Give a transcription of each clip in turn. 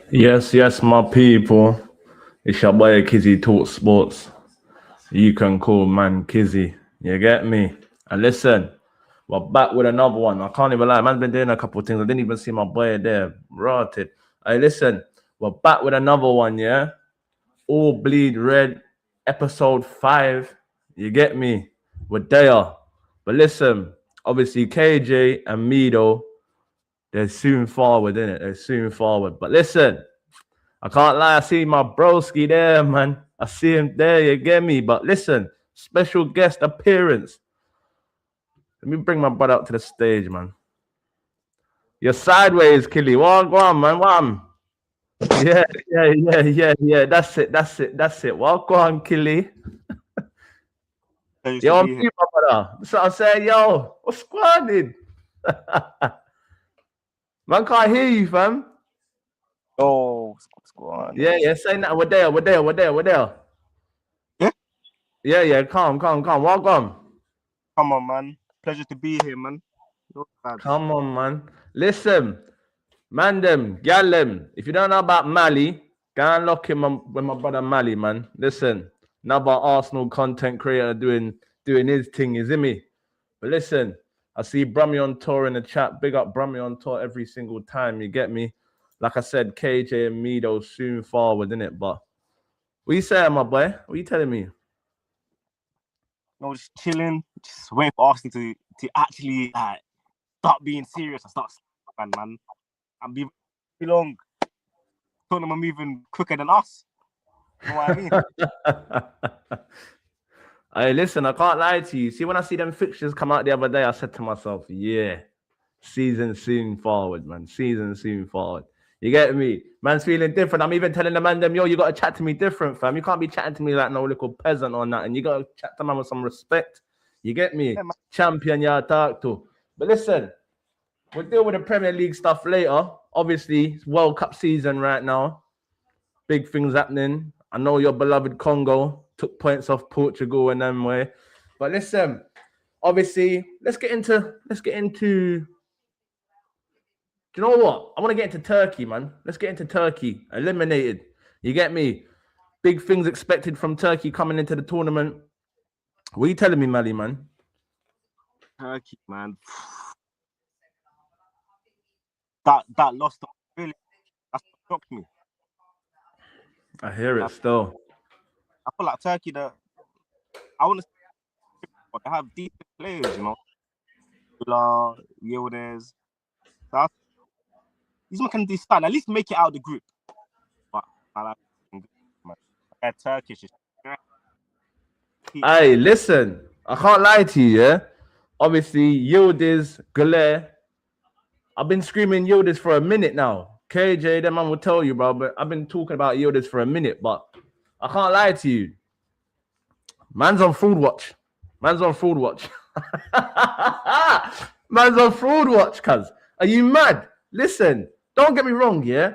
Yes, my people. It's your boy KIZZY Talk Sports. You can call man KIZZY. You get me? And listen, we're back with another one. I can't even lie. Man's been doing a couple of things. I didn't even see my boy there. Rotted. Hey, listen, we're back with another one, yeah? All Bleed Red, episode 5. You get me? We're there. But listen, obviously KJ and MIDO, they're soon forward, innit? They're soon forward. But listen, I can't lie, I see my broski there, man. I see him there, you get me? But listen, special guest appearance. Let me bring my brother up to the stage, man. You're sideways, Killy. Go on, man. One. Yeah. That's it. Well, go on, Killy. Yo, I'm here, my brother. That's what I'm saying, yo. What's going on? Man can't hear you, fam. Oh, what's going on? Yeah, saying that. We're there. Yeah. Calm. Welcome. Come on, man. Pleasure to be here, man. Come on, man. Listen, man, gal them. If you don't know about Mali, go and lock him with my brother Mali, man. Listen, another Arsenal content creator doing his thing, is it me? But listen, I see Brummy on tour in the chat. Big up Brummy on tour every single time. You get me? Like I said, KJ and MIDO soon forward, innit? But what you saying, my boy? What you telling me? No, just chilling, just waiting for Arsenal to actually start being serious and start, man. I'm being too long. Tottenham are moving quicker than us. You know what I mean? Hey, listen, I can't lie to you. See, when I see them fixtures come out the other day, I said to myself, yeah, season soon forward, man. Season soon forward. You get me? Man's feeling different. I'm even telling the man them, yo, you got to chat to me different, fam. You can't be chatting to me like no little peasant or nothing. You got to chat to man with some respect. You get me? Yeah, champion, you talk to. But listen, we'll deal with the Premier League stuff later. Obviously, it's World Cup season right now. Big things happening. I know your beloved Congo took points off Portugal and them way. But listen, obviously, let's get into do you know what? I want to get into Turkey, man. Let's get into Turkey. Eliminated. You get me? Big things expected from Turkey coming into the tournament. What are you telling me, Mali, man? Turkey, man. That loss to Felix, that's what shocked me. I hear it still. I feel like Turkey, I want to see, but they have decent players, you know. Yildiz. These men can do stand, at least make it out of the group. But I like Turkish. Hey, listen, I can't lie to you, yeah? Obviously, Yildiz, Galer. I've been screaming Yildiz for a minute now. KJ, that man will tell you, bro, but I've been talking about Yildiz for a minute, but I can't lie to you. Man's on fraud watch. Man's on fraud watch, cuz. Are you mad? Listen, don't get me wrong, yeah?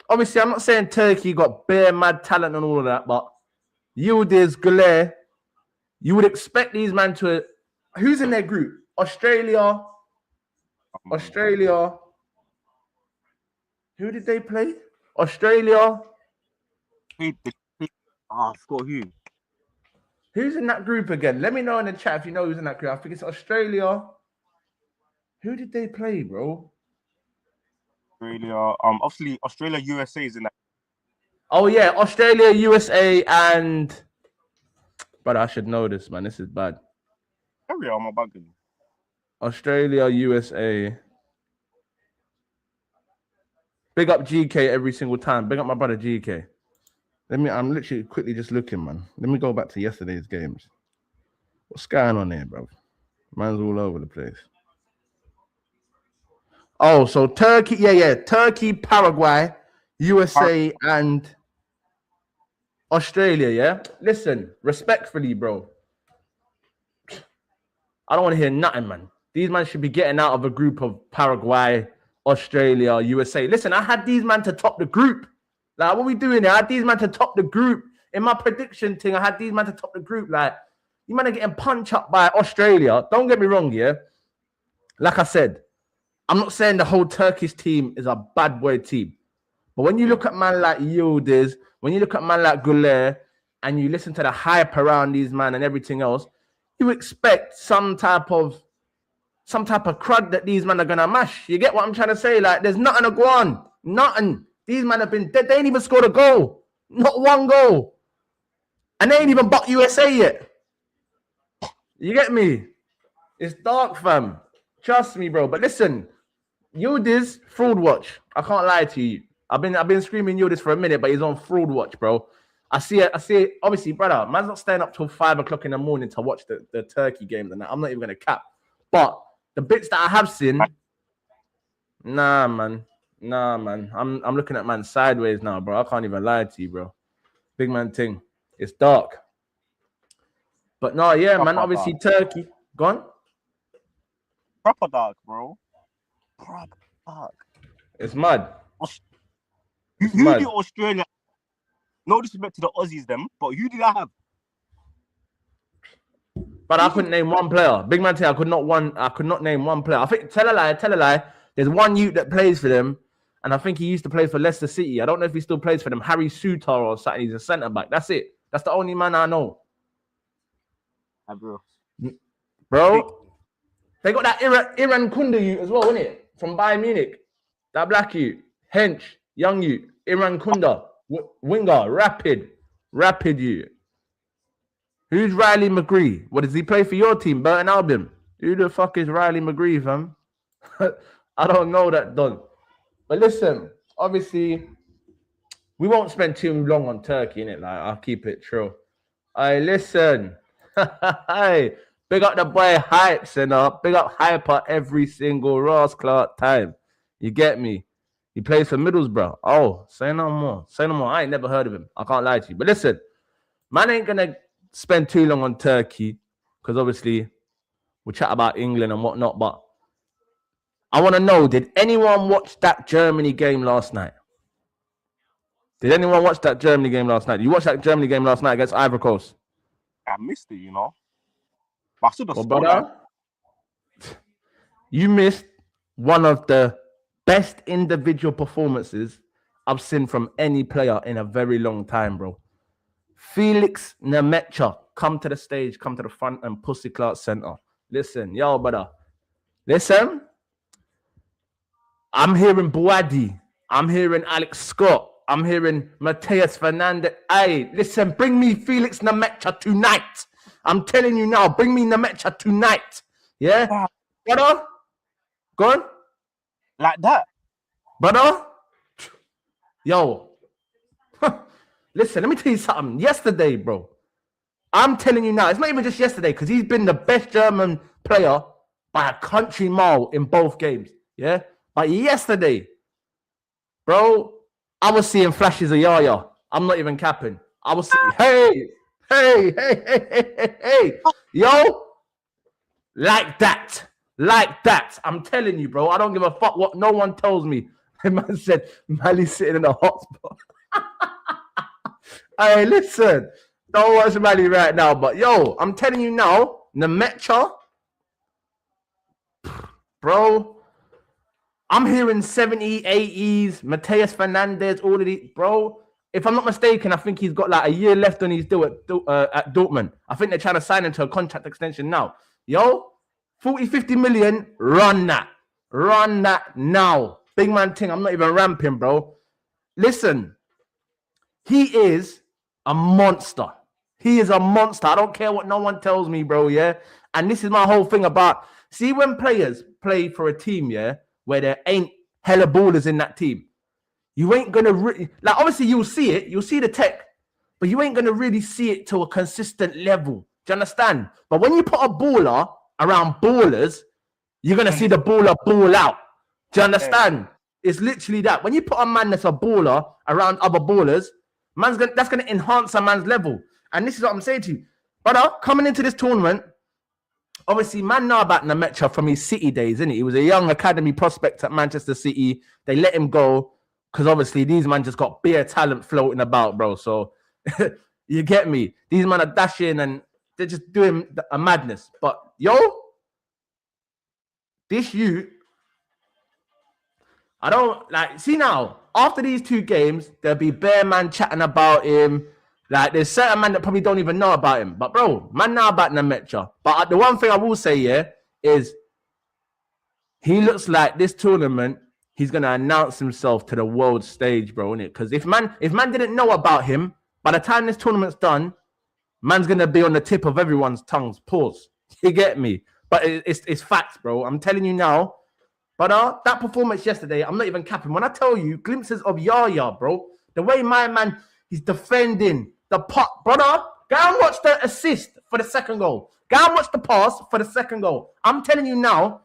Obviously, I'm not saying Turkey got bare mad talent and all of that, but Yildiz, Galer, you would expect these men to... Who's in their group? Australia. Who did they play? Australia. I forgot who. Who's in that group again? Let me know in the chat if you know who's in that group. I think it's Australia. Who did they play, bro? Australia. Obviously Australia, USA is in that. Oh yeah, Australia, USA, and... But I should know this, man. This is bad. Area on my bugging. Australia, USA. Big up GK every single time. Big up my brother GK. I'm literally quickly just looking, man. Let me go back to yesterday's games. What's going on here, bro? Man's all over the place. Oh, so Turkey, yeah. Turkey, Paraguay, USA, and Australia, yeah? Listen, respectfully, bro. I don't want to hear nothing, man. These men should be getting out of a group of Paraguay, Australia, USA. Listen, I had these men to top the group. Like, what are we doing here? I had these men to top the group. In my prediction thing, I had these men to top the group. Like, you men are getting punched up by Australia. Don't get me wrong, yeah? Like I said, I'm not saying the whole Turkish team is a bad boy team. But when you look at man like Yildiz, when you look at man like Güler, and you listen to the hype around these man and everything else, you expect some type of crud that these men are gonna mash. You get what I'm trying to say? Like, there's nothing to go on. Nothing. These men have been dead. They ain't even scored a goal. Not one goal. And they ain't even bucked USA yet. You get me? It's dark, fam. Trust me, bro. But listen, Yildiz, fraud watch. I can't lie to you. I've been screaming Yildiz for a minute, but he's on fraud watch, bro. I see it. Obviously, brother, man's not staying up till 5 o'clock in the morning to watch the Turkey games and that. I'm not even gonna cap. But the bits that I have seen, nah, man. I'm looking at man sideways now, bro. I can't even lie to you, bro. Big man thing. It's dark. But no, yeah, man. Obviously, Turkey. Gone. Proper dark, bro. Proper dark. It's mad. Who did Australia? No disrespect to the Aussies, them, but who did I have? But I couldn't name one player. Big man, I could not name one player. I think tell a lie. There's one youth that plays for them, and I think he used to play for Leicester City. I don't know if he still plays for them. Harry Sutar or something. He's a centre back. That's it. That's the only man I know. Bro, they got that Iran Kunda youth as well, isn't it? From Bayern Munich. That black youth, Hench, young youth, Iran Kunda, winger, rapid youth. Who's Riley McGree? What does he play for your team, Burton Albion? Who the fuck is Riley McGree, fam? I don't know that, Don. But listen, obviously, we won't spend too long on Turkey, innit? Like, I'll keep it true. Listen. Hey, big up the boy Hypes and big up Hyper every single Ross Clark time. You get me? He plays for Middlesbrough. Oh, say no more. I ain't never heard of him. I can't lie to you. But listen, man ain't gonna spend too long on Turkey because obviously we'll chat about England and whatnot. But I want to know, did anyone watch that Germany game last night? Did anyone watch that Germany game last night? You watched that Germany game last night against Ivory Coast? I missed it, you know. But I stood the brother, you missed one of the best individual performances I've seen from any player in a very long time, bro. Felix Nmecha, come to the stage, come to the front and Pussy Clark Center. Listen, yo, brother. Listen. I'm hearing Buadi. I'm hearing Alex Scott. I'm hearing Mateus Fernandez. Hey, listen, bring me Felix Nmecha tonight. I'm telling you now, bring me Nmecha tonight. Yeah? Brother? Go on. Like that? Brother? Yo. Listen, let me tell you something. Yesterday, bro. I'm telling you now, it's not even just yesterday, because he's been the best German player by a country mile in both games. Yeah? But yesterday, bro, I was seeing flashes of Yaya. I'm not even capping. I was saying, hey. Yo, like that. I'm telling you, bro. I don't give a fuck what no one tells me. The man said, Mali's sitting in a hotspot. Hey, listen. Don't watch Mali right now. But, yo, I'm telling you now, Nmecha, bro, I'm hearing 70, 80s, Mateus Fernandez, all of these. Bro, if I'm not mistaken, I think he's got like a year left on his deal at Dortmund. I think they're trying to sign him to a contract extension now. Yo, 40, 50 million, run that. Run that now. Big man thing, I'm not even ramping, bro. Listen, he is a monster. He is a monster. I don't care what no one tells me, bro, yeah? And this is my whole thing about, see when players play for a team, yeah, where there ain't hella ballers in that team, you ain't gonna like, obviously you'll see it, you'll see the tech, but you ain't gonna really see it to a consistent level. Do you understand? But when you put a baller around ballers, you're gonna see the baller ball out. Do you understand? It's literally that. When you put a man that's a baller around other ballers, that's gonna enhance a man's level. And this is what I'm saying to you, brother. Coming into this tournament, obviously, man know about Nmecha from his City days, innit? He was a young academy prospect at Manchester City. They let him go because obviously these men just got bare talent floating about, bro. So you get me? These men are dashing and they're just doing a madness. But yo, this youth I don't like. See now, after these 2 games, there'll be bare man chatting about him. Like, there's certain man that probably don't even know about him. But bro, man, now about Nmecha. But the one thing I will say, yeah, is he looks like this tournament, he's gonna announce himself to the world stage, bro, innit? Because if man didn't know about him, by the time this tournament's done, man's gonna be on the tip of everyone's tongues. Pause. You get me? But it's facts, bro. I'm telling you now. But that performance yesterday, I'm not even capping. When I tell you, glimpses of Yaya, bro, the way my man, he's defending the pot. Brother, go and watch the assist for the second goal. Go and watch the pass for the second goal. I'm telling you now,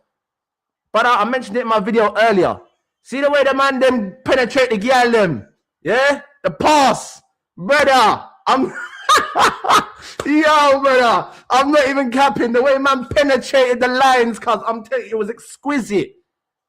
but I mentioned it in my video earlier. See the way the man them penetrate the girl them? Yeah? The pass. Brother, yo, brother, I'm not even capping. The way man penetrated the lines, cuz I'm telling you, it was exquisite.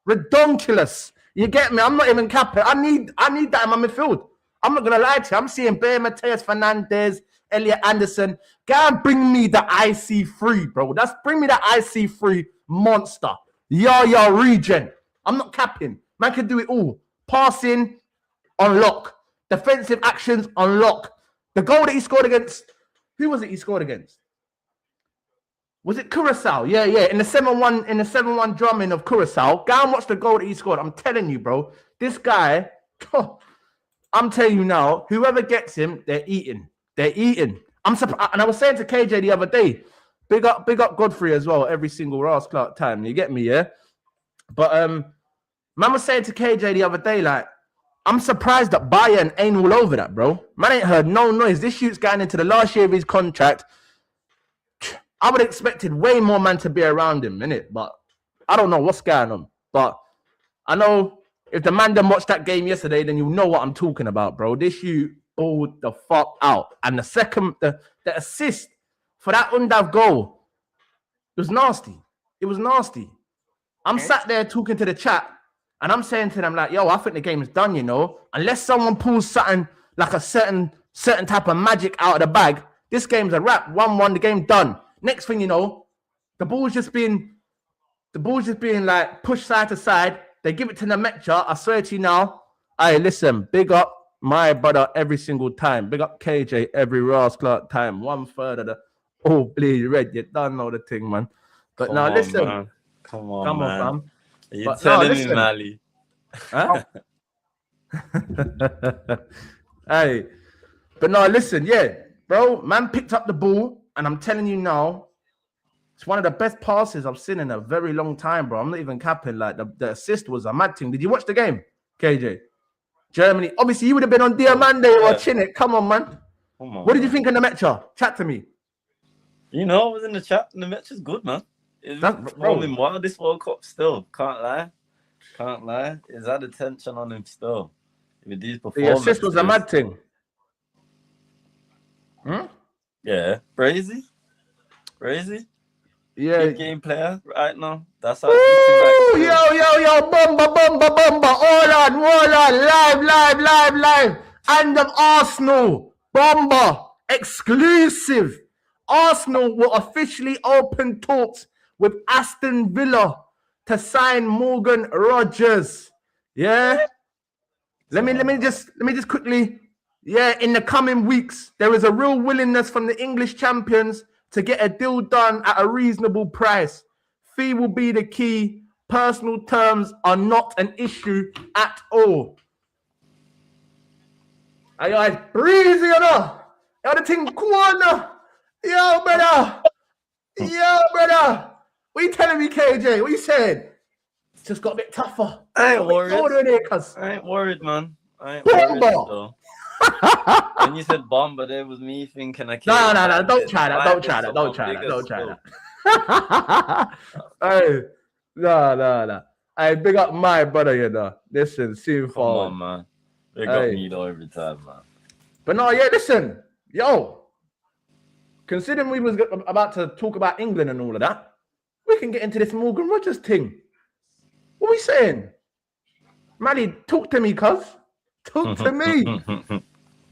Redonkulous. You get me? I'm not even capping. I need that in my midfield. I'm not gonna lie to you. I'm seeing Bear Mateus Fernandez, Elliot Anderson. Go and bring me the IC3, bro. Bring me the IC3 monster. Yaya regen. I'm not capping. Man can do it all. Passing, on lock. Defensive actions, on lock. The goal that he scored against, who was it he scored against? Was it Curacao? Yeah. In the 7-1 drumming of Curacao. Go and watch the goal that he scored. I'm telling you, bro. This guy, I'm telling you now, whoever gets him, they're eating. They're eating. I'm surprised. And I was saying to KJ the other day, big up Godfrey as well, every single Ross Clark time. You get me, yeah? But man was saying to KJ the other day, like, I'm surprised that Bayern ain't all over that, bro. Man ain't heard no noise. This shoot's going into the last year of his contract. I would have expected way more man to be around him, innit? But I don't know what's going on. But I know if the man done watched that game yesterday, then you know what I'm talking about, bro. This shoot balled the fuck out. And the second, the assist for that Undav goal, it was nasty. It was nasty. I'm sat there talking to the chat, and I'm saying to them, like, yo, I think the game is done, you know? Unless someone pulls something like a certain type of magic out of the bag, this game's a wrap. 1-1, the game done. Next thing you know, the ball's just being like pushed side to side. They give it to Nmecha. I swear to you now. Hey, listen, big up my brother every single time. Big up KJ every Ross Clark time. 1/3 of the bleed red. You don't know the thing, man. But now listen. Man. Come on, man. Fam. You're telling me, Mally. Huh? Hey. But no, listen, yeah. Bro, man picked up the ball. And I'm telling you now, it's one of the best passes I've seen in a very long time, bro. I'm not even capping. Like, the assist was a mad thing. Did you watch the game, KJ? Germany. Obviously, you would have been on Diamande watching it. Come on, man. What did you think of Nmecha? Chat to me. You know, I was in the chat. Nmecha's good, man. It's rolling wild this World Cup still. Can't lie. It's had attention on him still. With these performances. The assist was a mad thing. Yeah, crazy. Yeah, good game player right now. That's how. Ooh, yo, bomba, all on, live. And of Arsenal, bomba, exclusive. Arsenal will officially open talks with Aston Villa to sign Morgan Rogers. Yeah. Let me just quickly. Yeah, in the coming weeks, there is a real willingness from the English champions to get a deal done at a reasonable price. Fee will be the key. Personal terms are not an issue at all. Are you guys breezy or not? Yo, the thing corner. Yo, brother. What you telling me, KJ? What you saying? It's just got a bit tougher. I ain't worried. I ain't worried, man. I ain't worried though. When you said bomber, there was me thinking I can't. No, don't try that. Hey, no. Hey, big up my brother, you know. Listen, see you forward. Come on, man. Big up MIDO every time, man. But no, yeah, listen. Yo, considering we was about to talk about England and all of that, we can get into this Morgan Rogers thing. What are we saying? Mally, talk to me, cuz. Talk to me.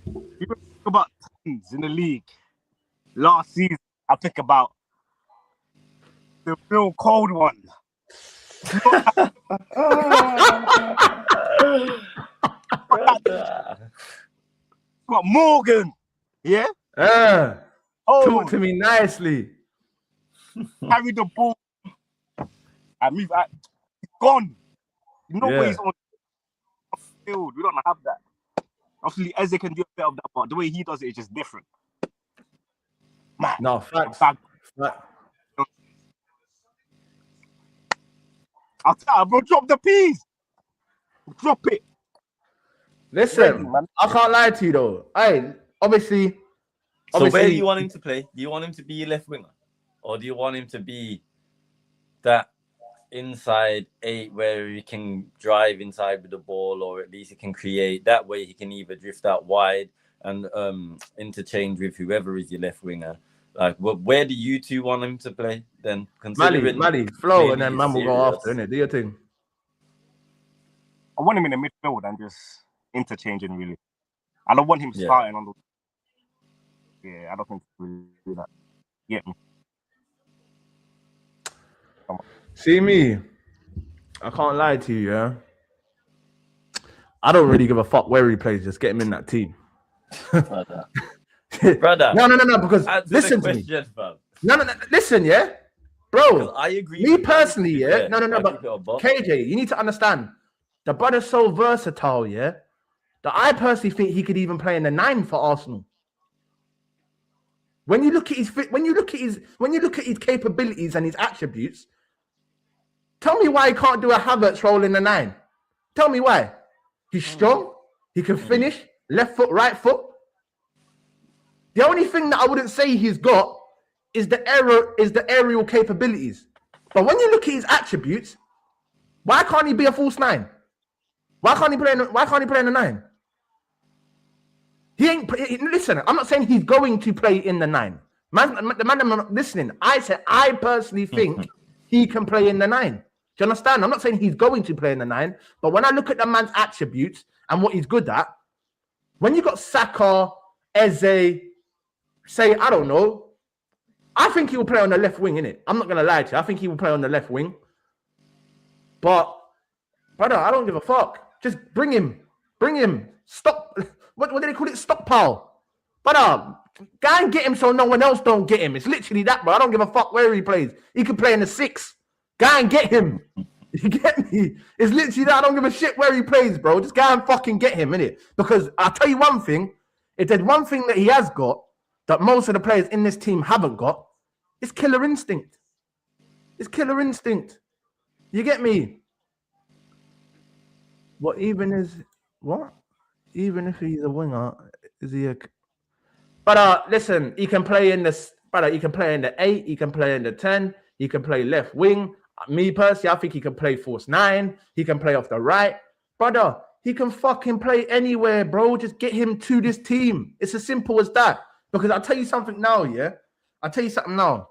You talk about teams in the league last season. I think about the real cold one. got Morgan. Yeah. Talk to me nicely. Carry the ball. I move. He's gone. You know where he's on the field. We don't have that. Obviously, Eze can do a bit of that, but the way he does it is just different. Man. No, facts. I'll tell you, bro, drop the peas. Drop it. Listen, I can't lie to you though. Obviously. So where do you want him to play? Do you want him to be left winger? Or do you want him to be that inside 8 where he can drive inside with the ball, or at least he can create? That way he can either drift out wide and interchange with whoever is your left winger. Like, where do you two want him to play then? Mali, flow, and then man will go after, innit? Do your thing. I want him in the midfield and just interchanging, really. I don't want him starting on the... Yeah, I don't think we'll do that. Get me. See me? I can't lie to you, yeah? I don't really give a fuck where he plays. Just get him in that team. Brother. No, because listen to me. No, listen, yeah? Bro, I agree. Me personally, yeah? No, but KJ, you need to understand. The brother's so versatile, yeah? That I personally think he could even play in the 9 for Arsenal. When you look at his capabilities and his attributes, tell me why he can't do a Havertz role in the 9. Tell me why. He's strong. He can finish. Left foot, right foot. The only thing that I wouldn't say he's got is the aerial capabilities. But when you look at his attributes, why can't he be a false 9? Why can't he play in the 9? Listen, I'm not saying he's going to play in the 9. The man, I'm not listening. I said I personally think he can play in the 9. Do you understand? I'm not saying he's going to play in the 9, but when I look at the man's attributes and what he's good at, when you got Saka, Eze, say, I don't know, I think he will play on the left wing, innit? I'm not going to lie to you. I think he will play on the left wing. But, brother, I don't give a fuck. Just bring him. Stop. What do they call it? Stockpile. Brother, go and get him so no one else don't get him. It's literally that, bro. I don't give a fuck where he plays. He can play in the 6. Go and get him. You get me? It's literally that. I don't give a shit where he plays, bro. Just go and fucking get him, innit? Because I'll tell you one thing. If there's one thing that he has got that most of the players in this team haven't got, it's killer instinct. It's killer instinct. You get me? Even if he's a winger, is he a... But listen, he can play in the... Brother, he can play in the 8, he can play in the 10, he can play left wing. Me personally, I think he can play false 9. He can play off the right. Brother, he can fucking play anywhere, bro. Just get him to this team. It's as simple as that. Because I'll tell you something now, yeah? I'll tell you something now.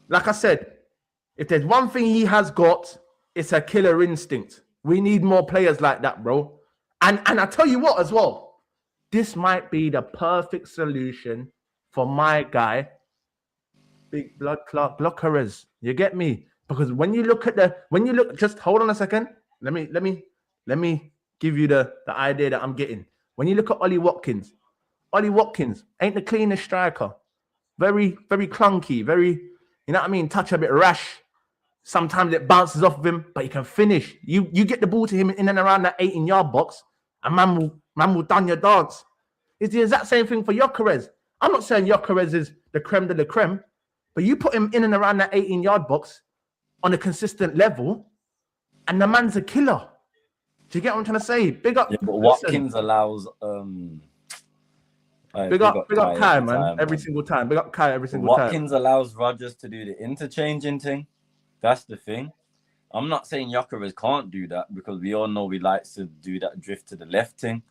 Like I said, if there's one thing he has got, it's a killer instinct. We need more players like that, bro. And I tell you what as well, this might be the perfect solution for my guy, big blood clot Blockers. You get me? Because when you look, just hold on a second. Let me give you the idea that I'm getting. When you look at Ollie Watkins ain't the cleanest striker. Very, very clunky, very, you know what I mean? Touch a bit rash. Sometimes it bounces off of him, but he can finish. You get the ball to him in and around that 18-yard box, and man will done your dance. It's the exact same thing for Gyökeres. I'm not saying Gyökeres is the creme de la creme, but you put him in and around that 18-yard box on a consistent level, and the man's a killer. Do you get what I'm trying to say? Big up. Yeah, but Watkins allows big up Kai, man. Every single time. Big up Kai every single time. Watkins allows Rodgers to do the interchanging thing. That's the thing. I'm not saying Gyökeres can't do that, because we all know he likes to do that drift to the left thing.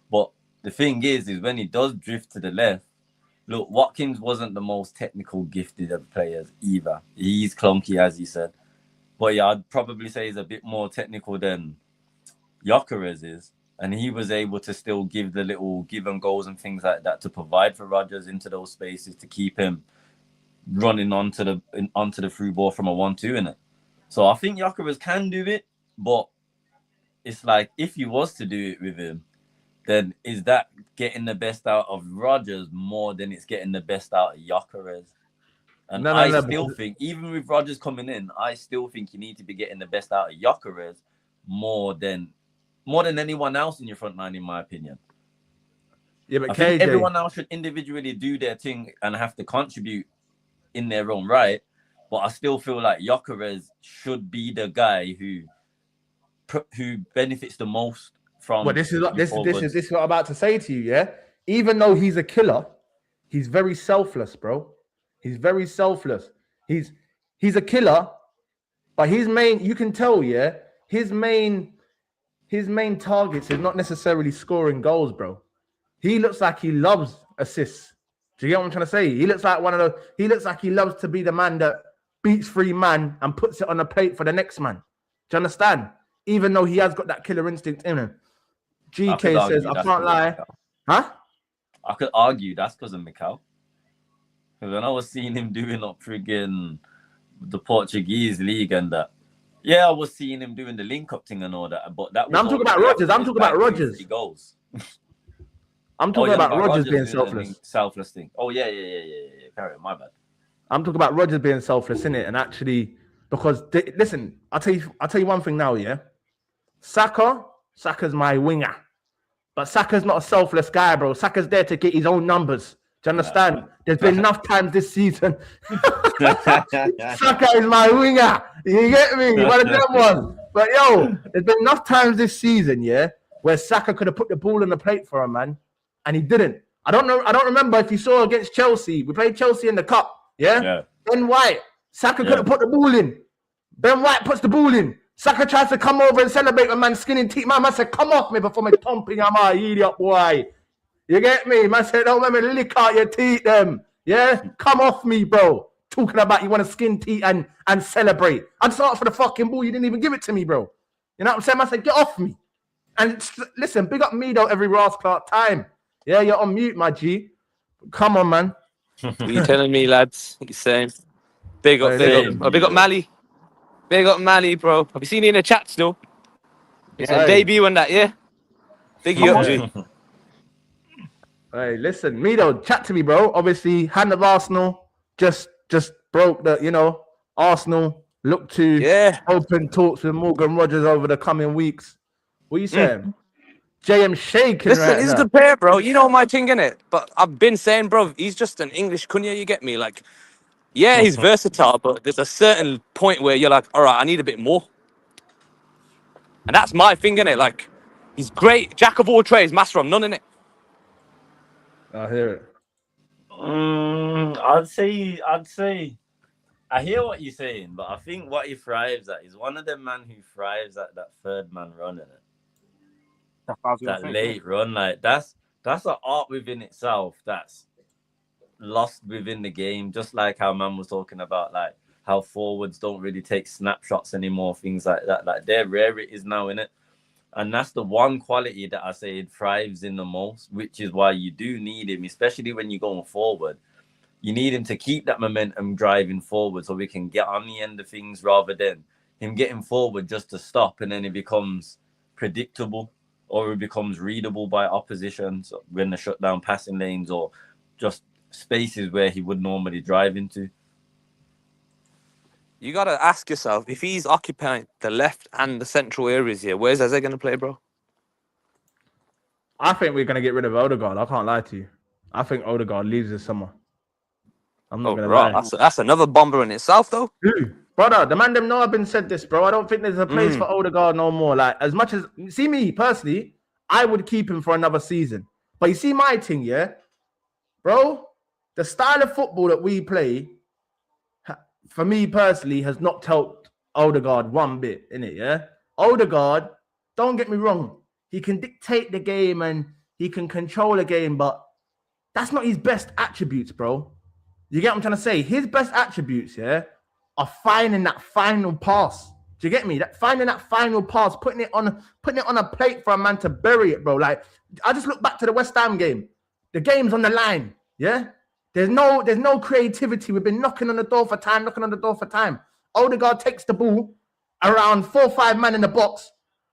But the thing is when he does drift to the left, look, Watkins wasn't the most technical gifted of players either. He's clunky, as you said. But yeah, I'd probably say he's a bit more technical than Gyökeres is. And he was able to still give the little give and goals and things like that to provide for Rodgers into those spaces to keep him running onto the through ball from a 1-2 in it. So I think Gyökeres can do it, but it's like if he was to do it with him, then is that getting the best out of Rodgers more than it's getting the best out of Gyökeres? And I still think, even with Rodgers coming in, I still think you need to be getting the best out of Gyökeres more than anyone else in your front line, in my opinion. Yeah, but I think everyone else should individually do their thing and have to contribute in their own right. But I still feel like Gyökeres should be the guy who benefits the most from. But this is what I'm about to say to you. Yeah, even though he's a killer, he's very selfless, bro. He's very selfless. He's a killer, but you can tell, yeah, his main targets is not necessarily scoring goals, bro. He looks like he loves assists. Do you get what I'm trying to say? He looks like he looks like he loves to be the man that beats 3 man and puts it on a plate for the next man. Do you understand? Even though he has got that killer instinct in him. GK says, I can't lie. Huh? I could argue that's because of Mikel. Because when I was seeing him doing up friggin' the Portuguese league and that, yeah, I was seeing him doing the link-up thing and all that. But that was I'm talking about Rodgers. I'm talking about Rodgers. Goals. I'm talking about Rodgers being selfless. Selfless thing. Oh, yeah. Carry on, my bad. I'm talking about Rodgers being selfless, innit? And actually, because, listen, I'll tell you one thing now, yeah? Saka's my winger. But Saka's not a selfless guy, bro. Saka's there to get his own numbers. Do you understand? Yeah. There's been enough times this season. Saka is my winger. You get me? One of them ones. But yo, there's been enough times this season, yeah, where Saka could have put the ball on the plate for a man, and he didn't. I don't remember if you saw against Chelsea. We played Chelsea in the cup, yeah? Ben White. Saka could have put the ball in. Ben White puts the ball in. Saka tries to come over and celebrate with man skinning teeth. Man said, come off me before me thumping your man, idiot boy. You get me? Man said, don't let me lick out your teeth, them. Yeah? Come off me, bro. Talking about you want to skin teeth and celebrate. I just asked for the fucking ball. You didn't even give it to me, bro. You know what I'm saying? I said, get off me. And listen, big up MIDO every rascal time. Yeah, you're on mute, my G. Come on, man. What are you telling me, lads? What you saying? Big up. Big up Mali. Big up Mali, bro. Have you seen me in the chat still? It's a debut on that, yeah? Big you up, G. Hey, listen, MIDO, chat to me, bro. Obviously, hand of Arsenal just broke the, Arsenal look to open talks with Morgan Rodgers over the coming weeks. What are you saying? JM shaking. Listen, he's a good player, bro. You know my thing, innit? But I've been saying, bro, he's just an English Cunha, you get me? Like, yeah, he's versatile, but there's a certain point where you're like, all right, I need a bit more. And that's my thing, innit? Like, he's great, jack of all trades, master of none, innit? I hear it. I'd say I hear what you're saying, but I think what he thrives at is one of them man who thrives at that third man run, innit? That late run, like that's an art within itself that's lost within the game. Just like how man was talking about, like how forwards don't really take snapshots anymore, things like that. Like they're rarities now, innit? And that's the one quality that I say it thrives in the most, which is why you do need him, especially when you're going forward. You need him to keep that momentum driving forward so we can get on the end of things rather than him getting forward just to stop and then it becomes predictable or it becomes readable by opposition when they shut down passing lanes or just spaces where he would normally drive into. You got to ask yourself, if he's occupying the left and the central areas here, where's Eze going to play, bro? I think we're going to get rid of Odegaard. I can't lie to you. I think Odegaard leaves this summer. I'm not going to lie. That's another bomber in itself, though. Dude, brother, the man them know I've been said this, bro. I don't think there's a place for Odegaard no more. Like, as much as... See me, personally, I would keep him for another season. But you see my thing, yeah? Bro, the style of football that we play... for me personally, has not helped Odegaard one bit, innit, yeah? Odegaard, don't get me wrong, he can dictate the game and he can control the game, but that's not his best attributes, bro. You get what I'm trying to say? His best attributes, yeah, are finding that final pass. Do you get me? Finding that final pass, putting it on a plate for a man to bury it, bro. Like, I just look back to the West Ham game. The game's on the line, yeah? There's no creativity. We've been knocking on the door for time. Odegaard takes the ball around 4 or 5 men in the box,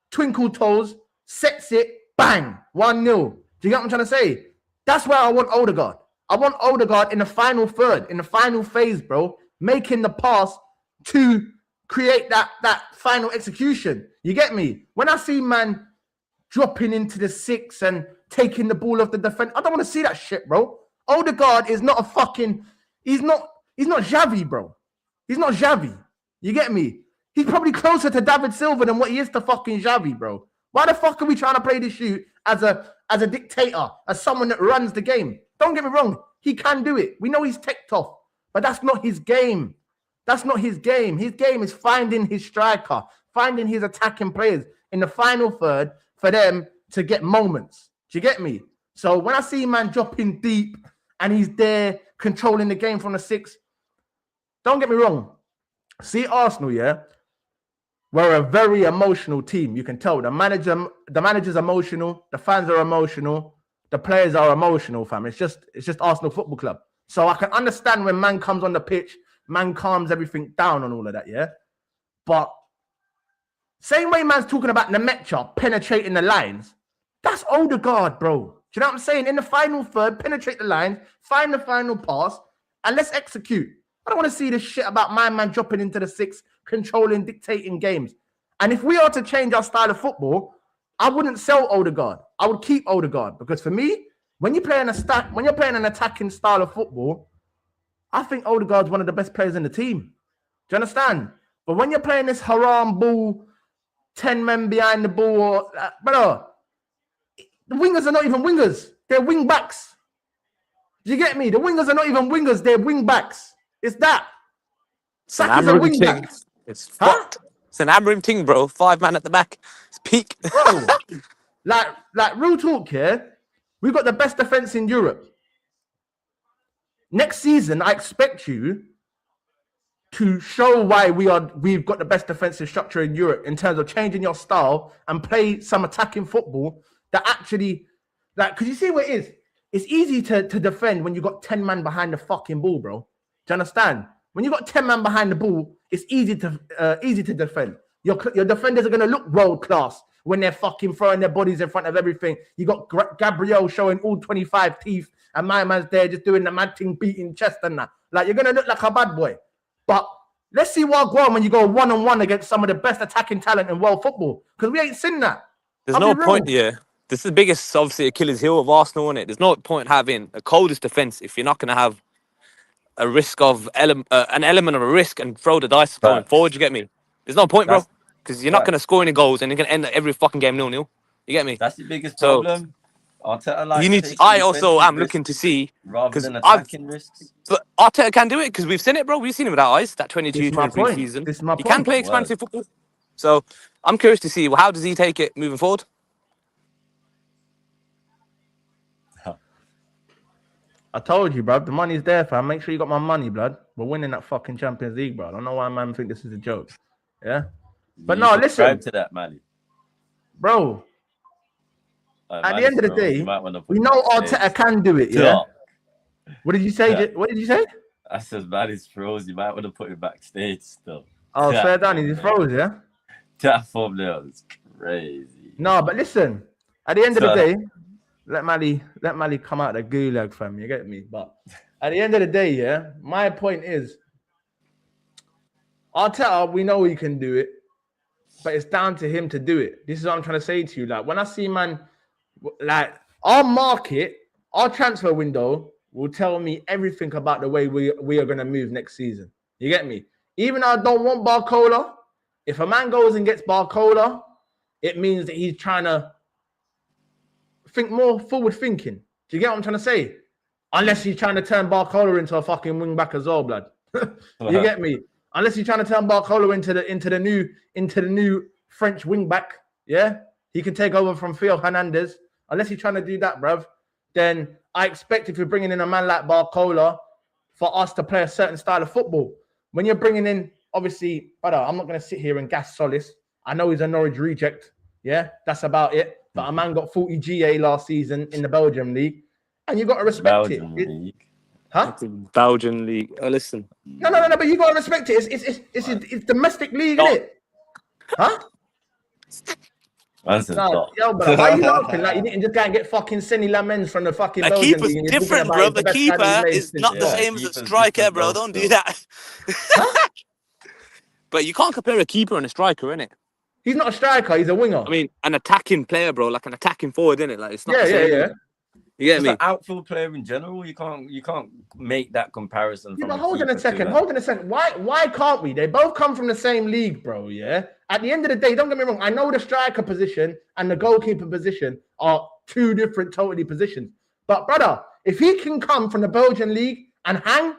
twinkle toes, sets it, bang, 1-0. Do you get what I'm trying to say? That's where I want Odegaard. I want Odegaard in the final third, in the final phase, bro, making the pass to create that final execution. You get me? When I see man dropping into the 6 and taking the ball off the defense, I don't want to see that shit, bro. Odegaard is not a fucking, he's not Xavi, bro. He's not Xavi. You get me? He's probably closer to David Silva than what he is to fucking Xavi, bro. Why the fuck are we trying to play this shoot as a dictator, as someone that runs the game? Don't get me wrong. He can do it. We know he's tech tough, but that's not his game. That's not his game. His game is finding his striker, finding his attacking players in the final third for them to get moments. Do you get me? So when I see man dropping deep and he's there controlling the game from the 6, don't get me wrong. See Arsenal, yeah? We're a very emotional team. You can tell the manager's emotional, the fans are emotional, the players are emotional, fam. It's just Arsenal Football Club. So I can understand when man comes on the pitch, man calms everything down and all of that, yeah? But same way man's talking about Nmecha penetrating the lines, that's Odegaard, bro. Do you know what I'm saying? In the final third, penetrate the lines, find the final pass, and let's execute. I don't want to see this shit about my man dropping into the 6, controlling, dictating games. And if we are to change our style of football, I wouldn't sell Odegaard. I would keep Odegaard because for me, when you're playing an attacking style of football, I think Odegaard's one of the best players in the team. Do you understand? But when you're playing this haram ball, 10 men behind the ball, brother, the wingers are not even wingers. They're wing backs. Do you get me? The wingers are not even wingers. They're wing backs. It's that. Saka's a wing back. It's fucked. It's an Amrim thing, bro. 5 man at the back. It's peak. Bro, like real talk here. We've got the best defense in Europe. Next season, I expect you to show why we've got the best defensive structure in Europe in terms of changing your style and play some attacking football that actually, like, because you see what it is? It's easy to defend when you got 10 man behind the fucking ball, bro. Do you understand? When you got 10 man behind the ball, it's easy to defend. Your defenders are going to look world class when they're fucking throwing their bodies in front of everything. You got Gabriel showing all 25 teeth, and my man's there just doing the mad thing, beating chest and that. Like, you're going to look like a bad boy. But let's see what goes on when you go 1-on-1 against some of the best attacking talent in world football. Because we ain't seen that. There's no point, yeah. This is the biggest, obviously, Achilles heel of Arsenal, isn't it? There's no point having a coldest defence if you're not going to have a risk of an element of a risk and throw the dice going forward. You get me? There's no point, bro, because you're not going to score any goals and you're going to end every fucking game 0-0. You get me? That's the biggest problem. I also am looking to see rather than attacking risks. But Arteta can do it because we've seen it, bro. We've seen it with our eyes. That 22-23 season, he can play expansive football. So I'm curious to see how does he take it moving forward. I told you, bro. The money's there, fam. Make sure you got my money, blood. We're winning that fucking Champions League, bro. I don't know why man think this is a joke. Yeah, but no, listen. Subscribe to that, Mali. Bro. At the end of the day, we know Arteta can do it. Yeah. What did you say? Yeah. What did you say? I said, Mali's froze. You might want to put him backstage still. Oh, fair down. He's froze, yeah. That thumbnail is crazy. No, but listen. At the end of the day. Let Mali come out of the gulag, fam. You get me? But at the end of the day, yeah, my point is, Arteta, we know he can do it, but it's down to him to do it. This is what I'm trying to say to you. Like, when I see, man, like, our market, our transfer window will tell me everything about the way we are going to move next season. You get me? Even though I don't want Barcola, if a man goes and gets Barcola, it means that he's trying to think more forward thinking. Do you get what I'm trying to say? Unless he's trying to turn Barcola into a fucking wing back as well, blood. You get me? Unless he's trying to turn Barcola into the new French wing back. Yeah, he can take over from Theo Hernandez. Unless he's trying to do that, bruv, then I expect if you're bringing in a man like Barcola for us to play a certain style of football. When you're bringing in, obviously, brother, I'm not going to sit here and gas Solis. I know he's a Norwich reject. Yeah, that's about it. But a man got 40 GA last season in the Belgium league, and you got to respect it. Huh? Belgian league. Oh, listen. No, but you got to respect it. It's domestic league, isn't it? Huh? Man said No, stop. yo, but why are you laughing? Like, you didn't just go and get fucking Senny Lamens from the fucking A Belgian keeper's league and you're talking different, about bro. he's The best guy keeper that he's is made not the Yeah, same as a keeper's striker, different, bro. bro, Don't do still. that. But you can't compare a keeper and a striker, innit? He's not a striker, he's a winger. I mean, an attacking player, bro, like an attacking forward, innit? Like it's not yeah, the same. yeah. You get Just me? an outfield player in general, you can't make that comparison. Yeah, From but hold on a keeper second. to Hold on a second. Why can't we? They both come from the same league, bro. Yeah. At the end of the day, don't get me wrong. I know the striker position and the goalkeeper position are two different totally positions. But brother, if he can come from the Belgian league and hang,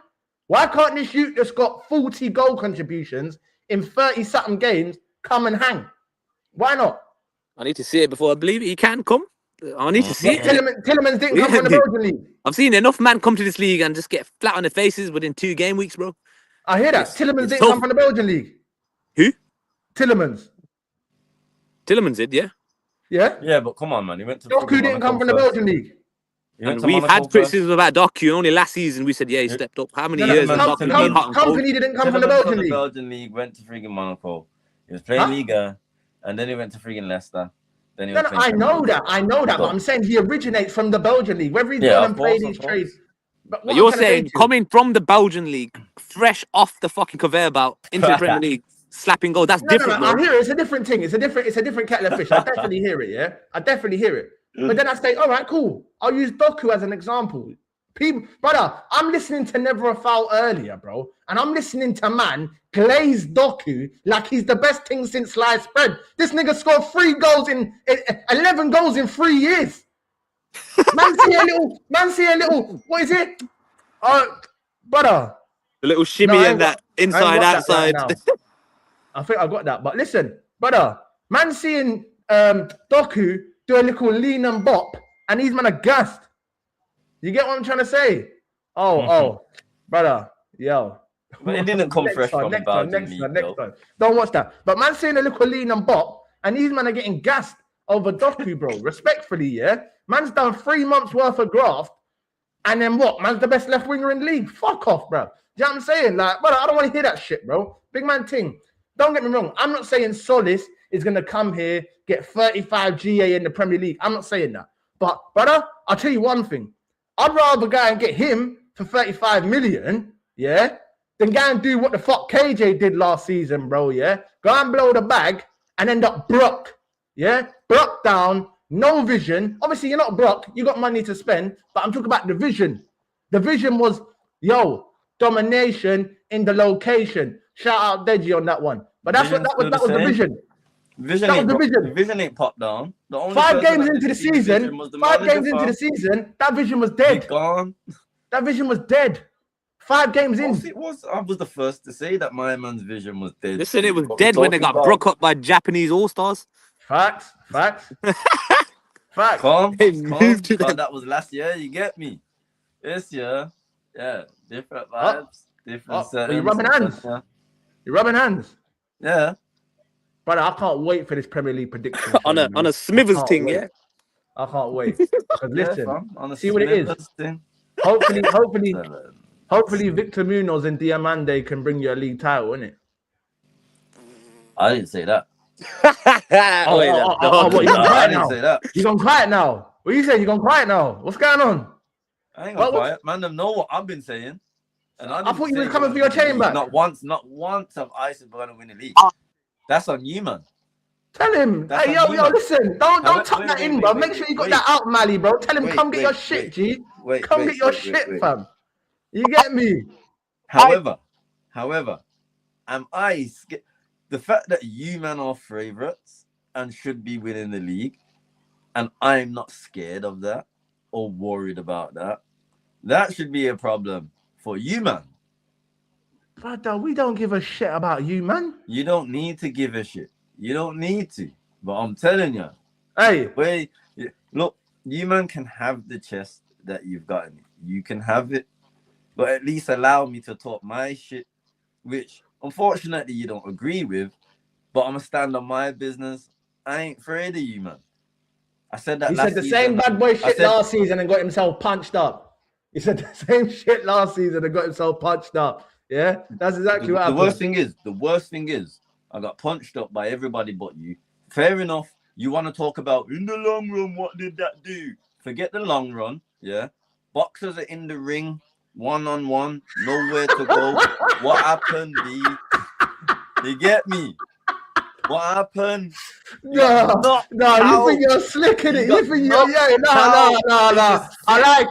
why can't this youth that's got 40 goal contributions in 30-something games come and hang? Why not? I need to see it before I believe it. He can come. I need to see it. innit? Tillemans didn't Yeah, come from the dude. Belgian league. I've seen enough men come to this league and just get flat on their faces within 2 game weeks, bro. I hear that. It's Tillemans didn't tough. come from the Belgian league. Who? Tillemans. Tillemans did, yeah. Yeah. Yeah, but come on, man. He went to Doku didn't come from the Belgian league. And we've had criticism about Doku. Only last season we said, yeah, he stepped up. How many years has Doku been hot and cold? Company didn't come from the Belgian league. Went to freaking Monaco. He was playing Liga, and then he went to freaking Leicester. Then he I know that, but I'm saying he originates from the Belgian league. Whether he's gone and played these trades. But you're saying coming from the Belgian league, fresh off the fucking conveyor belt into the Premier League, slapping goal. That's different. No, I hear it. It's a different thing. It's a different kettle of fish. I definitely hear it. Yeah, I definitely hear it. But then I say, all right, cool. I'll use Doku as an example. People, brother, I'm listening to Never a Foul earlier, bro, and I'm listening to man glaze Doku like he's the best thing since sliced bread. This nigga scored 11 goals in 3 years. Man, see a little. What is it? Brother, the little shimmy and that inside outside. I think I got that. But listen, brother, man, seeing Doku do a little lean and bop, and these men are gassed. You get what I'm trying to say? Oh, brother, yo. But it didn't come fresh from the Belgian league. Next time. Don't watch that. But man saying a little lean and bop, and these men are getting gassed over Doku, bro. Respectfully, yeah? Man's done 3 months worth of graft, and then what? Man's the best left winger in the league. Fuck off, bro. Do you know what I'm saying? Like, brother, I don't want to hear that shit, bro. Big man thing. Don't get me wrong. I'm not saying Solis is going to come here, get 35 GA in the Premier League. I'm not saying that. But, brother, I'll tell you one thing. I'd rather go and get him for 35 million, yeah, than go and do what the fuck KJ did last season, bro, yeah? Go and blow the bag and end up Brock, yeah? Brock down, no vision. Obviously, you're not Brock. You got money to spend, but I'm talking about the vision. The vision was, domination in the location. Shout out Deji on that one. But that's that was the vision. The vision ain't popped down. The only 5 games into the season, that vision was dead. Gone. That vision was dead. 5 games in. I was the first to say that my man's vision was dead. Listen, it was dead when they got broke up by Japanese All-Stars. Facts. Facts. Calm. That was last year. You get me? This year, yeah, different vibes, different settings. You're rubbing hands. Yeah. You're rubbing hands. Yeah. Brother, I can't wait for this Premier League prediction. on a Smithers thing, yeah. I can't wait. Because listen, see what it is. Thing. Hopefully Victor Munoz and Diamande can bring you a league title, innit? I didn't say that. What, you gonna cry I now? didn't say that. You gonna quiet now? What you say? You gonna quiet now? What's going on? I ain't gonna quiet. Man, them know what I've been saying. And I thought you was coming for your chain back. Not once have I said we're gonna win the league. That's on you, man. Tell him, hey, yo, listen, don't tuck that in, bro. Make sure you got that out, Mally, bro. Tell him, come get your shit, G. Come get your shit, fam. You get me? However, am I scared? The fact that you, man, are favourites and should be winning the league, and I'm not scared of that or worried about that, that should be a problem for you, man. Brother, we don't give a shit about you, man. You don't need to give a shit. You don't need to. But I'm telling you, hey, look, you, man, can have the chest that you've gotten. You can have it, but at least allow me to talk my shit, which unfortunately you don't agree with, but I'm gonna stand on my business. I ain't afraid of you, man. I said that. He said the same bad boy shit last season and got himself punched up. He said the same shit last season and got himself punched up. Yeah, that's exactly what happened. The worst thing is, I got punched up by everybody but you. Fair enough, You want to talk about in the long run, what did that do? Forget the long run, yeah. Boxers are in the ring, one-on-one, nowhere to go. What happened, B? You get me? What happened? No, you think you're slick in it. You think you're no. I like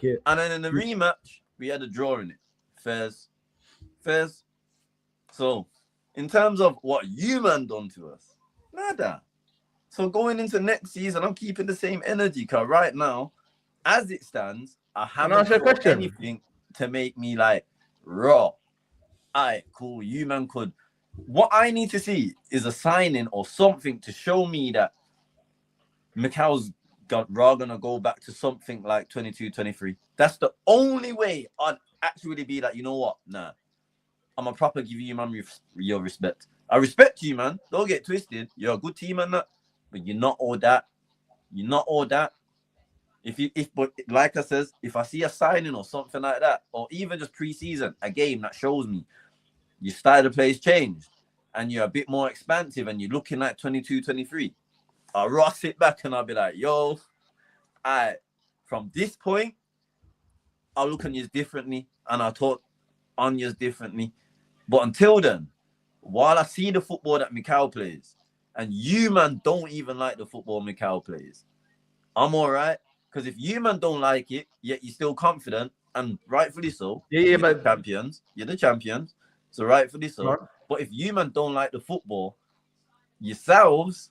it. And then in the rematch, we had a draw in it. Fairs. So, in terms of what you man done to us, nada. So going into next season, I'm keeping the same energy. Because right now, as it stands, I haven't got anything to make me like raw. Alright, cool. You man could. What I need to see is a signing or something to show me that Mikhail's gonna go back to something like 22, 23. That's the only way I'd actually be like, you know what? Nah. I'm a proper give you, man, your respect. I respect you, man. Don't get twisted. You're a good team and that, but you're not all that. You're not all that. But like I says, if I see a signing or something like that, or even just pre-season, a game that shows me your style of play changed and you're a bit more expansive and you're looking at 22, 23, I'll sit back and I'll be like, yo, from this point, I'll look on you differently and I'll talk on you differently. But until then, while I see the football that Mikhail plays, and you, man, don't even like the football Mikhail plays, I'm all right. Because if you, man, don't like it, yet you're still confident, and rightfully so. Yeah, but you're the champions, so rightfully so. Right. But if you, man, don't like the football yourselves,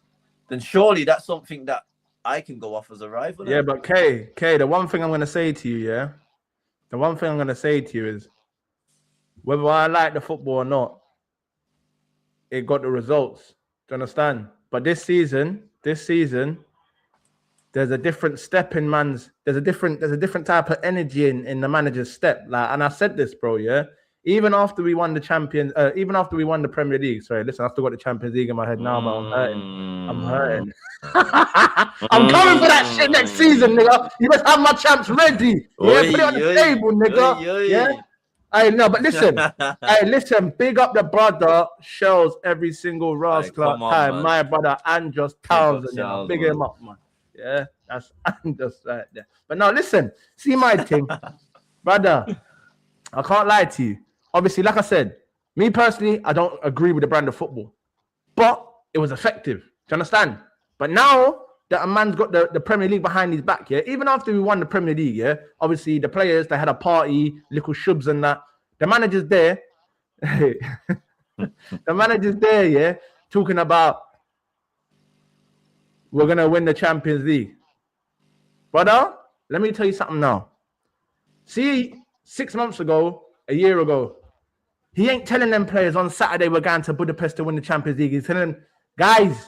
then surely that's something that I can go off as a rival. Yeah, but K, the one thing I'm going to say to you, is whether I like the football or not, it got the results. Do you understand? But this season, there's a different step in there's a different type of energy in the manager's step. Like, and I said this, bro, yeah. Even after we won the Premier League. Sorry, listen, I still got the Champions League in my head now, but I'm hurting. I'm coming for that shit next season, nigga. You must have my champs ready. Yeah, put it on the table, nigga. Yeah. Hey, no, but listen, big up the brother, shells every single Club time. Man. My brother Andros Townsend, big him up, man. Yeah, that's Andros right there. But now listen, see my thing, brother. I can't lie to you. Obviously, like I said, me personally, I don't agree with the brand of football, but it was effective. Do you understand? But now that a man's got the Premier League behind his back, yeah, even after we won the Premier League, yeah, obviously the players, they had a party, little shubs and that. The manager's there. The manager's there, yeah, talking about we're going to win the Champions League. Brother, let me tell you something now. See, 6 months ago, a year ago, he ain't telling them players on Saturday we're going to Budapest to win the Champions League. He's telling them, guys,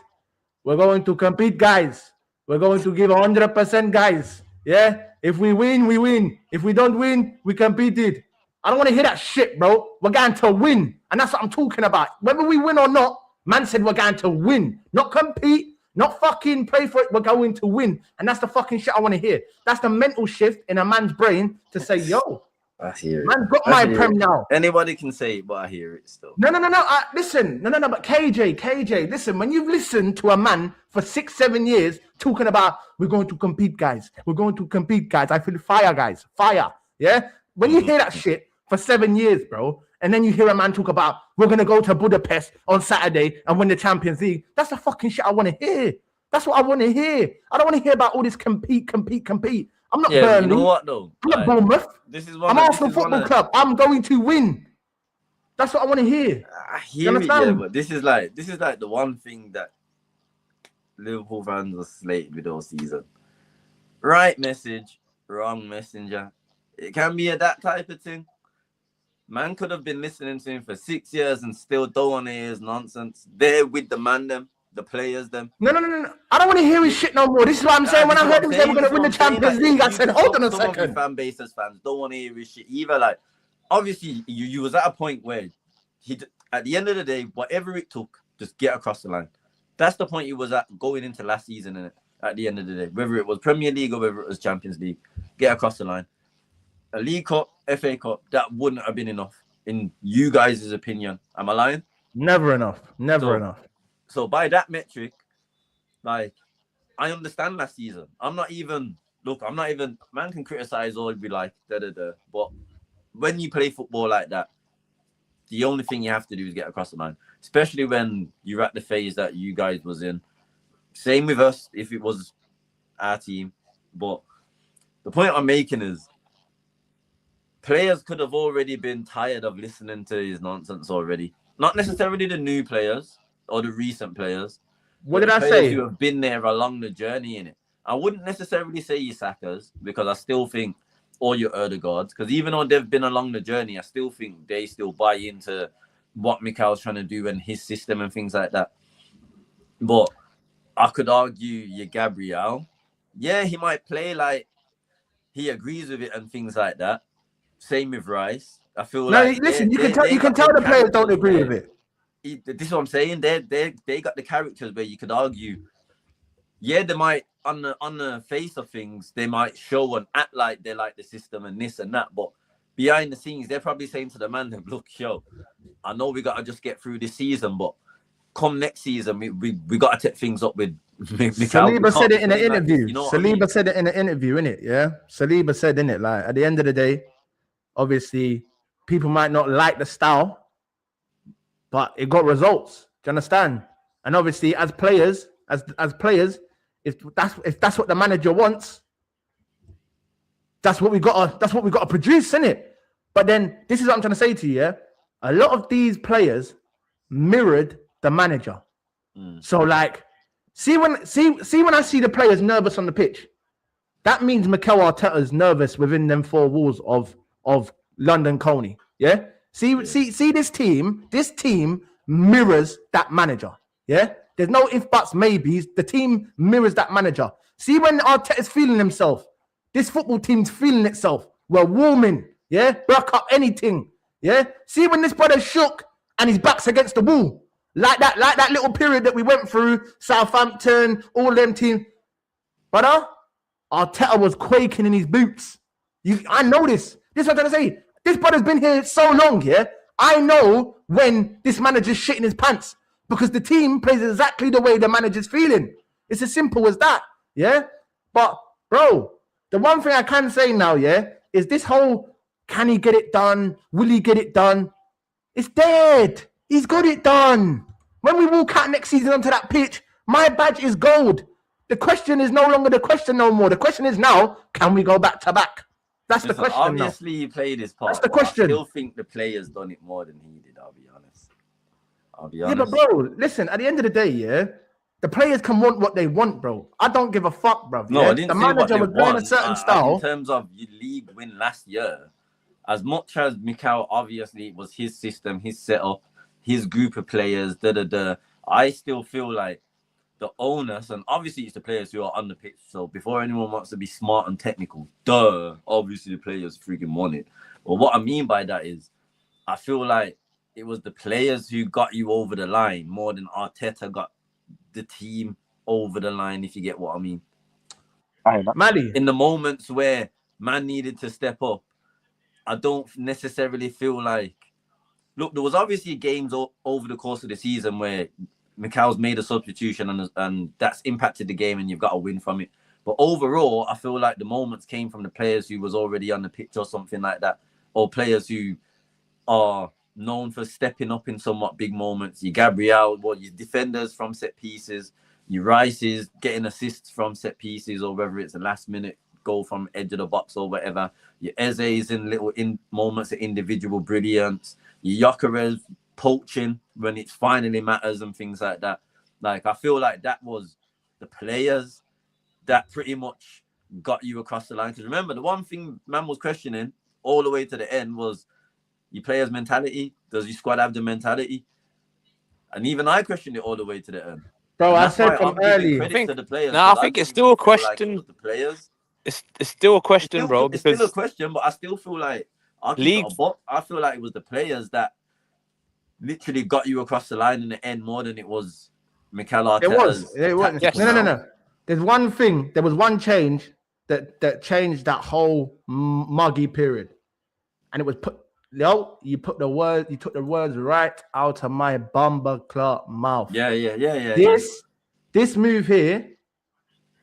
we're going to compete, guys. We're going to give 100%, guys. Yeah? If we win, we win. If we don't win, we competed. I don't want to hear that shit, bro. We're going to win. And that's what I'm talking about. Whether we win or not, man said we're going to win. Not compete, not fucking pray for it. We're going to win. And that's the fucking shit I want to hear. That's the mental shift in a man's brain to say, yo, I hear it. Man got my prem now. Anybody can say it, but I hear it still. No. Listen. But KJ, listen. When you've listened to a man for 6-7 years talking about we're going to compete, guys. We're going to compete, guys. I feel fire, guys. Fire. Yeah. When you hear that shit for 7 years, bro, and then you hear a man talk about we're gonna go to Budapest on Saturday and win the Champions League. That's the fucking shit I want to hear. That's what I want to hear. I don't want to hear about all this compete. I'm not Burnley. You know what though? I'm not Bournemouth. I'm Arsenal Football Club. I'm going to win. That's what I want to hear. I hear it, yeah, but this is like the one thing that Liverpool fans are slated with all season. Right message, wrong messenger. It can be that type of thing. Man could have been listening to him for 6 years and still don't want to hear his nonsense. They're with the man them. The players, them. No. I don't want to hear his shit no more. This is what I'm saying. When I heard him say we're going to win the Champions League, I said, hold on a second. Some of the fan base as fans don't want to hear his shit either. Like, obviously, you was at a point where at the end of the day, whatever it took, just get across the line. That's the point he was at going into last season, innit? At the end of the day, whether it was Premier League or whether it was Champions League, get across the line. A League Cup, FA Cup, that wouldn't have been enough, in you guys' opinion. Am I lying? Never enough. Never enough. So by that metric, like, I understand last season. I'm not even man can criticize or be like but when you play football like that, the only thing you have to do is get across the line, especially when you're at the phase that you guys was in. Same with us if it was our team. But the point I'm making is players could have already been tired of listening to his nonsense already. Not necessarily the new players or the recent players. What did I players say? who have been there along the journey in it. I wouldn't necessarily say your Sakas, because I still think, or your Erdegaards, because even though they've been along the journey, I still think they still buy into what Mikel's trying to do and his system and things like that. But I could argue your Gabriel, yeah, he might play like he agrees with it and things like that. Same with Rice. I feel like listen, you can tell the players don't agree with it. This is what I'm saying. They got the characters where you could argue, yeah, they might on the face of things, they might show and act like they like the system and this and that, but behind the scenes, they're probably saying to the man, look, yo, I know we gotta just get through this season, but come next season, we gotta take things up with Saliba said it in an interview. Like, you know Saliba said it in an interview, innit? Yeah. Saliba said in it, like, at the end of the day, obviously, people might not like the style, but it got results. Do you understand? And obviously, as players, if that's what the manager wants, that's what we gotta produce, innit? But then this is what I'm trying to say to you, yeah. A lot of these players mirrored the manager. So like, see when I see the players nervous on the pitch, that means Mikel Arteta's nervous within them four walls of London Coney. Yeah. See this team mirrors that manager. Yeah. There's no if, buts, maybes. The team mirrors that manager. See when Arteta's feeling himself, this football team's feeling itself. We're warming. Yeah. Back up anything. Yeah. See when this brother shook and his back's against the wall. Like that little period that we went through, Southampton, all them teams. Brother, Arteta was quaking in his boots. I know this. This is what I'm trying to say. This brother's been here so long, yeah? I know when this manager's shitting his pants because the team plays exactly the way the manager's feeling. It's as simple as that, yeah? But, bro, the one thing I can say now, yeah, is this whole, can he get it done? Will he get it done? It's dead. He's got it done. When we walk out next season onto that pitch, my badge is gold. The question is no longer the question no more. The question is now, can we go back to back? That's the question. Obviously, he played his part. That's the question. I still think the players done it more than he did, I'll be honest. Yeah, but bro, listen, at the end of the day, yeah, the players can want what they want, bro. I don't give a fuck, bro. No, yeah? I didn't the say manager what was they playing want. a certain style. In terms of your league win last year, as much as Mikel, obviously, it was his system, his setup, his group of players, I still feel like the onus, and obviously it's the players who are on the pitch. So before anyone wants to be smart and technical, obviously the players freaking want it. But what I mean by that is, I feel like it was the players who got you over the line more than Arteta got the team over the line, if you get what I mean. Mali. In the moments where man needed to step up, I don't necessarily feel like... Look, there was obviously games over the course of the season where Mikel's made a substitution and that's impacted the game and you've got to win from it. But overall, I feel like the moments came from the players who was already on the pitch or something like that, or players who are known for stepping up in somewhat big moments. Your Gabriel, your defenders from set pieces, your Rice's getting assists from set pieces, or whether it's a last minute goal from edge of the box or whatever. Your Eze's in moments of individual brilliance. Your Gyökeres poaching when it finally matters and things like that. Like, I feel like that was the players that pretty much got you across the line. Because remember, the one thing man was questioning all the way to the end was your players' mentality. Does your squad have the mentality? And even I questioned it all the way to the end. Bro, I said from early. I think it's still a question. Like the players. It's still a question, bro. It's still a question, but I still feel like I feel like it was the players that literally got you across the line in the end more than it was Mikel Arteta's. It was. Yes. No. There's one thing. There was one change that changed that whole muggy period, and it was Yo, you took the words right out of my bumper clock mouth. Yeah. This move here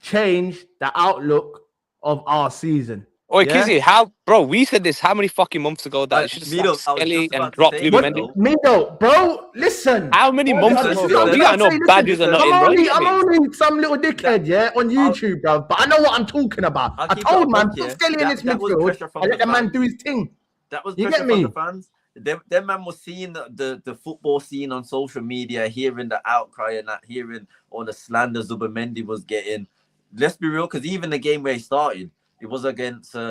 changed the outlook of our season. Oi, Yeah? Kizzy, how, bro? We said this how many fucking months ago that you should have Mido, slapped I was Skelly just about and to dropped say Luba that, Mendy? though. Mido, bro, listen. How many months listen, ago, bro? listen, We gotta know listen, badges are not in, bro. You get I'm me? only some little dickhead, yeah, on YouTube, bro. But I know what I'm talking about. I'll I keep it told a man, buck, put yeah. Skelly in this That was midfield pressure from and let the the man fans. do his thing. That was You pressure get from me? the fans. Them man was seeing the football scene on social media, hearing the outcry and that, hearing all the slander Zubimendi was getting. Let's be real, because even the game where he started, it was against it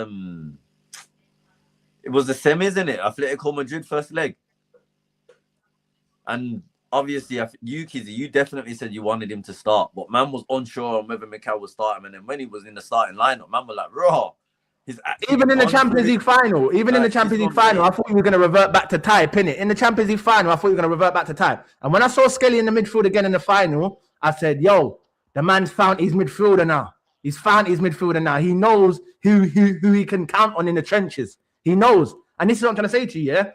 was the semis, isn't it? Atletico Madrid first leg. And obviously, you, Kizzy, you definitely said you wanted him to start, but man was unsure on whether Mikel would start him. And then when he was in the starting lineup, man was like, raw. Even in the Champions League final, I thought we were going to revert back to type, innit? In the Champions League final, I thought we were going to revert back to type. And when I saw Skelly in the midfield again in the final, I said, yo, the man's found his midfielder now. He's found his midfielder now. He knows who he can count on in the trenches. He knows. And this is what I'm trying to say to you, yeah?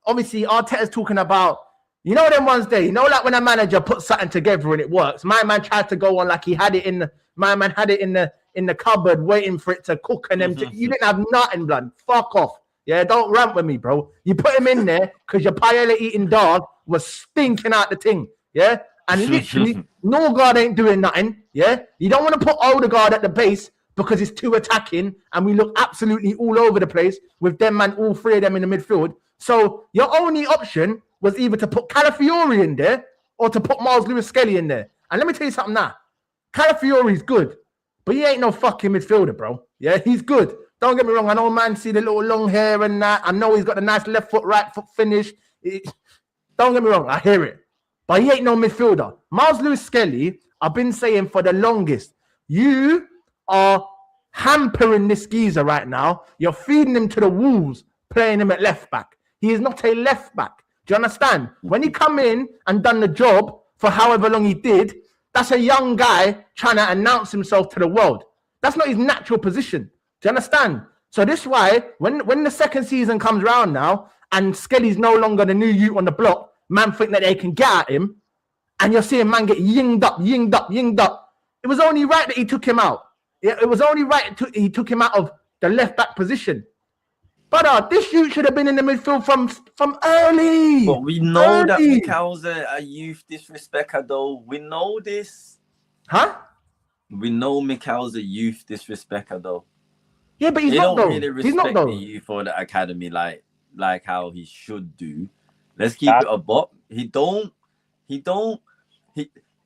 Obviously, Arteta's talking about, you know them ones there, you know, like when a manager puts something together and it works. My man tried to go on like he had it in the cupboard waiting for it to cook, and then you didn't have nothing, blood. Fuck off. Yeah, don't rant with me, bro. You put him in there because your paella eating dog was stinking out the thing. Yeah. And literally, Norgard ain't doing nothing. Yeah. You don't want to put Odegaard at the base because it's too attacking and we look absolutely all over the place with them man, all three of them in the midfield. So your only option was either to put Calafiori in there or to put Miles Lewis-Skelly in there. And let me tell you something now. Calafiori's good, but he ain't no fucking midfielder, bro. Yeah, he's good. Don't get me wrong. I know man see the little long hair and that. I know he's got the nice left foot, right foot finish. Don't get me wrong. I hear it. But he ain't no midfielder. Miles Lewis-Skelly, I've been saying for the longest, you are hampering this geezer right now. You're feeding him to the wolves, playing him at left back. He is not a left back. Do you understand? When he come in and done the job for however long he did, that's a young guy trying to announce himself to the world. That's not his natural position. Do you understand? So this is why when the second season comes around now and Skelly's no longer the new youth on the block, man think that they can get at him, and you're seeing man get yinged up. It was only right that he took him out. Yeah, it was only right he took him out of the left back position. But this youth should have been in the midfield from early. But we know that Mikel's a youth disrespecter, though. We know this. Huh? We know Mikel's a youth disrespecter, though. Yeah, but he's they not, don't though. really respect the youth for the academy like how he should do. Let's keep it a buck.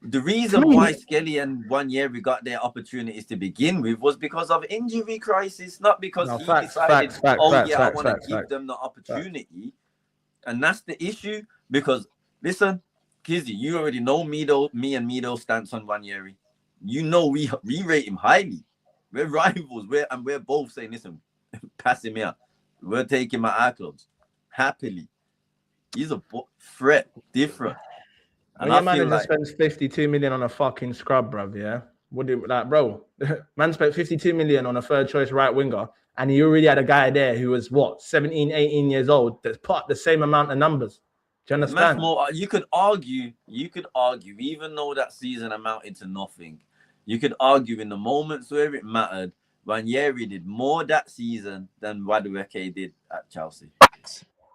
The reason why Skelly and Wanyeri got their opportunities to begin with was because of injury crisis, not because he decided, I want to give them the opportunity. And that's the issue. Because, listen, Kizzy, you already know me and Mido stance on Wanyeri. You know we rate him highly. We're rivals. We're both saying, listen, pass him here. We're taking my eye clubs. Happily. He's a threat, different. And your manager spends 52 million on a fucking scrub, bruv, yeah? Bro, man spent 52 million on a third choice right winger, and he already had a guy there who was, 17, 18 years old that's put the same amount of numbers. Do you understand? You could argue, even though that season amounted to nothing, you could argue in the moments where it mattered, Ranieri did more that season than Madueke did at Chelsea.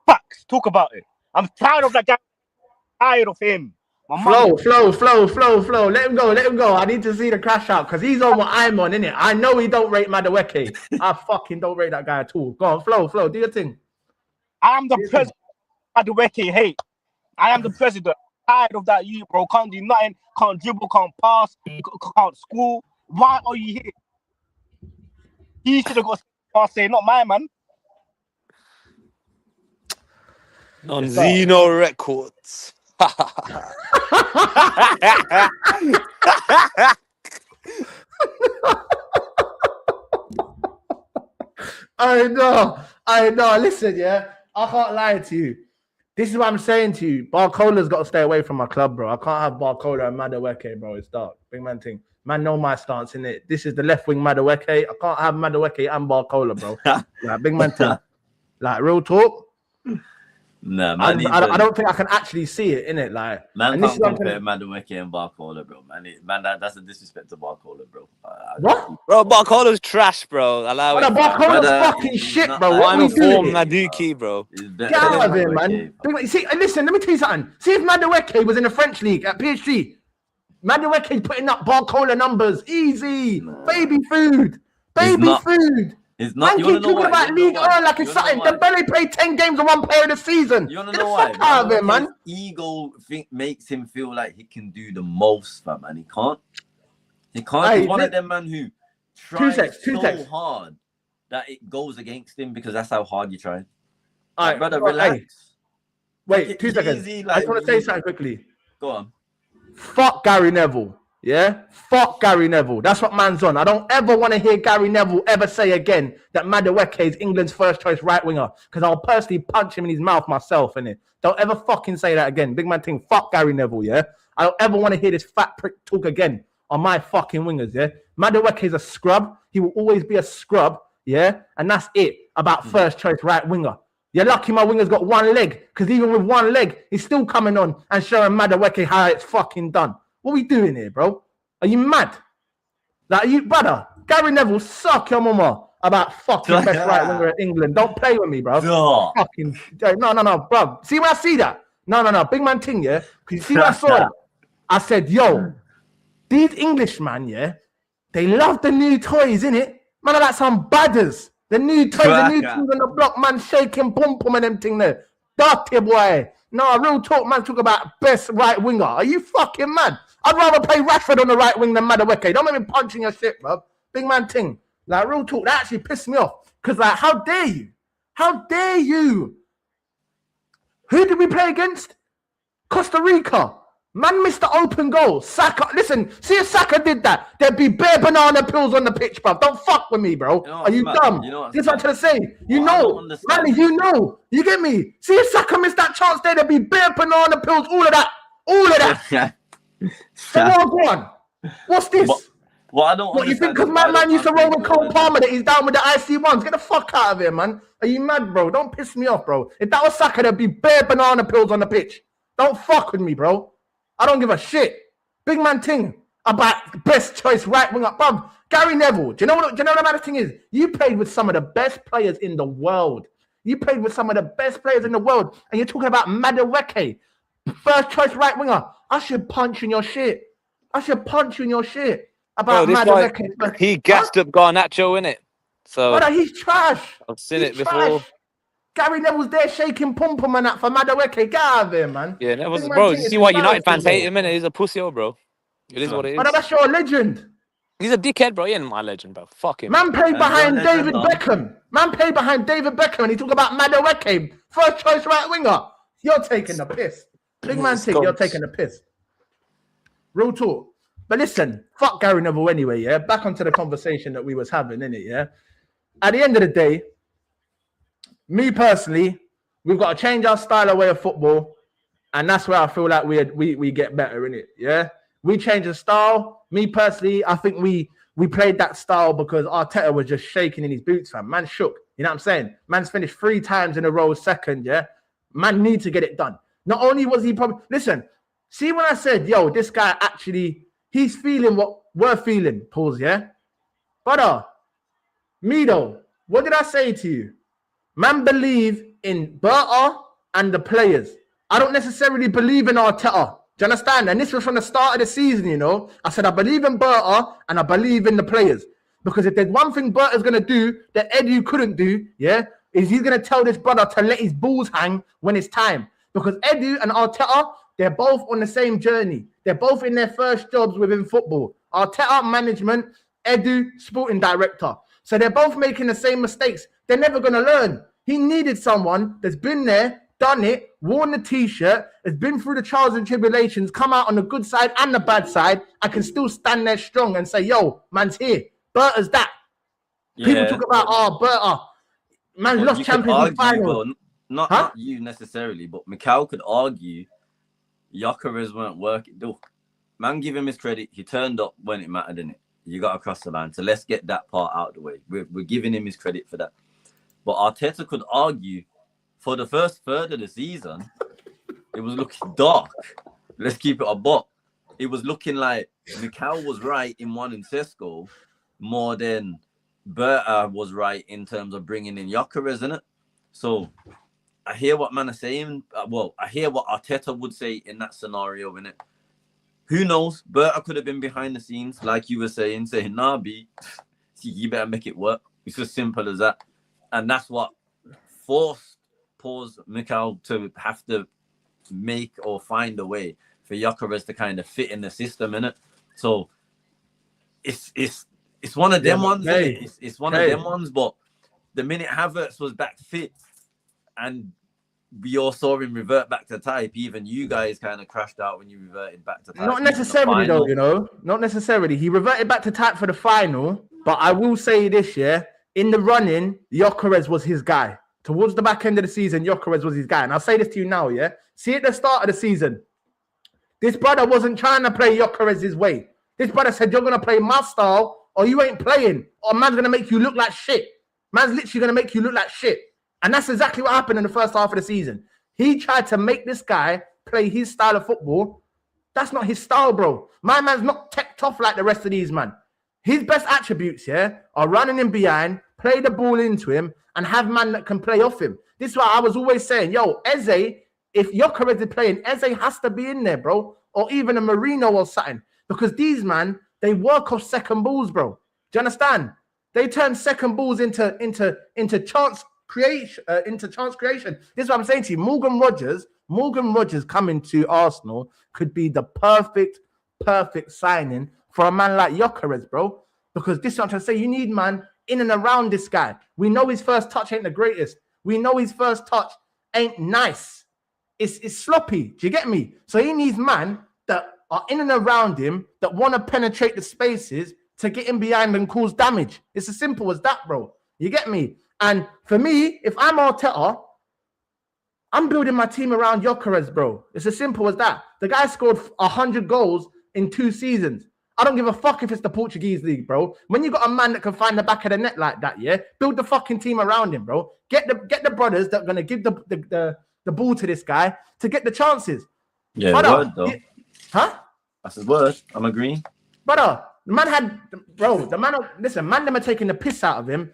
Facts. Talk about it. I'm tired of that guy. Tired of him. Flow. Let him go. I need to see the crash out because he's on what I'm on, innit? I know he don't rate Madueke. I fucking don't rate that guy at all. Go on, Flow, do your thing. I am the president of Madueke hate. I am the president. Tired of that you, bro. Can't do nothing. Can't dribble, can't pass, can't score. Why are you here? He should have got a say, not my man. On Zeno Records. I know. Listen, yeah, I can't lie to you. This is what I'm saying to you. Barcola's got to stay away from my club, bro. I can't have Barcola and Madueke, bro. It's dark. Big man thing. Man, know my stance in it. This is the left wing Madueke. I can't have Madueke and Barcola, bro. Like, big man thing. Like, real talk. Nah, I, man. I don't think I can actually see it in it. Like, Man and this can't is what I'm compare gonna- Madueke and Barcola, bro. That's a disrespect to Barcola, bro. What? Bro, Barcola's trash, bro. Allow What it, the fam. Barcola's Brother, fucking he's shit, not bro. like What Final we doing form, here? Madueke, bro. He's Get better out than of here, man. Madueke. See, listen, let me tell you something. See if Madueke was in the French league at PSG. Madueke putting up Barcola numbers. Easy. Baby food. Baby not. food. He's not. Man You wanna keep know talking why? about League One like it's You wanna something. know why? Dembele played 10 games in one player of the season. You wanna Get know the why? fuck out of here, man. Ego makes him feel like he can do the most, fam, and he can't. He can't. Hey, He's one of them man who tries two so secs. hard that it goes against him because that's how hard you try. All right, brother, well, relax. hey, wait, Take 2 it seconds. easy, I like, just want to say something quickly. Go on. Fuck Gary Neville. Yeah? Fuck Gary Neville. That's what man's on. I don't ever want to hear Gary Neville ever say again that Madueke is England's first choice right winger, because I'll personally punch him in his mouth myself, innit? Don't ever fucking say that again. Big man thing, fuck Gary Neville, yeah? I don't ever want to hear this fat prick talk again on my fucking wingers, yeah? Madueke is a scrub. He will always be a scrub, yeah? And that's it about first choice right winger. You're lucky my winger's got one leg, because even with one leg, he's still coming on and showing Madueke how it's fucking done. What are we doing here, bro? Are you mad? Like, are you, brother? Gary Neville, suck your mama about fucking best right winger at England. Don't play with me, bro. Duh. Fucking no, bro. See when I see that? No, big man thing, yeah. Because you see when I saw that, I said, yo, these Englishmen, yeah, they love the new toys, innit? Man, are like some badders. The new toys, the new things on the block, man, shaking pum pum and them thing there. Dirty boy. No, real talk, man, talk about best right winger. Are you fucking mad? I'd rather play Rashford on the right wing than Madueke. Don't make me punching your shit, bro. Big man thing. Like, real talk, that actually pissed me off. Because, like, how dare you? How dare you? Who did we play against? Costa Rica. Man missed the open goal. Saka, listen, see if Saka did that, there'd be bare banana pills on the pitch, bro. Don't fuck with me, bro. Are you dumb? This is what I'm trying to say. You know, man, you know. You get me? See if Saka missed that chance there, there'd be bare banana pills, all of that. All of that. So go on. What's this? Well, I don't. What you think? Because man used to roll with Cole Palmer that he's down with the IC1s. Get the fuck out of here, man. Are you mad, bro? Don't piss me off, bro. If that was Saka, there'd be bare banana pills on the pitch. Don't fuck with me, bro. I don't give a shit. Big man thing about best choice right winger, bro. Gary Neville. Do you know what the matter thing is? You played with some of the best players in the world. You played with some of the best players in the world, and you're talking about Madueke, first choice right winger. I should punch in your shit. I should punch you in your shit about Madueke. He gassed up Garnacho, innit? So brother, he's trash. I've seen He's it before. Gary Neville's there shaking pum pum and that for Madueke. Get out of here, man. Yeah, that was, bro. You see why United fans hate him, innit? He's a pussy, bro. It is what it is. But that's your legend. He's a dickhead, bro. He ain't my legend, bro. Fuck him. Man played behind David Beckham. Man played behind David Beckham, and he talk about Madueke, first choice right winger. You're taking the piss. Big man thing, you're taking the piss. Real talk. But listen, fuck Gary Neville anyway, yeah? Back onto the conversation that we was having, innit, yeah? At the end of the day, me personally, we've got to change our style of way of football, and that's where I feel like we get better, innit, yeah? We change the style. Me personally, I think we played that style because Arteta was just shaking in his boots, fam. Man shook. You know what I'm saying? Man's finished 3 times in a row second, yeah? Man need to get it done. Not only was he probably... Listen, see when I said, yo, this guy actually... He's feeling what we're feeling, pause, yeah? Brother, MIDO, what did I say to you? Man believe in Berta and the players. I don't necessarily believe in Arteta. Do you understand? And this was from the start of the season, you know. I said I believe in Berta and I believe in the players. Because if there's one thing Berta's going to do that Edu couldn't do, yeah, is he's going to tell this brother to let his balls hang when it's time. Because Edu and Arteta, they're both on the same journey. They're both in their first jobs within football. Arteta, management, Edu, sporting director. So they're both making the same mistakes. They're never going to learn. He needed someone that's been there, done it, worn the t-shirt, has been through the trials and tribulations, come out on the good side and the bad side, and can still stand there strong and say, yo, man's here. Berta's that. Yeah. People talk about, Berta. Man lost Champions League final. Not you necessarily, but Mikel could argue Gyökeres weren't working. Look, man, give him his credit. He turned up when it mattered, didn't it? You got to cross the line. So let's get that part out of the way. We're giving him his credit for that. But Arteta could argue for the first third of the season, it was looking dark. Let's keep it a buck. It was looking like Mikel was right in wanting Sesko more than Berta was right in terms of bringing in Gyökeres, isn't it? So I hear what man are saying. Well, I hear what Arteta would say in that scenario, innit? Who knows? Berta could have been behind the scenes, like you were saying, nah, B, you better make it work. It's as simple as that. And that's what forced Mikel to have to make or find a way for Gyökeres to kind of fit in the system, innit? So it's one of them ones, hey, innit? It's one of them ones, but the minute Havertz was back fit and we all saw him revert back to type, even you guys kind of crashed out when you reverted back to type. Not necessarily though, you know. Not necessarily. He reverted back to type for the final, but I will say this, yeah. In the running, Gyökeres was his guy. Towards the back end of the season, Gyökeres was his guy. And I'll say this to you now, yeah. See, at the start of the season, this brother wasn't trying to play Gyökeres' way. This brother said, you're going to play my style or you ain't playing. Or man's going to make you look like shit. Man's literally going to make you look like shit. And that's exactly what happened in the first half of the season. He tried to make this guy play his style of football. That's not his style, bro. My man's not tech tough like the rest of these, man. His best attributes, yeah, are running in behind, play the ball into him, and have man that can play off him. This is why I was always saying, yo, Eze, if Gyökeres is playing, Eze has to be in there, bro. Or even a Marino or something. Because these, man, they work off second balls, bro. Do you understand? They turn second balls into chance creation. This is what I'm saying to you. Morgan Rogers coming to Arsenal could be the perfect signing for a man like Gyökeres, bro. Because this is what I'm trying to say. You need man in and around this guy. We know his first touch ain't the greatest. We know his first touch ain't nice. It's sloppy. Do you get me? So he needs man that are in and around him that want to penetrate the spaces to get in behind and cause damage. It's as simple as that, bro. You get me? And for me, if I'm Arteta, I'm building my team around Gyökeres, bro. It's as simple as that. The guy scored 100 goals in 2 seasons. I don't give a fuck if it's the Portuguese league, bro. When you got a man that can find the back of the net like that, yeah, build the fucking team around him, bro. Get the brothers that are gonna give the ball to this guy to get the chances. Yeah, brother, word though. Huh? That's his word. I'm agreeing. Brother, the man had, bro, listen, man, them are taking the piss out of him.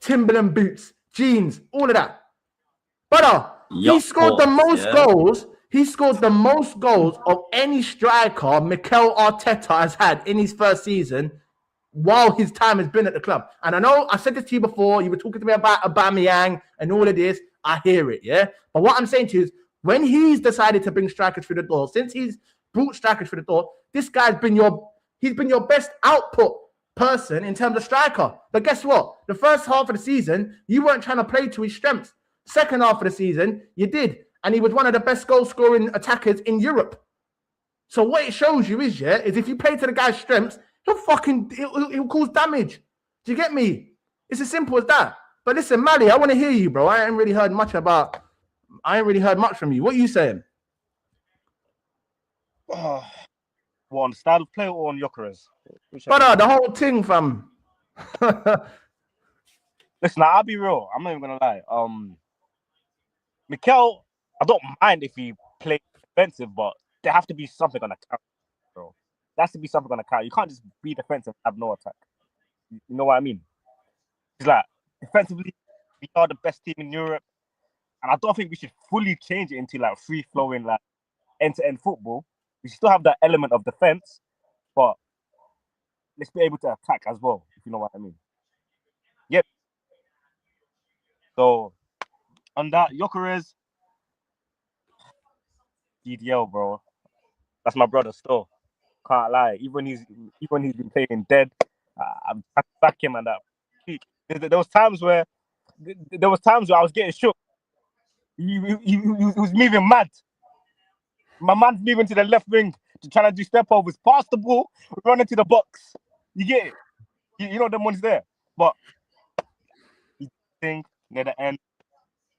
Timberland boots, jeans, all of that. Brother, he scored the most goals. He scored the most goals of any striker Mikel Arteta has had in his first season while his time has been at the club. And I know I said this to you before. You were talking to me about Aubameyang and all of this. I hear it, yeah? But what I'm saying to you is when he's decided to bring strikers through the door, since he's brought strikers through the door, this guy's been your best output person in terms of striker. But guess what? The first half of the season, you weren't trying to play to his strengths. Second half of the season, you did. And he was one of the best goal-scoring attackers in Europe. So what it shows you is, yeah, is if you play to the guy's strengths, he'll cause damage. Do you get me? It's as simple as that. But listen, Mali, I want to hear you, bro. I ain't really heard much from you. What are you saying? Well, on the style of play or on Gyökeres? Brother, the whole thing, fam. Listen, I'll be real. I'm not even gonna lie. Mikel, I don't mind if he plays defensive, but there have to be something on the counter, bro. There has to be something on the counter. You can't just be defensive and have no attack. You know what I mean? It's like defensively, we are the best team in Europe, and I don't think we should fully change it into like free-flowing, like end-to-end football. We still have that element of defense, but let's be able to attack as well, if you know what I mean. Yep. So on that, Gyökeres, DDL, bro. That's my brother still. Can't lie. Even when he's been playing dead, I'm back him and that. There was times where I was getting shook. He was moving mad. My man's moving to the left wing to try to do step overs, pass the ball, run into the box. You get it. You know them ones there. But I think near the end,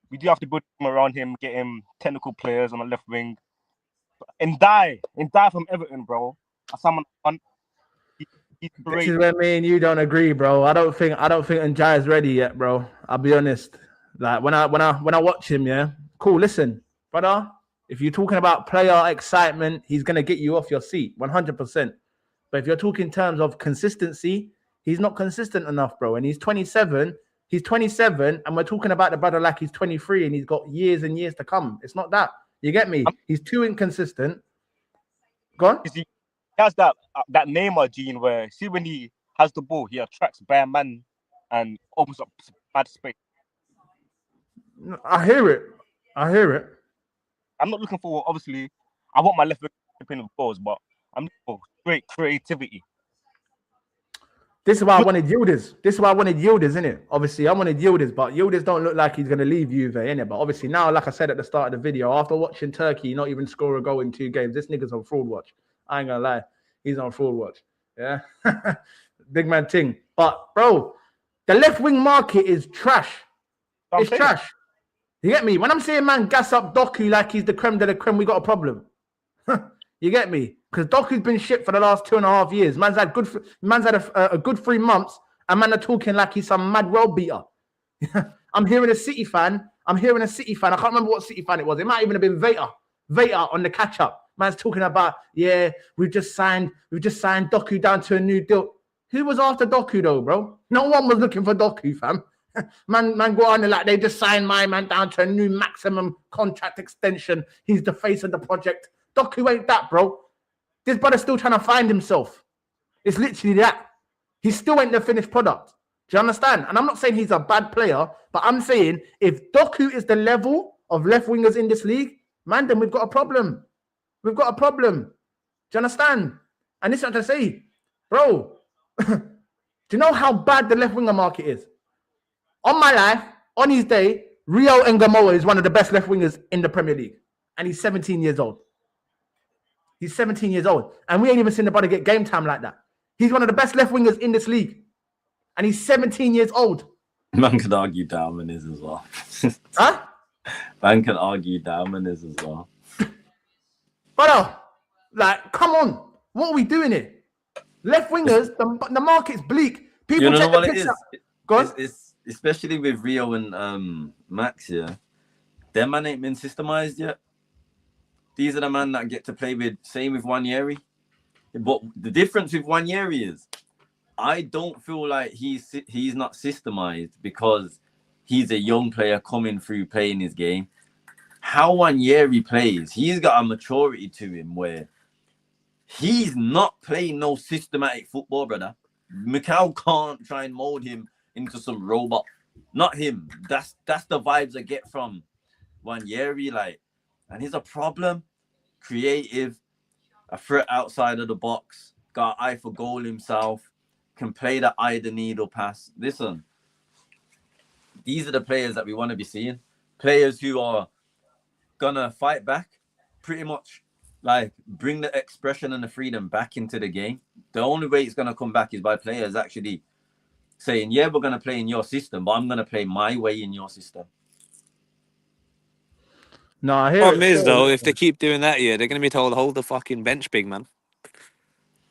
we do have to build him around him, get him technical players on the left wing, and die from Everton, bro. As someone on. This is where me and you don't agree, bro. I don't think Njai is ready yet, bro. I'll be honest. Like when I watch him, yeah, cool. Listen, brother, if you're talking about player excitement, he's gonna get you off your seat, 100%. But if you're talking in terms of consistency, he's not consistent enough, bro. And he's 27. He's 27, and we're talking about the brother like he's 23, and he's got years and years to come. It's not that. You get me? He's too inconsistent. Go on. He has that Neymar gene where see when he has the ball, he attracts bare man and opens up bad space. I hear it. I'm not looking for, obviously, I want my left wing independent balls, but I'm looking for great creativity. This is why I wanted Yildiz. Innit? Obviously, I wanted Yildiz, but Yildiz don't look like he's going to leave Juve, innit? But obviously now, like I said at the start of the video, after watching Turkey not even score a goal in 2 games, this nigga's on fraud watch. I ain't going to lie. He's on fraud watch. Yeah? Big man ting. But, bro, the left wing market is trash. It's trash. You get me? When I'm saying, man, gas up Doku like he's the creme de la creme, we got a problem. You get me? Because Doku's been shit for the last 2.5 years. Man's had a good 3 months, and man are talking like he's some mad world beater. I'm hearing a City fan. I can't remember what City fan it was. It might even have been Veta on the catch up. Man's talking about, yeah, we've just signed Doku down to a new deal. Who was after Doku though, bro? No one was looking for Doku, fam. Man, go on like they just signed my man down to a new maximum contract extension. He's the face of the project. Doku ain't that, bro. This brother's still trying to find himself. It's literally that. He still ain't the finished product. Do you understand? And I'm not saying he's a bad player, but I'm saying if Doku is the level of left wingers in this league, man, then we've got a problem. Do you understand? And this is what I say, bro. Do you know how bad the left winger market is? On my life, on his day, Rio Ngamoa is one of the best left wingers in the Premier League. And he's 17 years old. And we ain't even seen the brother get game time like that. He's one of the best left wingers in this league. And he's 17 years old. Man could argue Dauman is as well. Huh? Man could argue Dauman is as well. Brother, like, come on. What are we doing here? Left wingers, the market's bleak. People you know take what the it picture. is? Go on. It's especially with Rio and Max, yeah. Them man ain't been systemized yet. These are the men that get to play with, same with Wanyeri. But the difference with Wanyeri is, I don't feel like he's not systemized because he's a young player coming through playing his game. How Wanyeri plays, he's got a maturity to him where he's not playing no systematic football, brother. Mikal can't try and mold him into some robot. Not him. That's the vibes I get from Wanyeri, like, and he's a problem. Creative, a threat outside of the box, got eye for goal himself, can play the eye the needle pass. Listen, these are the players that we want to be seeing. Players who are gonna fight back, pretty much like bring the expression and the freedom back into the game. The only way it's gonna come back is by players actually saying, yeah, we're gonna play in your system, but I'm gonna play my way in your system. No, I hear Problem it. is, though, if they keep doing that, yeah, they're going to be told, hold the fucking bench, big man.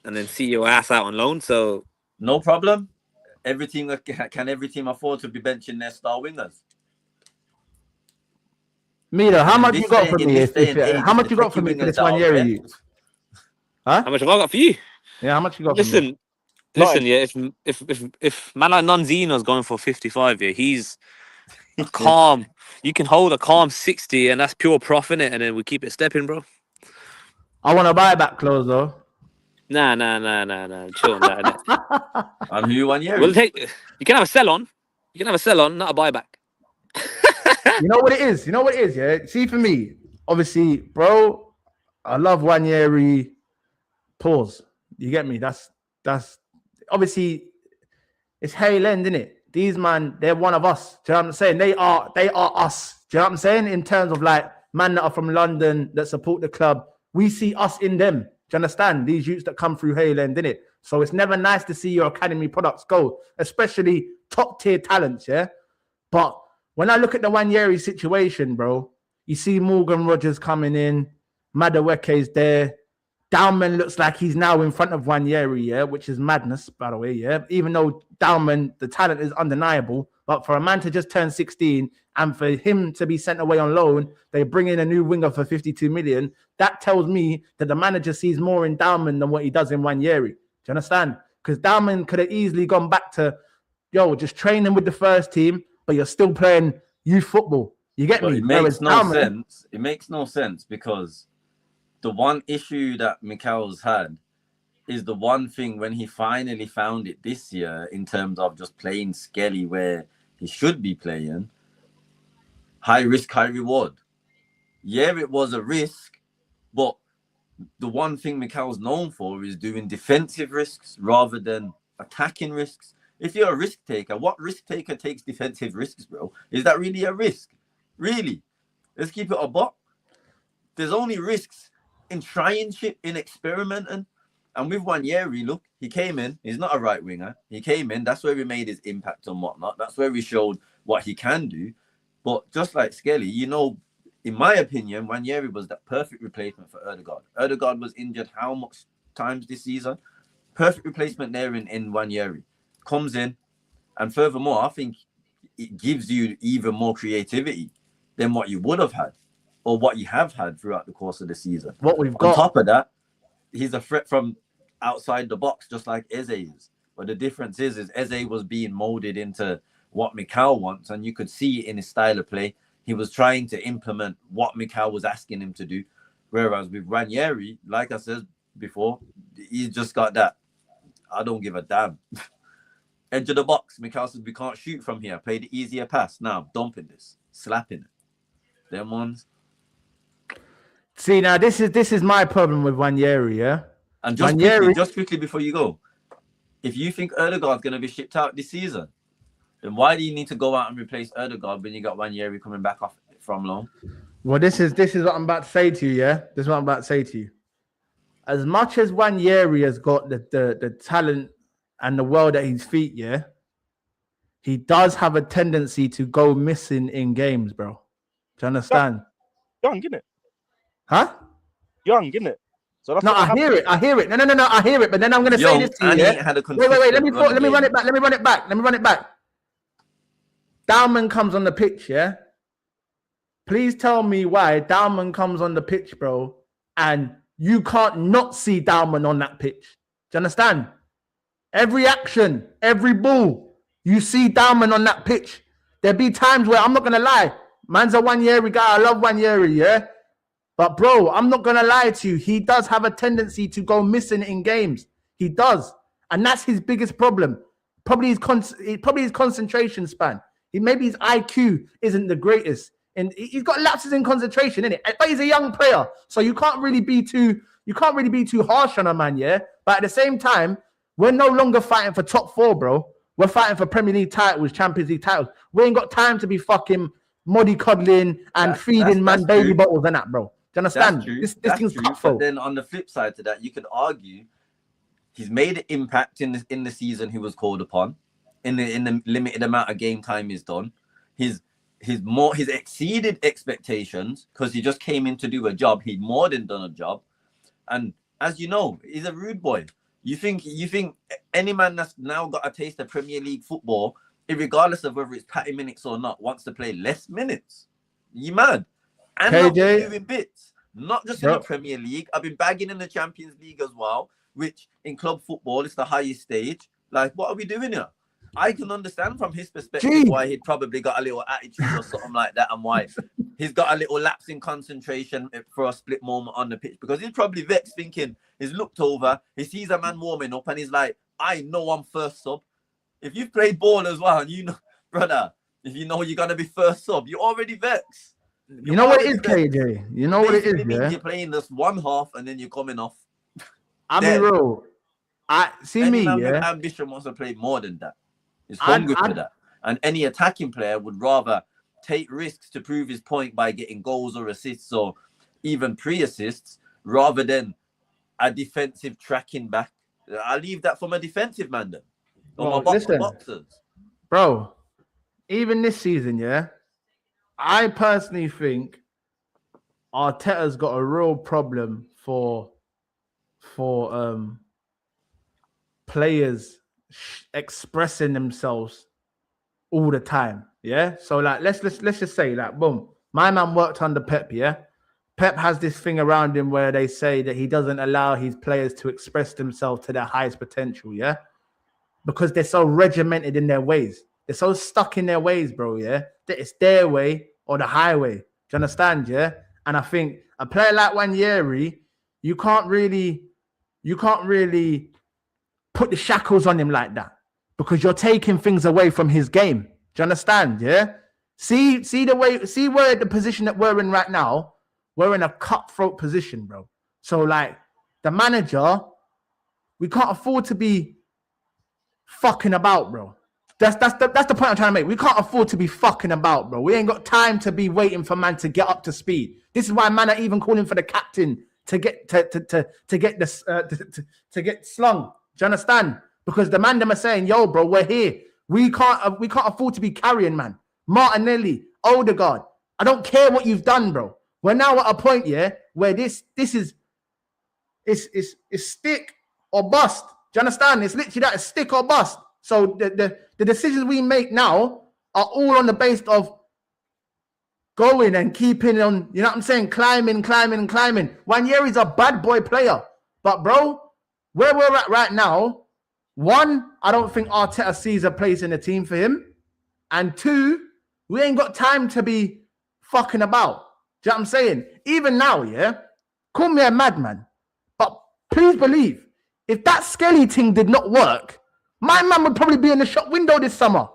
And then see your ass out on loan, so... No problem. Every team can every team afford to be benching their star wingers? MIDO, how much you got from me? How much you got from me for this 1 year of you? Huh? How much have I got for you? Yeah, how much you got from me? Listen, yeah, if man like Nonzino's going for 55, yeah, he's calm. You can hold a calm 60, and that's pure profit, innit? And then we keep it stepping, bro. I want to buy back clothes, though. Nah. Chill on that, innit? And who 1 year? You can have a sell on. You can have a sell on, not a buyback. You know what it is? Yeah. See, for me, obviously, bro, I love Wanyeri. Pause. You get me? That's obviously it's Hale End, isn't it? These man, they're one of us. Do you know what I'm saying? They are us. Do you know what I'm saying? In terms of like man that are from London that support the club, we see us in them. Do you understand? These youths that come through Hale End, innit? So it's never nice to see your academy products go, especially top tier talents, yeah. But when I look at the Wanyeri situation, bro, you see Morgan Rogers coming in, Madueke's there. Dauman looks like he's now in front of Wanyeri, yeah, which is madness, by the way, yeah. Even though Dauman, the talent is undeniable, But for a man to just turn 16 and for him to be sent away on loan, they bring in a new winger for 52 million. That tells me that the manager sees more in Dalman than what he does in Wanyeri. Do you understand? Because Dalman could have easily gone back to, just training with the first team, but you're still playing youth football. You get But me? it makes no sense. It makes no sense because the one issue that Mikel's had is the one thing when he finally found it this year in terms of just playing Skelly where he should be playing, high risk, high reward. Yeah, it was a risk, but the one thing Mikel's known for is doing defensive risks rather than attacking risks. If you're a risk taker, what risk taker takes defensive risks, bro? Is that really a risk? Really? Let's keep it a buck. There's only risks in trying shit, in experimenting. And with Wanyeri, look, he came in. He's not a right winger. He came in. That's where he made his impact and whatnot. That's where he showed what he can do. But just like Skelly, in my opinion, Wanyeri was the perfect replacement for Ødegaard. Ødegaard was injured how much times this season? Perfect replacement there in Wanyeri. Comes in. And furthermore, I think it gives you even more creativity than what you would have had or what you have had throughout the course of the season. What we've got. On top of that, he's a threat from outside the box, just like Eze is. But the difference is Eze was being molded into what Mikel wants, and you could see it in his style of play. He was trying to implement what Mikel was asking him to do. Whereas with Ranieri, like I said before, he's just got that. I don't give a damn. Edge of the box. Mikel says we can't shoot from here. Play the easier pass. Now I'm dumping this, slapping it. Them ones. See, now this is my problem with Wanyeri, yeah. And just quickly before you go, if you think Ødegaard's going to be shipped out this season, then why do you need to go out and replace Ødegaard when you got Wanyeri coming back off from loan? Well, this is what I'm about to say to you, yeah. This is what I'm about to say to you. As much as Wanyeri has got the talent and the world at his feet, yeah, he does have a tendency to go missing in games, bro. Do you understand? Young, innit? Huh? Young, innit? So that's No, I hear it. No, I hear it. But then I'm going to say this to you. Yeah? Wait. Let me run it back. Dalman comes on the pitch, yeah? Please tell me why Dalman comes on the pitch, bro, and you can't not see Dalman on that pitch. Do you understand? Every action, every ball, you see Dalman on that pitch. There'll be times where I'm not going to lie. Man's a Wanyeri guy. I love Wanyeri, yeah? But, bro, I'm not going to lie to you. He does have a tendency to go missing in games. He does. And that's his biggest problem. Probably his concentration span. Maybe his IQ isn't the greatest. And he's got lapses in concentration, innit? But he's a young player. So you can't really be too harsh on a man, yeah? But at the same time, we're no longer fighting for top four, bro. We're fighting for Premier League titles, Champions League titles. We ain't got time to be fucking mollycoddling and feeding baby bottles and that, bro. Do you understand? This thing's cutthroat. But then on the flip side to that, you could argue he's made an impact in the season he was called upon, in the limited amount of game time he's done. He's exceeded expectations because he just came in to do a job. He'd more than done a job. And as you know, he's a rude boy. You think any man that's now got a taste of Premier League football, regardless of whether it's 30 minutes or not, wants to play less minutes? You mad? And not doing bits. Not just in the Premier League. I've been bagging in the Champions League as well, which in club football is the highest stage. Like, what are we doing here? I can understand from his perspective why he'd probably got a little attitude or something like that, and why he's got a little lapse in concentration for a split moment on the pitch, because he's probably vexed, thinking he's looked over, he sees a man warming up, and he's like, I know I'm first sub. If you've played ball as well, and you know, brother, if you know you're gonna be first sub, you're already vexed. You know what it is, KJ? You know what it is, yeah? You're playing this one half, and then you're coming off. I mean, bro, ambition wants to play more than that. He's hungry for that. And any attacking player would rather take risks to prove his point by getting goals or assists or even pre-assists rather than a defensive tracking back. I leave that from a defensive man then. Or my boxers. Bro, even this season, yeah, I personally think Arteta's got a real problem for players expressing themselves all the time. Yeah. So like let's just say like boom, my man worked under Pep. Yeah. Pep has this thing around him where they say that he doesn't allow his players to express themselves to their highest potential. Yeah. Because they're so regimented in their ways. They're so stuck in their ways, bro. Yeah. That it's their way or the highway. Do you understand? Yeah. And I think a player like Nwaneri, you can't really put the shackles on him like that because you're taking things away from his game. Do you understand? Yeah. See where the position that we're in right now. We're in a cutthroat position, bro. So like the manager, we can't afford to be fucking about, bro. That's the point I'm trying to make. We can't afford to be fucking about, bro. We ain't got time to be waiting for man to get up to speed. This is why man are even calling for the captain to get get slung. Do you understand? Because the man them are saying, "Yo, bro, we're here. We can't afford to be carrying, man. Martinelli, Odegaard. I don't care what you've done, bro. We're now at a point, yeah, where this is stick or bust. Do you understand? It's literally that, it's stick or bust. So the decisions we make now are all on the basis of going and keeping on, you know what I'm saying? Climbing. Nwaneri's a bad boy player. But bro, where we're at right now, one, I don't think Arteta sees a place in the team for him. And two, we ain't got time to be fucking about. Do you know what I'm saying? Even now, yeah, call me a madman. But please believe, if that Skelly thing did not work, my man would probably be in the shop window this summer.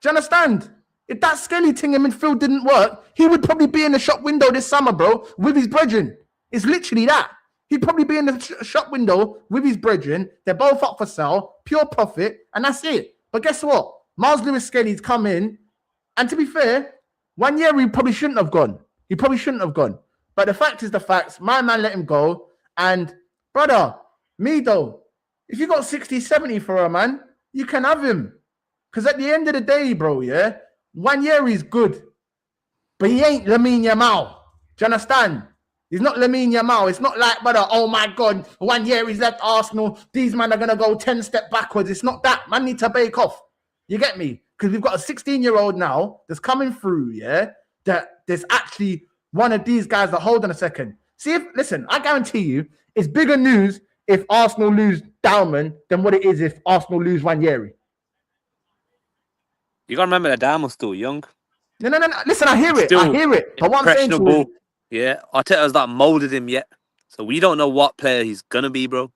Do you understand? If that Skelly thing in midfield didn't work, he would probably be in the shop window this summer, bro, with his brethren. It's literally that. He'd probably be in the shop window with his brethren. They're both up for sale, pure profit, and that's it. But guess what? Miles Lewis Skelly's come in, and to be fair, 1 year he probably shouldn't have gone. He probably shouldn't have gone. But the fact is the facts. My man let him go. And brother, MIDO, if you got 60, 70 for a man, you can have him. Because at the end of the day, bro, yeah, 1 year he's good. But he ain't Lamine Yamal. Do you understand? He's not Lamine Yamal. It's not like, brother, oh my God, 1 year he's left Arsenal. These men are going to go 10 steps backwards. It's not that. Man need to bake off. You get me? Because we've got a 16-year-old now that's coming through, yeah, that there's actually one of these guys that, hold on a second. See, listen, I guarantee you, it's bigger news if Arsenal lose Dalman than what it is if Arsenal lose Nwaneri. You got to remember that Dalman's still young. No. Listen, I hear it. But what I'm saying to you, yeah, Arteta's not molded him yet. So we don't know what player he's going to be, bro.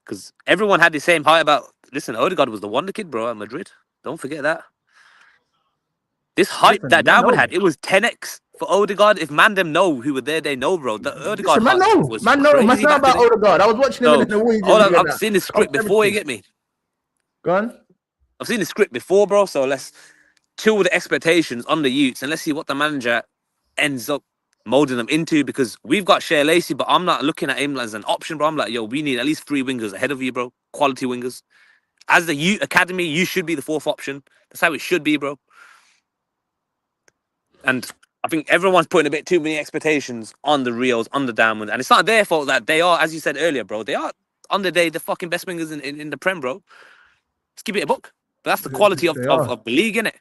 Because everyone had the same hype about, listen, Odegaard was the wonder kid, bro, at Madrid. Don't forget that. This hype that Dalman had, it was 10x for Odegaard. If man them know who were there, they know, bro. The Odegaard man know about Odegaard. I was watching him in the week. I've seen the script before, you get me? Go on. I've seen the script before, bro. So let's chill with the expectations on the youths and let's see what the manager ends up molding them into, because we've got Shea Lacey, but I'm not looking at him as an option, bro. I'm like, yo, we need at least 3 wingers ahead of you, bro. Quality wingers. As the youth academy, you should be the 4th option. That's how it should be, bro. And I think everyone's putting a bit too many expectations on the Rios, on the Diamond. And it's not their fault that they are, as you said earlier, bro, they are on the day the fucking best wingers in the Prem, bro. Let's keep it a book. But that's the quality of the league, innit?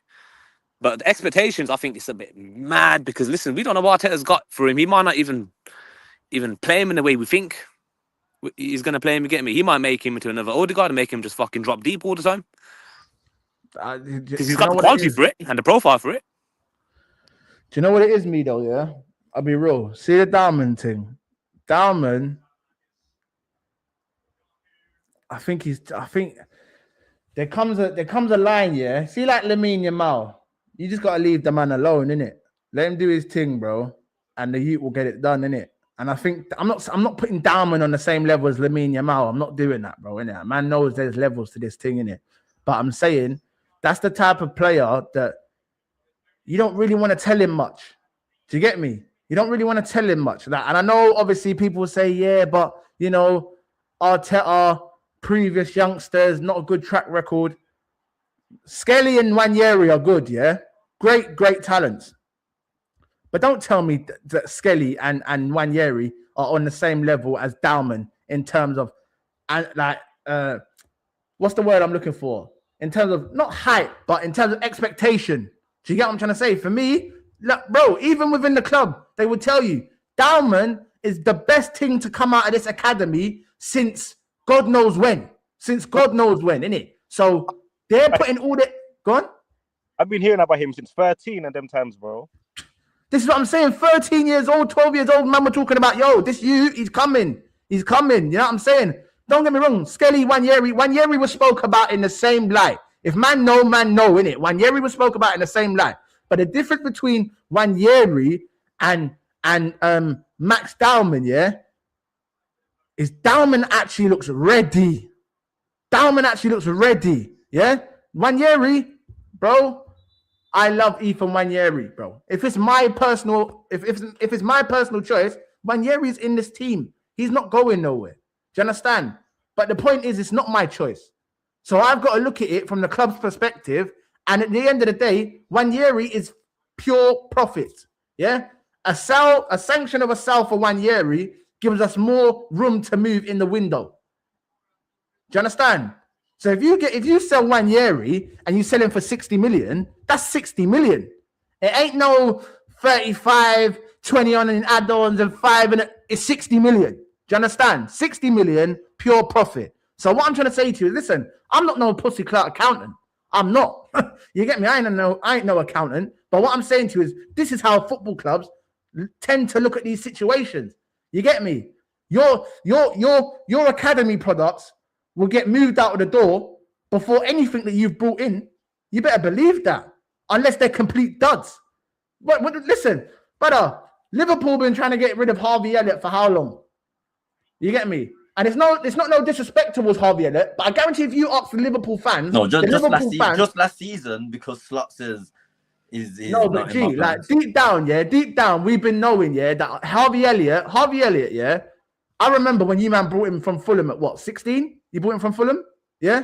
But the expectations, I think it's a bit mad because, listen, we don't know what Arteta's got for him. He might not even play him in the way we think he's going to play him, you get me? He might make him into another Odegaard and make him just fucking drop deep all the time. Because he's got the quality for it and the profile for it. Do you know what it is, me though? Yeah, I'll be real. See the Dalman thing. Dalman, I think there comes a line, yeah. See, like Lamine Yamal, you just gotta leave the man alone, innit? Let him do his thing, bro, and the youth will get it done, innit? And I think I'm not putting Dalman on the same level as Lamine Yamal. I'm not doing that, bro, innit? Man knows there's levels to this thing, innit? But I'm saying that's the type of player that you don't really want to tell him much. Do you get me? You don't really want to tell him much. And I know, obviously, people will say, yeah, but, you know, Arteta, previous youngsters, not a good track record. Skelly and Nwaneri are good, yeah? Great talents. But don't tell me that Skelly and Nwaneri are on the same level as Dalman in terms of, what's the word I'm looking for? in terms of not hype, but in terms of expectation. Do you get what I'm trying to say? For me, look, bro, even within the club, they would tell you Dalman is the best thing to come out of this academy since God knows when. Since God knows when, innit? So they're putting all the... Go on. I've been hearing about him since 13 and them times, bro. This is what I'm saying. 13 years old, 12 years old, man, we're talking about, yo, this youth, he's coming. He's coming. You know what I'm saying? Don't get me wrong. Skelly, Wanyeri was spoke about in the same light. If man know, innit? Wanyeri was spoke about in the same light. But the difference between Wanyeri and Max Dalman, yeah, is Dalman actually looks ready. Dalman actually looks ready, yeah? Wanyeri, bro, I love Ethan Wanyeri, bro. If it's my personal, if it's my personal choice, Wanyeri's in this team. He's not going nowhere. Do you understand? But the point is, it's not my choice. So I've got to look at it from the club's perspective. And at the end of the day, Wanyeri is pure profit. Yeah? A sanction of a sell for Wanyeri gives us more room to move in the window. Do you understand? So if you sell Wanyeri and you sell him for 60 million, that's 60 million. It ain't no 35, 20 on in add-ons and 5 and it's 60 million. Do you understand? 60 million pure profit. So what I'm trying to say to you is, listen, I'm not no pussy clout accountant. I'm not. You get me? I ain't no accountant. But what I'm saying to you is, this is how football clubs tend to look at these situations. You get me? Your academy products will get moved out of the door before anything that you've brought in. You better believe that, unless they're complete duds. But listen, brother, Liverpool been trying to get rid of Harvey Elliott for how long? You get me? And it's not no disrespect towards Harvey Elliott, but I guarantee if you ask the Liverpool fans, just last season, because Slot says is no, but gee, like deep down, we've been knowing, yeah, that Harvey Elliott, yeah. I remember when you man brought him from Fulham at what, 16? You brought him from Fulham, yeah,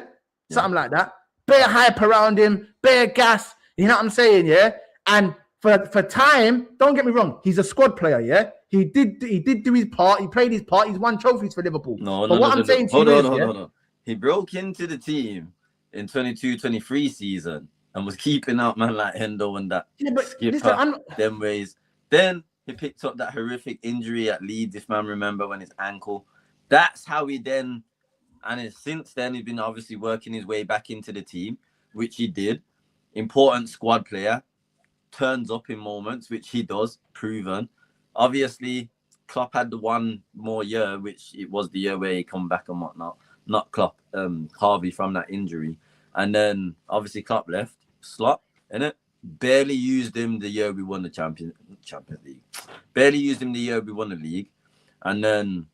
something like that. Bare hype around him, bare gas. You know what I'm saying, yeah. And for time, don't get me wrong, he's a squad player, yeah. He did do his part. He played his part. He's won trophies for Liverpool. Hold on. He broke into the team in 22-23 season and was keeping out man like Hendo and that skipper, them ways. Then he picked up that horrific injury at Leeds, if man remember, when his ankle. That's how he then, and since then he's been obviously working his way back into the team, which he did. Important squad player, turns up in moments, which he does, proven. Obviously, Klopp had the one more year, which it was the year where he come back and whatnot. Not Klopp, Harvey from that injury. And then, obviously, Klopp left. Slot, innit? Barely used him the year we won the Champions League. Barely used him the year we won the league. And then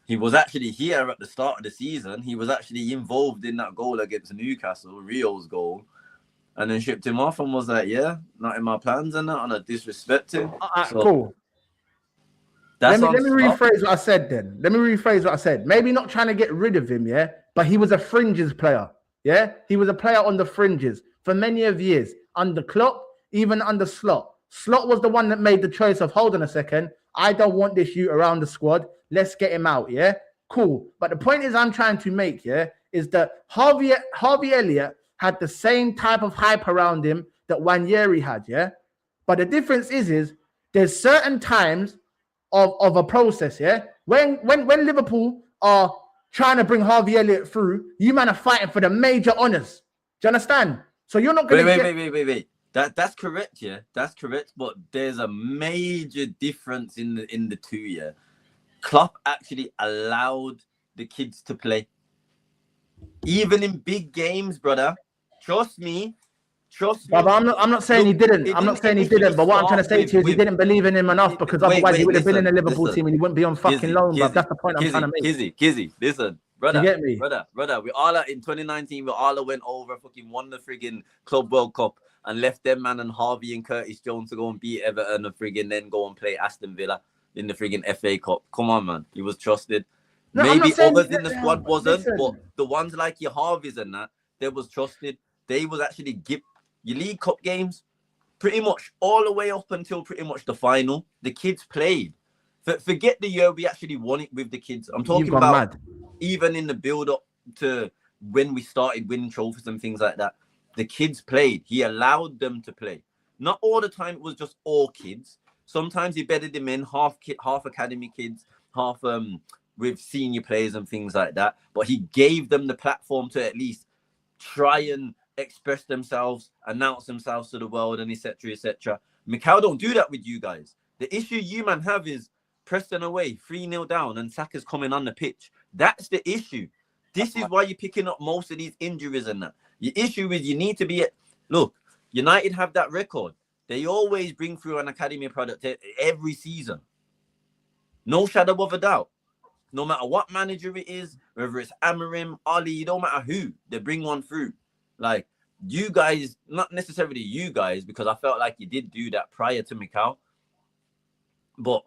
he was actually here at the start of the season. He was actually involved in that goal against Newcastle, Rio's goal. And then shipped him off and was like, yeah, not in my plans and that, on a disrespect him. Cool. Let me rephrase what I said then. Maybe not trying to get rid of him, yeah? But he was a fringes player, yeah? He was a player on the fringes for many of years. Under Klopp, even under Slot. Slot was the one that made the choice of, hold on a second, I don't want this youth around the squad. Let's get him out, yeah? Cool. But the point is I'm trying to make, yeah, is that Harvey Elliott had the same type of hype around him that Wanyeri had, yeah? But the difference is there's certain times of a process, yeah? When Liverpool are trying to bring Harvey Elliott through, you man are fighting for the major honors. Do you understand? So you're not going to wait. That's correct, yeah. That's correct, but there's a major difference in the two, yeah. Klopp actually allowed the kids to play. Even in big games, brother. Trust me. But I'm not saying he didn't. I'm not saying he didn't. But what I'm trying to say to you is he didn't believe in him enough, because otherwise he would have been in the Liverpool team and he wouldn't be on fucking loan. But that's the point I'm trying to make. KIZZY, listen, brother. You get me? Brother. We all in 2019. We all went over, fucking won the friggin' Club World Cup and left them man and Harvey and Curtis Jones to go and beat Everton and friggin' then go and play Aston Villa in the friggin' FA Cup. Come on, man. He was trusted. No, maybe others in the squad wasn't, but the ones like your Harveys and that, they was trusted. They was actually give your League Cup games pretty much all the way up until pretty much the final. The kids played. Forget the year we actually won it with the kids. I'm talking about even in the build up to when we started winning trophies and things like that, the kids played. He allowed them to play. Not all the time it was just all kids. Sometimes he bedded them in, half academy kids, half with senior players and things like that. But he gave them the platform to at least try and express themselves, announce themselves to the world, and etc. etc. Mikal don't do that with you guys. The issue you man have is Preston away, 3-0 down, and Saka's coming on the pitch. That's the issue. This is why you're picking up most of these injuries and that. Your issue is you need to be... Look, United have that record. They always bring through an academy product every season. No shadow of a doubt. No matter what manager it is, whether it's Amarim, Ali, no matter who, they bring one through. Like, you guys, not necessarily you guys, because I felt like you did do that prior to Mikal. But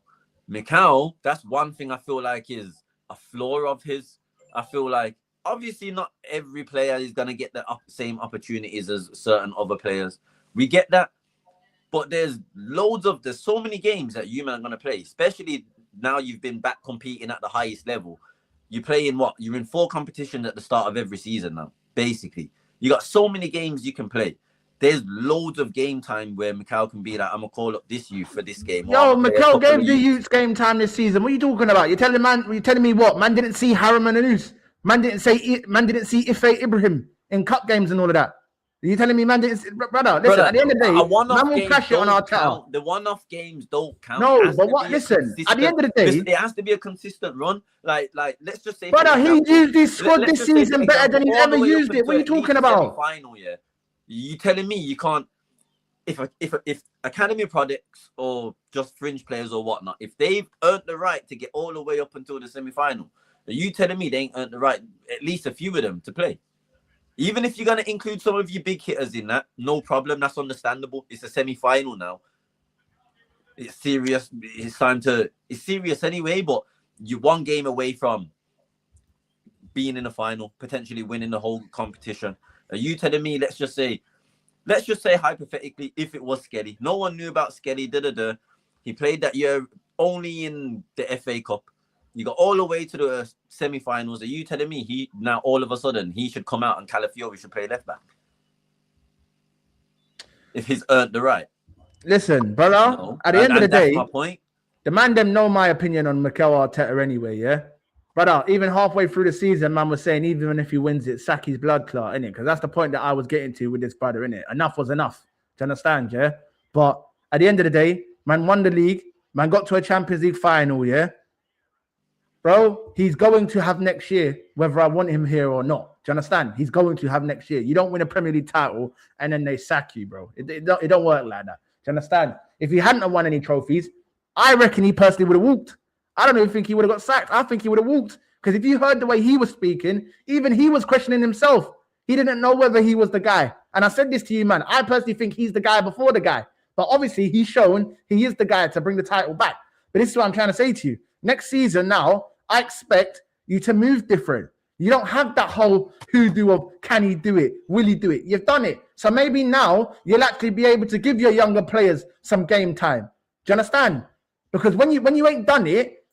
Mikal, that's one thing I feel like is a flaw of his. I feel like, obviously, not every player is going to get the same opportunities as certain other players. We get that. But there's so many games that you man are going to play, especially now you've been back competing at the highest level. You're playing what? You're in 4 competitions at the start of every season now, basically. You got so many games you can play. There's loads of game time where Mikal can be like, I'm going to call up this youth for this game. Yo, Mikal gave the youths game time this season. What are you talking about? You're telling me what? Man didn't see Harriman and Us. Man didn't see Ife Ibrahim in cup games and all of that. Are you telling me man didn't see, brother, listen, at the end of the day, man will crash it on our Twitter. The one-off games don't count. No, but what? Listen, at the end of the day, it has to be a consistent run. Like let's just say, brother, he used his squad this season better than he's ever used it. What are you talking about? Final, yeah. You telling me you can't? If academy products or just fringe players or whatnot, if they've earned the right to get all the way up until the semi-final, are you telling me they ain't earned the right, at least a few of them, to play? Even if you're going to include some of your big hitters in that, no problem. That's understandable. It's a semi-final now. It's serious. It's serious anyway, but you're one game away from being in the final, potentially winning the whole competition. Are you telling me, let's just say hypothetically, if it was Skelly, no one knew about Skelly, he played that year only in the FA Cup. You got all the way to the semi-finals. Are you telling me he now all of a sudden he should come out and Calafiori should play left back? If he's earned the right. Listen, brother, no. At the end of the day, my point. The man them know my opinion on Mikel Arteta anyway, yeah? Brother, even halfway through the season, man was saying even if he wins it, Saki's blood clot, innit? Because that's the point that I was getting to with this brother, innit? Enough was enough. Do you understand, yeah? But at the end of the day, man won the league, man got to a Champions League final, yeah? Bro, he's going to have next year, whether I want him here or not. Do you understand? He's going to have next year. You don't win a Premier League title and then they sack you, bro. It don't work like that. Do you understand? If he hadn't won any trophies, I reckon he personally would have walked. I don't even think he would have got sacked. I think he would have walked. Because if you heard the way he was speaking, even he was questioning himself. He didn't know whether he was the guy. And I said this to you, man. I personally think he's the guy before the guy. But obviously, he's shown he is the guy to bring the title back. But this is what I'm trying to say to you. Next season now, I expect you to move different. You don't have that whole hoodoo of can he do it? Will he do it? You've done it. So maybe now you'll actually be able to give your younger players some game time. Do you understand? Because when you ain't done it,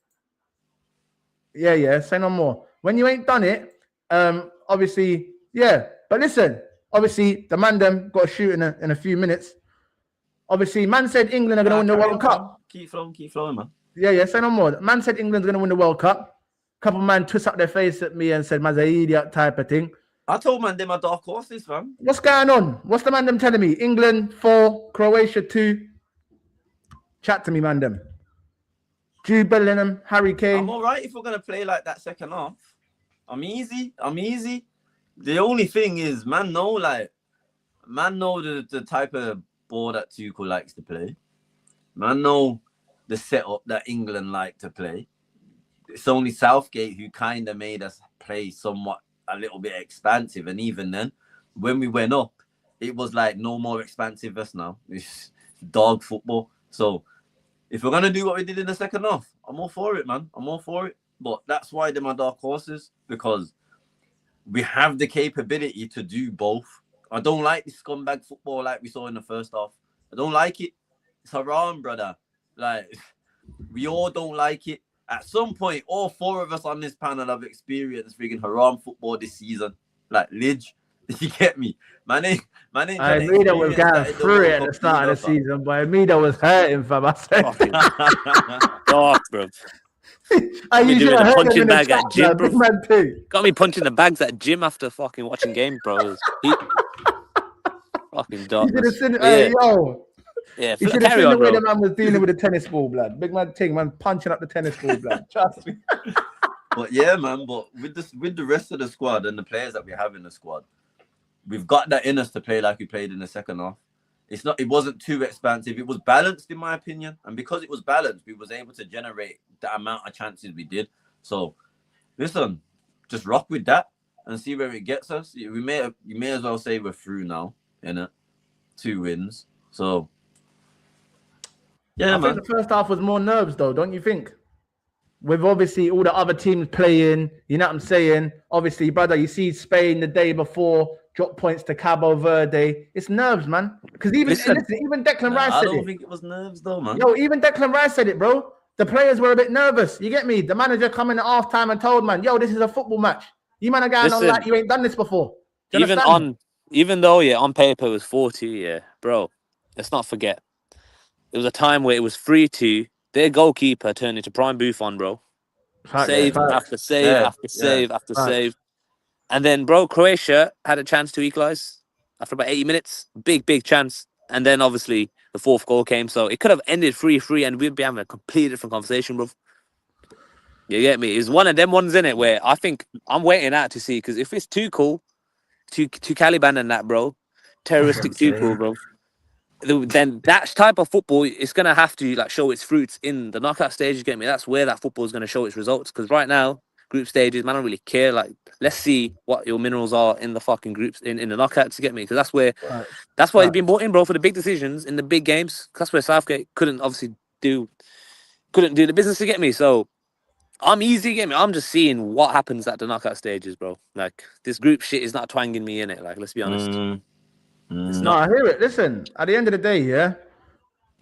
say no more. When you ain't done it, obviously, yeah. But listen, obviously the man them got a shoot in a few minutes. Obviously, man said England are going to win the World Cup. Keep flowing, man. Yeah, say no more. Man said England's going to win the World Cup. Couple man twist up their face at me and said, man's an idiot type of thing. I told man them are dark horses, fam. What's going on? What's the man them telling me? England 4, Croatia 2. Chat to me, man them. Jude Bellingham, Harry Kane. I'm all right if we're going to play like that second half. I'm easy. The only thing is, man know the type of ball that Tuchel likes to play. Man know the setup that England like to play. It's only Southgate who kind of made us play somewhat a little bit expansive. And even then, when we went up, it was like no more expansiveness now. It's dog football. So if we're going to do what we did in the second half, I'm all for it, man. I'm all for it. But that's why they're my dark horses, because we have the capability to do both. I don't like this scumbag football like we saw in the first half. I don't like it. It's haram, brother. Like, we all don't like it. At some point, all 4 of us on this panel have experienced freaking haram football this season. Like Lidge, you get me? My name. MIDO was going through it at the start of the season, but MIDO was hurting, fam. I said, Fucking dog, bro. you should doing have a heard him punching in the bag at chat, gym, bro. big man too. Got me punching the bags at gym after fucking watching game, bro. Fucking You dog. should have seen, Yeah, yo. yeah. You should have Carry seen the on, way bro. the man was dealing with the tennis ball, blood. Big man thing, man, punching up the tennis ball, blood. Trust me. But yeah, man. But with the rest of the squad and the players that we have in the squad, we've got that in us to play like we played in the second half. It wasn't too expansive. It was balanced, in my opinion, and because it was balanced, we was able to generate the amount of chances we did. So, listen, just rock with that and see where it gets us. You may as well say we're through now, innit? 2 wins. So, yeah, I man. think the first half was more nerves, though, don't you think? With obviously all the other teams playing, you know what I'm saying? Obviously, brother, you see Spain the day before drop points to Cabo Verde. It's nerves, man. Because even Declan Rice I said don't it. think it was nerves, though, man. Yo, even Declan Rice said it, bro. The players were a bit nervous. You get me? The manager coming at half time and told man, yo, this is a football match. You man are going on like you ain't done this before. Do you understand? Even though on paper it was 40, bro. Let's not forget. It was a time where it was 3-2. Their goalkeeper turned into prime Buffon, bro. Save after save after save after save. And then, bro, Croatia had a chance to equalize after about 80 minutes. Big chance. And then, obviously, the 4th goal came. So it could have ended 3-3 and we'd be having a completely different conversation, bro. You get me? It's one of them ones, in it, where I think I'm waiting out to see. Because if it's too cool, too Caliban and that, bro, terroristic too cool, bro, then that type of football is going to have to like show its fruits in the knockout stage. You get me? That's where that football is going to show its results. Because right now, group stages, man, I don't really care. Like, let's see what your minerals are in the fucking groups in the knockouts. You get me? Because that's where that's why he's been brought in, bro, for the big decisions in the big games. That's where Southgate couldn't do the business. To get me? So I'm easy. Get me? I'm just seeing what happens at the knockout stages, bro. Like, this group shit is not twanging me in it. Like, let's be honest. It's No, I hear it. Listen, at the end of the day,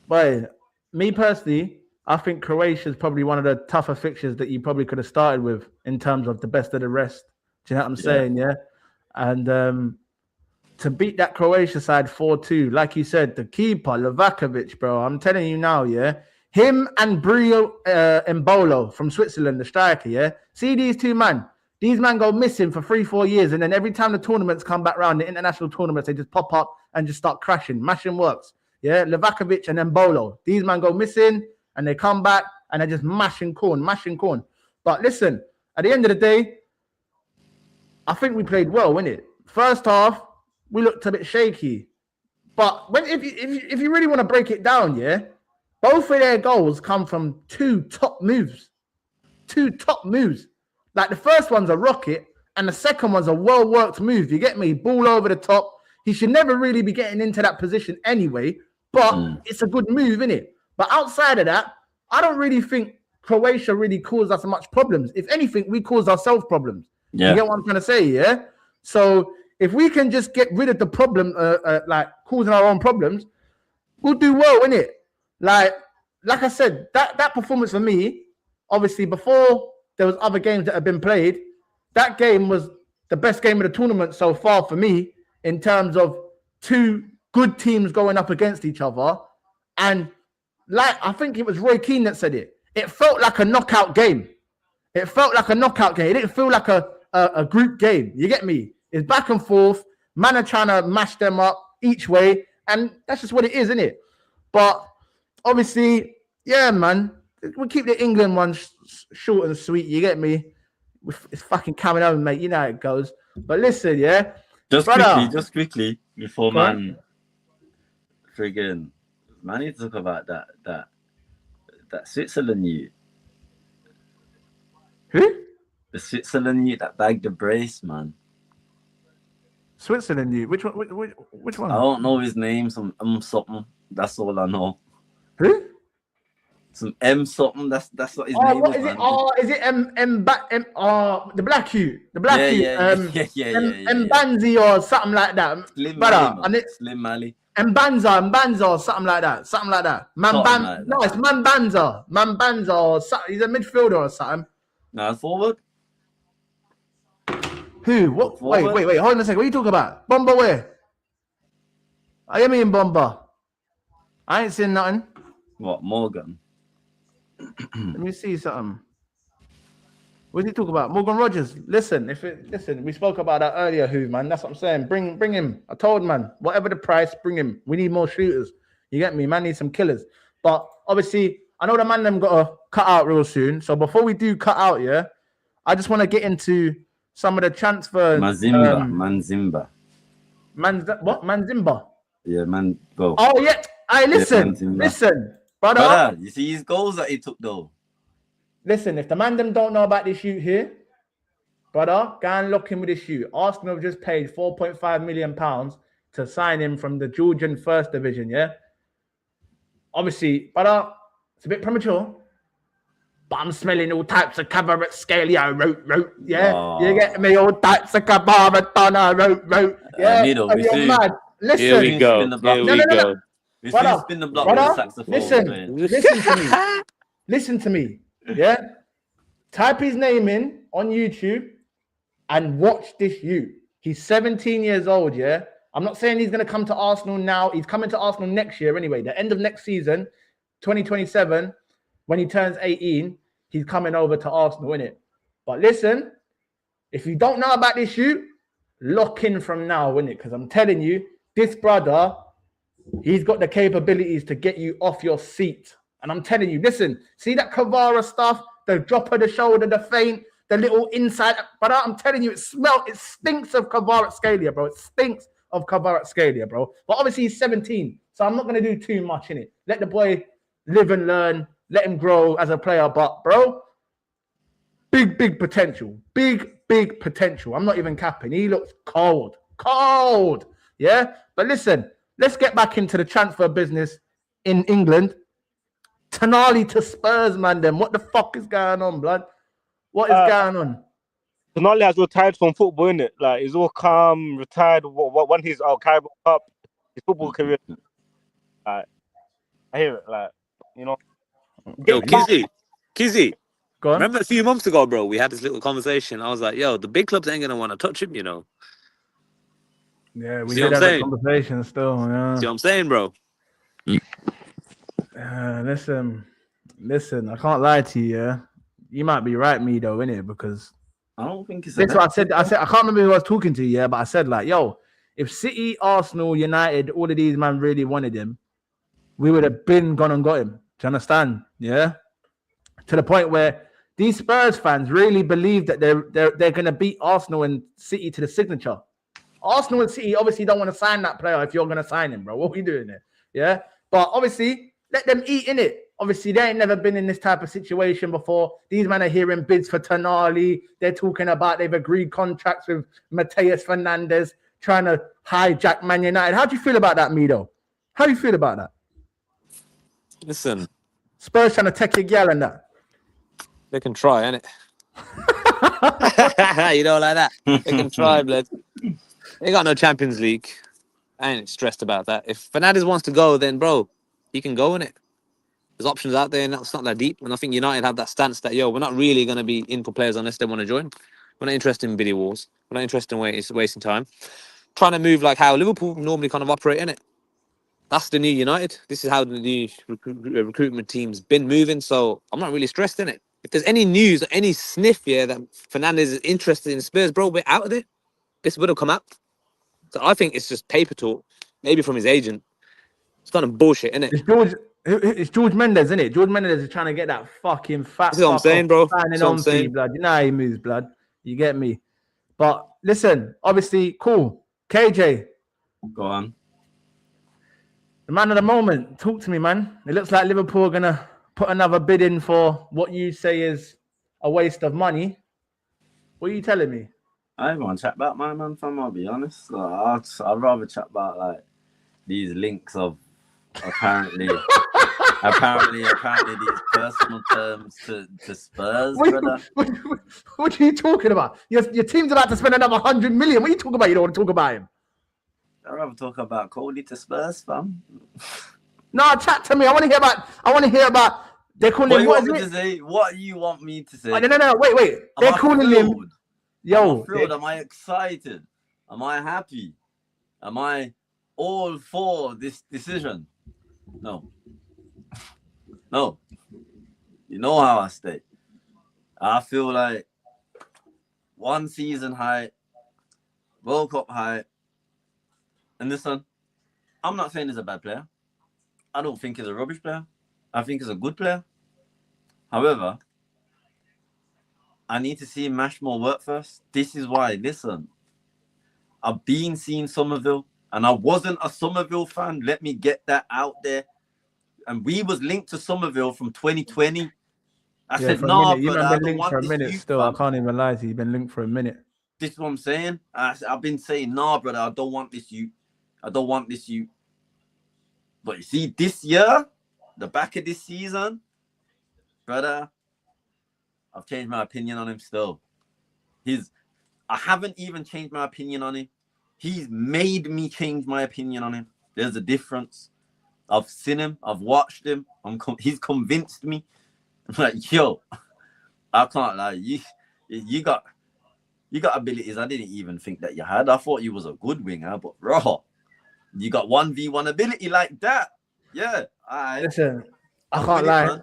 but me personally, I think Croatia is probably one of the tougher fixtures that you probably could have started with in terms of the best of the rest. Do you know what I'm saying? Yeah. And to beat that Croatia side 4-2, like you said, the keeper, Livakovic, bro, I'm telling you now, him and Brio Embolo from Switzerland, the striker, see these two man. These men go missing for 3-4 years, and then every time the tournaments come back around, the international tournaments, they just pop up and just start crashing. Mashing works. Livakovic and Embolo. These men go missing, and they come back, and they're just mashing corn. But listen, at the end of the day, I think we played well, innit? First half, we looked a bit shaky. But if you really want to break it down, both of their goals come from two top moves. Like, the first one's a rocket and the second one's a well-worked move. You get me? Ball over the top. He should never really be getting into that position anyway, but it's a good move, innit? But outside of that, I don't really think Croatia really caused us much problems. If anything, we caused ourselves problems. Yeah. You get what I'm trying to say, So if we can just get rid of the problem, like causing our own problems, we'll do well, innit? Like I said, that performance for me, obviously before there was other games that have been played, that game was the best game of the tournament so far for me in terms of two good teams going up against each other. And like, I think it was Roy Keane that said it. It felt like a knockout game. It didn't feel like a group game. You get me? It's back and forth. Man are trying to mash them up each way. And that's just what it is, isn't it? But obviously, man, we'll keep the England one short and sweet. You get me? It's fucking coming home, mate. You know how it goes. But listen, Just quickly, before man friggin' man need to talk about that Switzerland youth. Who? The Switzerland youth that bagged the brace, man. Switzerland youth? Which one? I don't know his name. Some something. That's all I know. Who? Some M something. That's what his name what is. Is it? Is it the black hue? The black hue. Mbanzi or something like that. Slim Mali. Mbanza or something like that. It's Mbanza or something. He's a midfielder or something. Now forward. Who? What? Wait. Hold on a second. What are you talking about? Bomber where? I mean Bomber. I ain't seen nothing. What, Morgan? Let me see something. What did he talk about? Morgan Rogers. Listen, we spoke about that earlier, who, man. That's what I'm saying. Bring him. I told man, whatever the price, bring him. We need more shooters. You get me? Man needs some killers. But obviously, I know the man them got to cut out real soon. So before we do cut out, yeah, I just want to get into some of the transfer. Manzimba. Manzimba. Yeah, man. Go. Oh yeah. Listen, brother. You see his goals that he took though. Listen, if the man them don't know about this shoot here, brother, go and lock him with this shoot. Arsenal have just paid £4.5 million to sign him from the Georgian First Division, yeah? Obviously, brother, it's a bit premature, but I'm smelling all types of Kvaratskhelia, rope, yeah? Oh. You get me? All types of Kvaratskhelia, rope, yeah? MIDO, You're mad. Listen. Here we go. No. Brother, spin the block with the saxophone. Listen to me. Yeah, type his name in on YouTube and watch this youth. He's 17 years old. Yeah, I'm not saying he's going to come to Arsenal now. He's coming to Arsenal next year anyway. The end of next season, 2027, when he turns 18, he's coming over to Arsenal, innit? But listen, if you don't know about this youth, lock in from now, innit? Because I'm telling you, this brother, he's got the capabilities to get you off your seat. And I'm telling you, listen, see that Kvara stuff, the drop of the shoulder, the feint, the little inside. But I'm telling you, it stinks of Kvaratskhelia, bro. It stinks of Kvaratskhelia, bro. But obviously he's 17, so I'm not going to do too much in it. Let the boy live and learn. Let him grow as a player. But, bro, big potential. Big potential. I'm not even capping. He looks cold. Yeah? But listen, let's get back into the transfer business in England. Tonali to Spurs, man. Then what the fuck is going on, blood? What is going on? Tonali has retired from football, innit? Like he's all calm, retired. Won his Carabao Cup, his football career. Like I hear it, like you know. Yo, KIZZY. Go on. Remember a few months ago, bro? We had this little conversation. I was like, "Yo, the big clubs ain't gonna want to touch him," you know. Yeah, we See did what I'm have a saying? conversation still. Yeah. See what I'm saying, bro? Listen. I can't lie to you. Yeah, you might be right, MIDO, innit? Because I don't think it's. that's what I said. I can't remember who I was talking to. Yeah, but I said like, yo, if City, Arsenal, United, all of these man really wanted him, we would have gone and got him. Do you understand? Yeah. To the point where these Spurs fans really believe that they're going to beat Arsenal and City to the signature. Arsenal and City obviously don't want to sign that player if you're going to sign him, bro. What are we doing there? Yeah. But obviously, let them eat in it. Obviously, they ain't never been in this type of situation before. These men are hearing bids for Tonali. They're talking about they've agreed contracts with Mateus Fernandez, trying to hijack Man United. How do you feel about that, MIDO? How do you feel about that? Listen, Spurs trying to take your gal and that. they can try, innit? You know, like that. They can try, blood. They got no Champions League. I ain't stressed about that. If Fernandez wants to go, then, bro, he can go, innit? There's options out there, and it's not that deep. And I think United have that stance that, yo, we're not really going to be in for players unless they want to join. We're not interested in video wars. We're not interested in wasting time. Trying to move like how Liverpool normally kind of operate, innit? That's the new United. This is how the new recruitment team's been moving. So I'm not really stressed in it. If there's any news or any sniff here that Fernandez is interested in Spurs, bro, we're out of it. This would have come out. So I think it's just paper talk, maybe from his agent. It's kind of bullshit, isn't it? It's George Mendes, isn't it? George Mendes is trying to get that fucking fat. This is what I'm saying, bro. Signing on fee, blood. You know how he moves, blood. You get me? But listen, obviously, cool. KJ. Go on. The man of the moment. Talk to me, man. It looks like Liverpool are going to put another bid in for what you say is a waste of money. What are you telling me? I don't want to chat about my man, fam, I'll be honest. Like, I'd rather chat about like these links of apparently these personal terms to Spurs, brother. What are you talking about? Your team's about to spend another 100 million. What are you talking about? You don't want to talk about him? I'd rather talk about Cody to Spurs, fam. No, chat to me. I want to hear about. They're calling him. What do you want me to say? What you want me to say? No. Wait. They're calling him. Yo, I thrilled? Am I excited? Am I happy? Am I all for this decision? No. No. You know how I stay. I feel like one season high, World Cup high. And listen, I'm not saying he's a bad player. I don't think he's a rubbish player. I think he's a good player. However, I need to see him mash more work first. This is why, listen, I've been seeing Somerville, and I wasn't a Somerville fan. Let me get that out there. And we was linked to Somerville from 2020. I said, for a no, minute. You brother, man I been don't linked want for a this minute youth, still. I fam. can't even lie to you. You've been linked for a minute. This is what I'm saying. I've been saying, nah, brother, I don't want this youth. I don't want this youth. But you see, this year, the back of this season, brother, I've changed my opinion on him still. I haven't even changed my opinion on him. He's made me change my opinion on him. There's a difference. I've seen him. I've watched him. He's convinced me. I'm like, yo, I can't lie. You got abilities I didn't even think that you had. I thought you was a good winger, but bro, you got 1v1 ability like that. Yeah. Listen, I can't lie.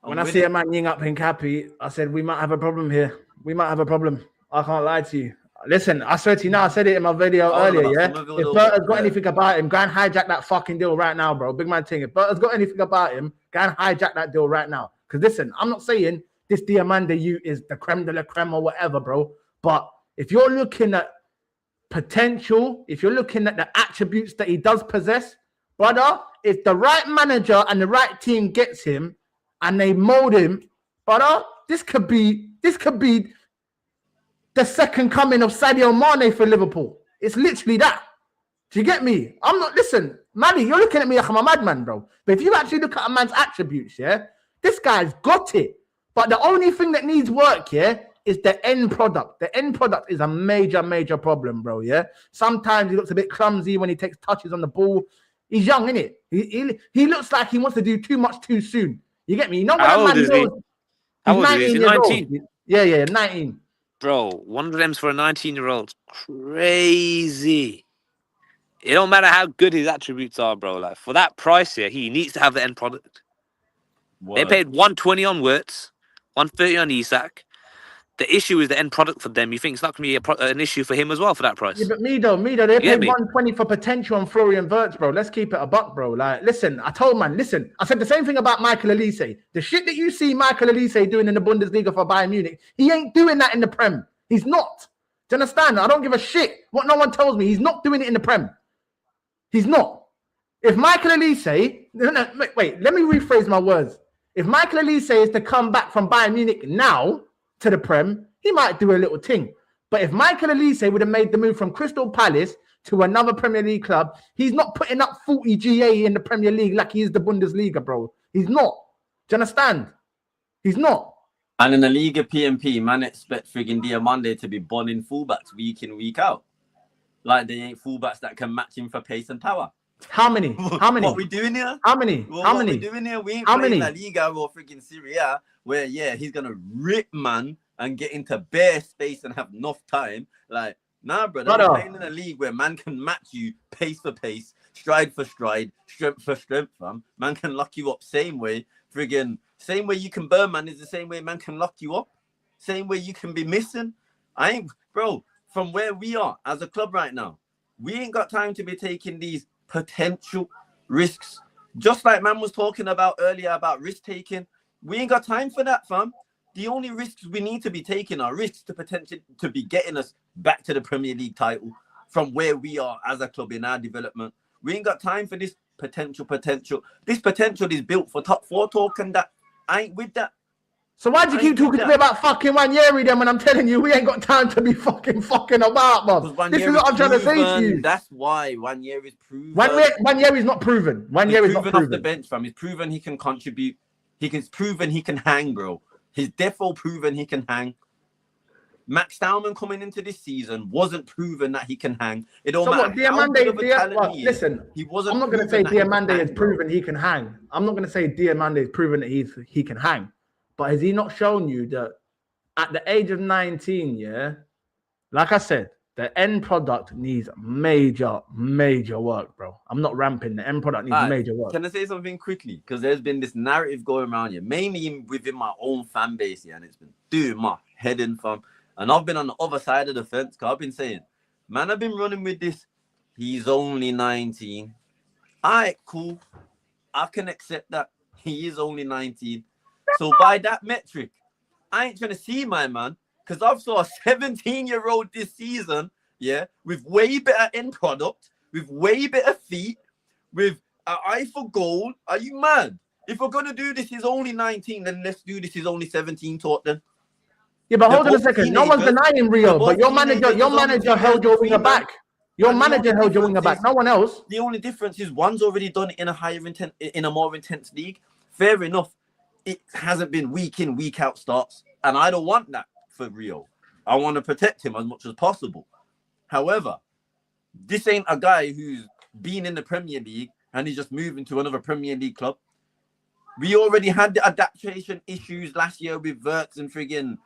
When I see a man ying up in Cappy, I said, we might have a problem here. We might have a problem. I can't lie to you. Listen, I swear to you now, I said it in my video earlier, yeah? If Berta's got anything about him, go and hijack that fucking deal right now, bro. Big man thing. If Berta's got anything about him, go and hijack that deal right now. Because listen, I'm not saying this Diamande you is the creme de la creme or whatever, bro. But if you're looking at potential, if you're looking at the attributes that he does possess, brother, if the right manager and the right team gets him and they mold him, brother, this could be the second coming of Sadio Mane for Liverpool. It's literally that. Do you get me? I'm not, listen, Manny, you're looking at me like I'm a madman, bro. But if you actually look at a man's attributes, yeah, this guy's got it. But the only thing that needs work, yeah, is the end product. The end product is a major, major problem, bro, yeah? Sometimes he looks a bit clumsy when he takes touches on the ball. He's young, innit? He looks like he wants to do too much too soon. You get me? You know what? How old is he? How old is he? 19? Yeah, 19. Bro, one of them's for a 19-year-old. Crazy. It don't matter how good his attributes are, bro. Like, for that price here, he needs to have the end product. Word. They paid 120 on Wirtz, 130 on Isak. The issue is the end product for them. You think it's not going to be an issue for him as well for that price? Yeah, but MIDO, they paid 120 for potential on Florian Wirtz, bro. Let's keep it a buck, bro. Like, listen, I said the same thing about Michael Olise. The shit that you see Michael Olise doing in the Bundesliga for Bayern Munich, he ain't doing that in the Prem. He's not. Do you understand? I don't give a shit what no one tells me. He's not doing it in the Prem. He's not. If Michael Olise, wait, let me rephrase my words. If Michael Olise is to come back from Bayern Munich now to the Prem, he might do a little thing. But if Michael Olise would have made the move from Crystal Palace to another Premier League club, he's not putting up 40 GA in the Premier League like he is the Bundesliga, bro. He's not. Do you understand? He's not. And in the Liga PMP, man, expect friggin' Diamande to be bonning fullbacks week in, week out. Like they ain't fullbacks that can match him for pace and power. How many? What we doing here? How many? What we doing here? We ain't playing La Liga or freaking Serie A, where he's gonna rip man and get into bare space and have enough time. Like, nah, brother. We're playing in a league where man can match you pace for pace, stride for stride, strength for strength, fam. Man can lock you up same way. Same way you can burn man is the same way man can lock you up. Same way you can be missing. Bro, from where we are as a club right now, we ain't got time to be taking these potential risks. Just like man was talking about earlier about risk taking, we ain't got time for that, fam. The only risks we need to be taking are risks to potential to be getting us back to the Premier League title from where we are as a club in our development. We ain't got time for this potential. This potential is built for top 4 talk, and that I ain't with that. So why do you keep talking to me about fucking Wanyeri then when I'm telling you we ain't got time to be fucking about, bro? This is what I'm trying to say to you. That's why Wanyeri is proven. Wanyeri's not proven. Wanyeri's not proven off the bench, fam. He's proven he can contribute. He's proven he can hang, bro. He's definitely proven he can hang. Max Stallman coming into this season wasn't proven that he can hang. It don't matter how good of a talent he is. Listen, he wasn't. I'm not going to say Diamande has proven he can hang. I'm not going to say Diamande has proven that he can hang. But has he not shown you that at the age of 19, like I said, the end product needs major work, bro. I'm not ramping. The end product needs Alright, major work. Can I say something quickly? Because there's been this narrative going around here, mainly within my own fan base here, and it's been doing my head in, fam. And I've been on the other side of the fence, because I've been saying, man, I've been running with this. He's only 19. Alright, cool. I can accept that. He is only 19. So by that metric, I ain't trying to see my man, because I've saw a 17-year-old this season, yeah, with way better end product, with way better feet, with an eye for goal. Are you mad? If we're gonna do this, he's only 19, then let's do this. He's only 17 talk then. Yeah, but They're hold on a both second. No one's teenagers. denying They're Rio, both but your teenagers. manager There's only 2 held years your between winger them. back. Your And the manager only held your winger difference back. No one else. The only difference is one's already done it in a more intense league. Fair enough. It hasn't been week in, week out starts. And I don't want that for Rio. I want to protect him as much as possible. However, this ain't a guy who's been in the Premier League and he's just moving to another Premier League club. We already had the adaptation issues last year with Wirtz and friggin'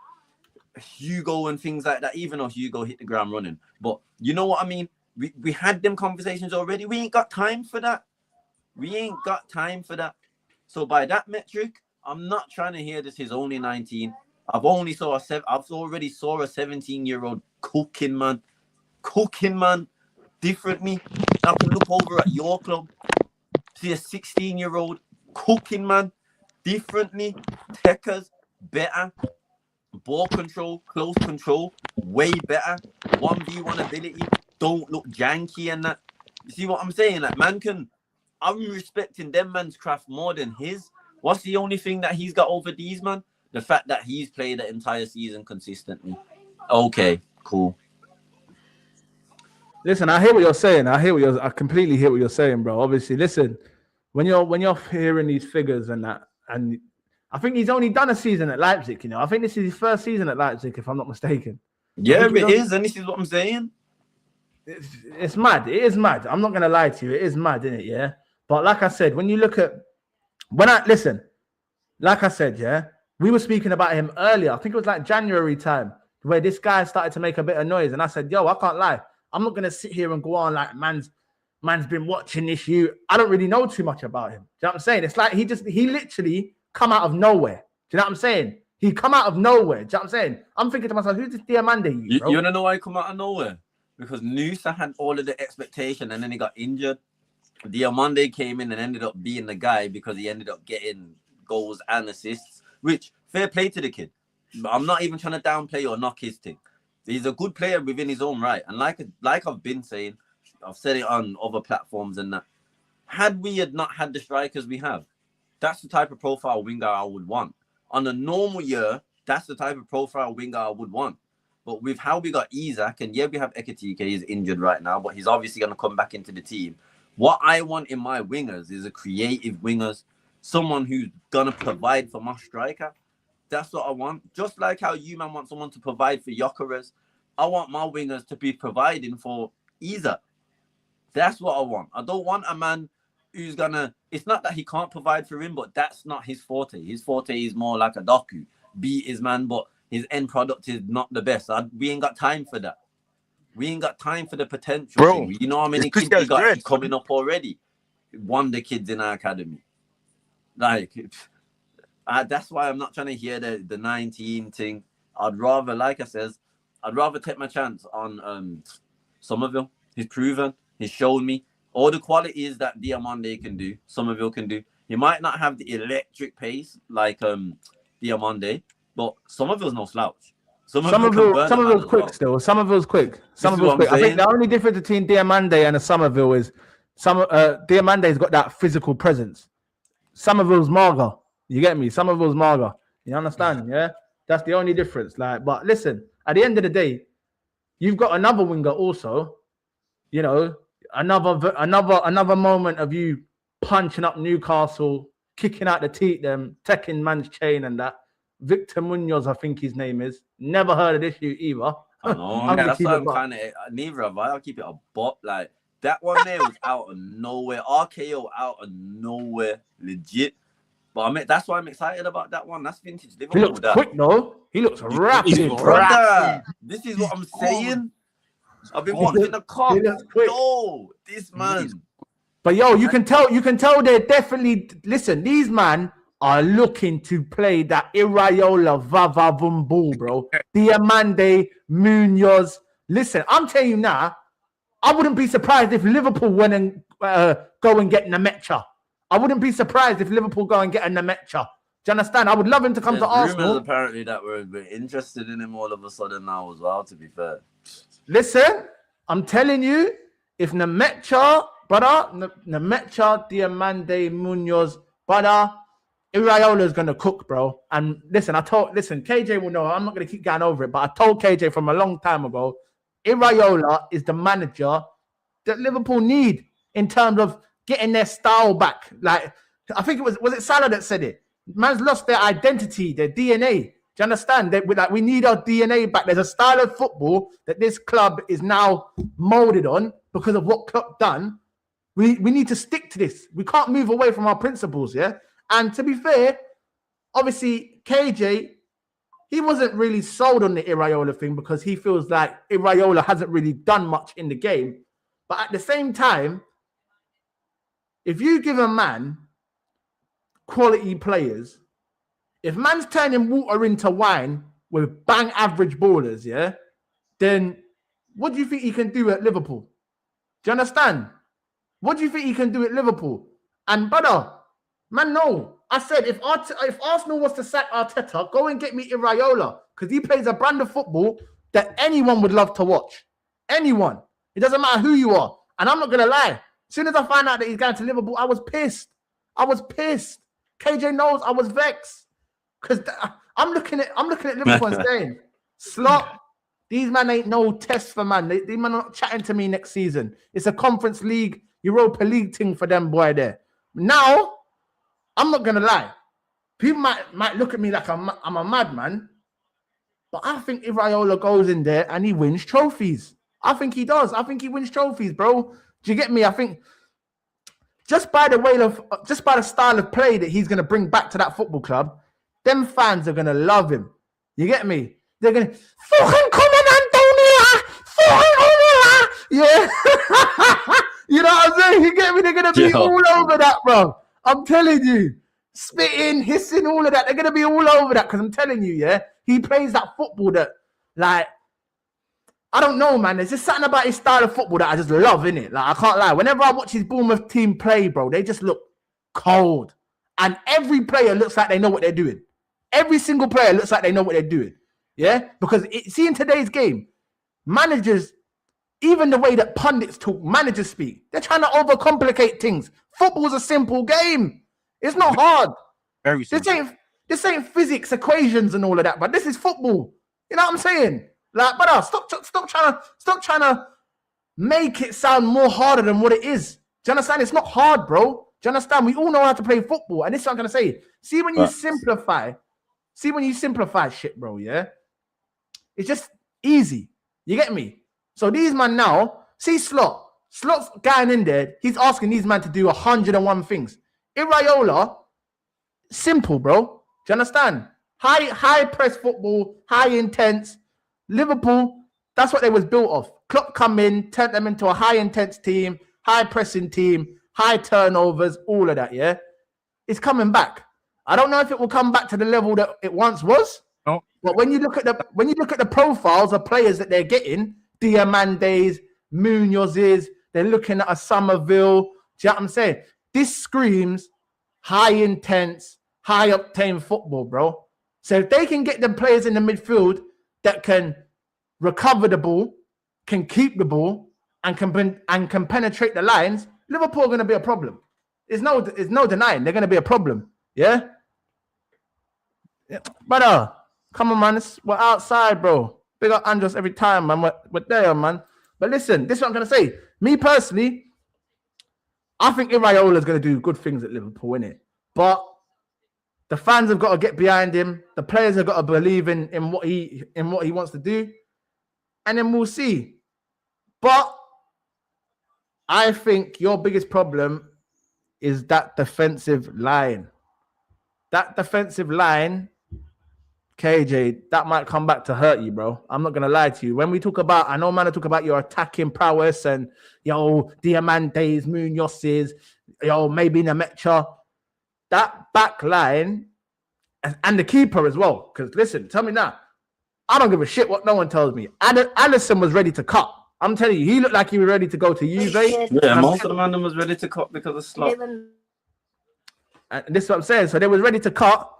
Hugo and things like that, even though Hugo hit the ground running. But you know what I mean? We had them conversations already. We ain't got time for that. We ain't got time for that. So by that metric, I'm not trying to hear this. He's only 19. I've already saw a 17-year-old cooking man differently. I can look over at your club, see a 16-year-old cooking man differently. Techers better, ball control, close control, way better. 1v1 ability, don't look janky and that. You see what I'm saying? Like, I'm respecting them man's craft more than his. What's the only thing that he's got over these, man? The fact that he's played the entire season consistently. Okay, cool. Listen, I hear what you're saying. I completely hear what you're saying, bro. Obviously, listen, when you're hearing these figures and that, and I think he's only done a season at Leipzig, you know. I think this is his first season at Leipzig, if I'm not mistaken. Yeah, it is, and this is what I'm saying. It's mad. It is mad. I'm not gonna lie to you. It is mad, isn't it? Yeah. But like I said, when you look at like I said, yeah, we were speaking about him earlier. I think it was like January time, where this guy started to make a bit of noise, and I said, "Yo, I can't lie. I'm not gonna sit here and go on like man's been watching this. I don't really know too much about him. Do you know what I'm saying? It's like he literally come out of nowhere. Do you know what I'm saying? He come out of nowhere. Do you know what I'm saying? I'm thinking to myself, who's this Diamande? You wanna know why he come out of nowhere? Because Nusa had all of the expectation, and then he got injured. Diamande came in and ended up being the guy because he ended up getting goals and assists, which fair play to the kid. I'm not even trying to downplay or knock his thing. He's a good player within his own right. And like I've been saying, I've said it on other platforms and that, had we not had the strikers we have, that's the type of profile winger I would want. On a normal year, that's the type of profile winger I would want. But with how we got Isaac, and yeah, we have Ekatike, he's injured right now, but he's obviously going to come back into the team. What I want in my wingers is a creative wingers, someone who's going to provide for my striker. That's what I want. Just like how you, man, want someone to provide for Gyökeres, I want my wingers to be providing for Isaac. That's what I want. I don't want a man who's going to... It's not that he can't provide for him, but that's not his forte. His forte is more like a Doku. Beat his man, but his end product is not the best. We ain't got time for that. We ain't got time for the potential. Bro, thing. You know how many kids we got coming up already? Wonder kids in our academy. Like, that's why I'm not trying to hear the 19 thing. I'd rather, like I says, I'd rather take my chance on Somerville. He's proven. He's shown me all the qualities that Diamande can do. Somerville can do. He might not have the electric pace like Diamande, but Somerville's no slouch. Somerville's quick still. Somerville's quick. I think the only difference between Diamande and a Somerville is Diamande's got that physical presence. Somerville's mager. You get me? Somerville's mager. You understand? Yeah, that's the only difference. Like, but listen, at the end of the day, you've got another winger also. You know, another moment of you punching up Newcastle, kicking out the teeth, them taking man's chain and that. Victor Munoz, I think his name is. Never heard of this either. I know. That's why I'm kind of neither have I. I'll keep it a bop. Like that one there was out of nowhere. RKO out of nowhere, legit. But that's why I'm excited about that one. That's vintage He Liverpool. looks That. quick, though. He looks rapid, bro. Brother, this is what I'm saying. I've been watching the He comp. looks quick. Yo, this man. But yo, you can tell they're definitely listen. These man are looking to play that Iraola Vavavum ball, bro. Diamande Munoz. Listen, I'm telling you now, I wouldn't be surprised if Liverpool went and go and get Nmecha. I wouldn't be surprised if Liverpool go and get a Nmecha. Do you understand? I would love him to come to Arsenal. Rumors apparently that we're interested in him all of a sudden now as well, to be fair. Listen, I'm telling you, if Nmecha, brother, Nmecha, Diamande, Munoz, brother, Iraola is gonna cook, bro. And listen, KJ will know. I'm not gonna keep going over it, but I told KJ from a long time ago, Iraola is the manager that Liverpool need in terms of getting their style back. Like, I think was it Salah that said it? Man's lost their identity, their DNA. Do you understand? We need our DNA back. There's a style of football that this club is now molded on because of what Klopp done. We need to stick to this. We can't move away from our principles, yeah? And to be fair, obviously, KJ, he wasn't really sold on the Iraola thing because he feels like Iraola hasn't really done much in the game. But at the same time, if you give a man quality players, if man's turning water into wine with bang average ballers, yeah, then what do you think he can do at Liverpool? Do you understand? What do you think he can do at Liverpool? And brother, man, no. I said if Arsenal was to sack Arteta, go and get me Iraola because he plays a brand of football that anyone would love to watch. Anyone. It doesn't matter who you are. And I'm not gonna lie. As soon as I found out that he's going to Liverpool, I was pissed. KJ knows I was vexed because I'm looking at Liverpool and saying, Slot, these man ain't no test for man. These man are not chatting to me next season. It's a Conference League, Europa League thing for them boy there. Now, I'm not gonna lie. People might look at me like I'm a madman, but I think Iraola goes in there and he wins trophies. I think he does. I think he wins trophies, bro. Do you get me? I think just by the style of play that he's gonna bring back to that football club, them fans are gonna love him. You get me? They're gonna fucking come on, Antonio! Fucking yeah. You know what I'm saying? You get me? They're gonna be all over that, bro. I'm telling you, spitting, hissing, all of that. They're gonna be all over that because I'm telling you, yeah, he plays that football that, like, I don't know, man. There's just something about his style of football that I just love, innit? Like, I can't lie. Whenever I watch his Bournemouth team play, bro, they just look cold, and every player looks like they know what they're doing. Every single player looks like they know what they're doing. Yeah, because see in today's game, managers. Even the way that pundits talk, managers speak, they're trying to overcomplicate things. Football's a simple game. It's not hard. Very simple. This ain't physics, equations, and all of that. But this is football. You know what I'm saying? Like, but stop trying to make it sound more harder than what it is. Do you understand? It's not hard, bro. Do you understand? We all know how to play football, and this is what I'm gonna say. See when you simplify shit, bro. Yeah, it's just easy. You get me? So these man now, see Slot's going in there, he's asking these men to do 101 things. Iraola, simple, bro. Do you understand? High press football, high intense. Liverpool, that's what they was built off. Klopp come in, turn them into a high intense team, high pressing team, high turnovers, all of that, yeah? It's coming back. I don't know if it will come back to the level that it once was. No. But when you look at the profiles of players that they're getting, Diamandes, Munoz's, they're looking at a Somerville. Do you know what I'm saying? This screams high intense, high octane football, bro. So if they can get the players in the midfield that can recover the ball, can keep the ball, and can penetrate the lines, Liverpool are going to be a problem. There's no denying they're going to be a problem. Yeah. But come on, man. We're outside, bro. Big up Andros every time, man. We're there, man. But listen, this is what I'm going to say. Me personally, I think Iraola is going to do good things at Liverpool, innit? But the fans have got to get behind him. The players have got to believe in what he wants to do. And then we'll see. But I think your biggest problem is that defensive line. that defensive line, KJ, that might come back to hurt you, bro. I'm not gonna lie to you. When we talk about, I know, man, I talk about your attacking prowess and Diamantes, Munoz's, maybe Nmecha. That back line and the keeper as well. Because listen, tell me now, I don't give a shit what no one tells me. Allison was ready to cut. I'm telling you, he looked like he was ready to go to Juve. Yeah, most of the man was ready to cut because of slot. And this is what I'm saying. So they was ready to cut.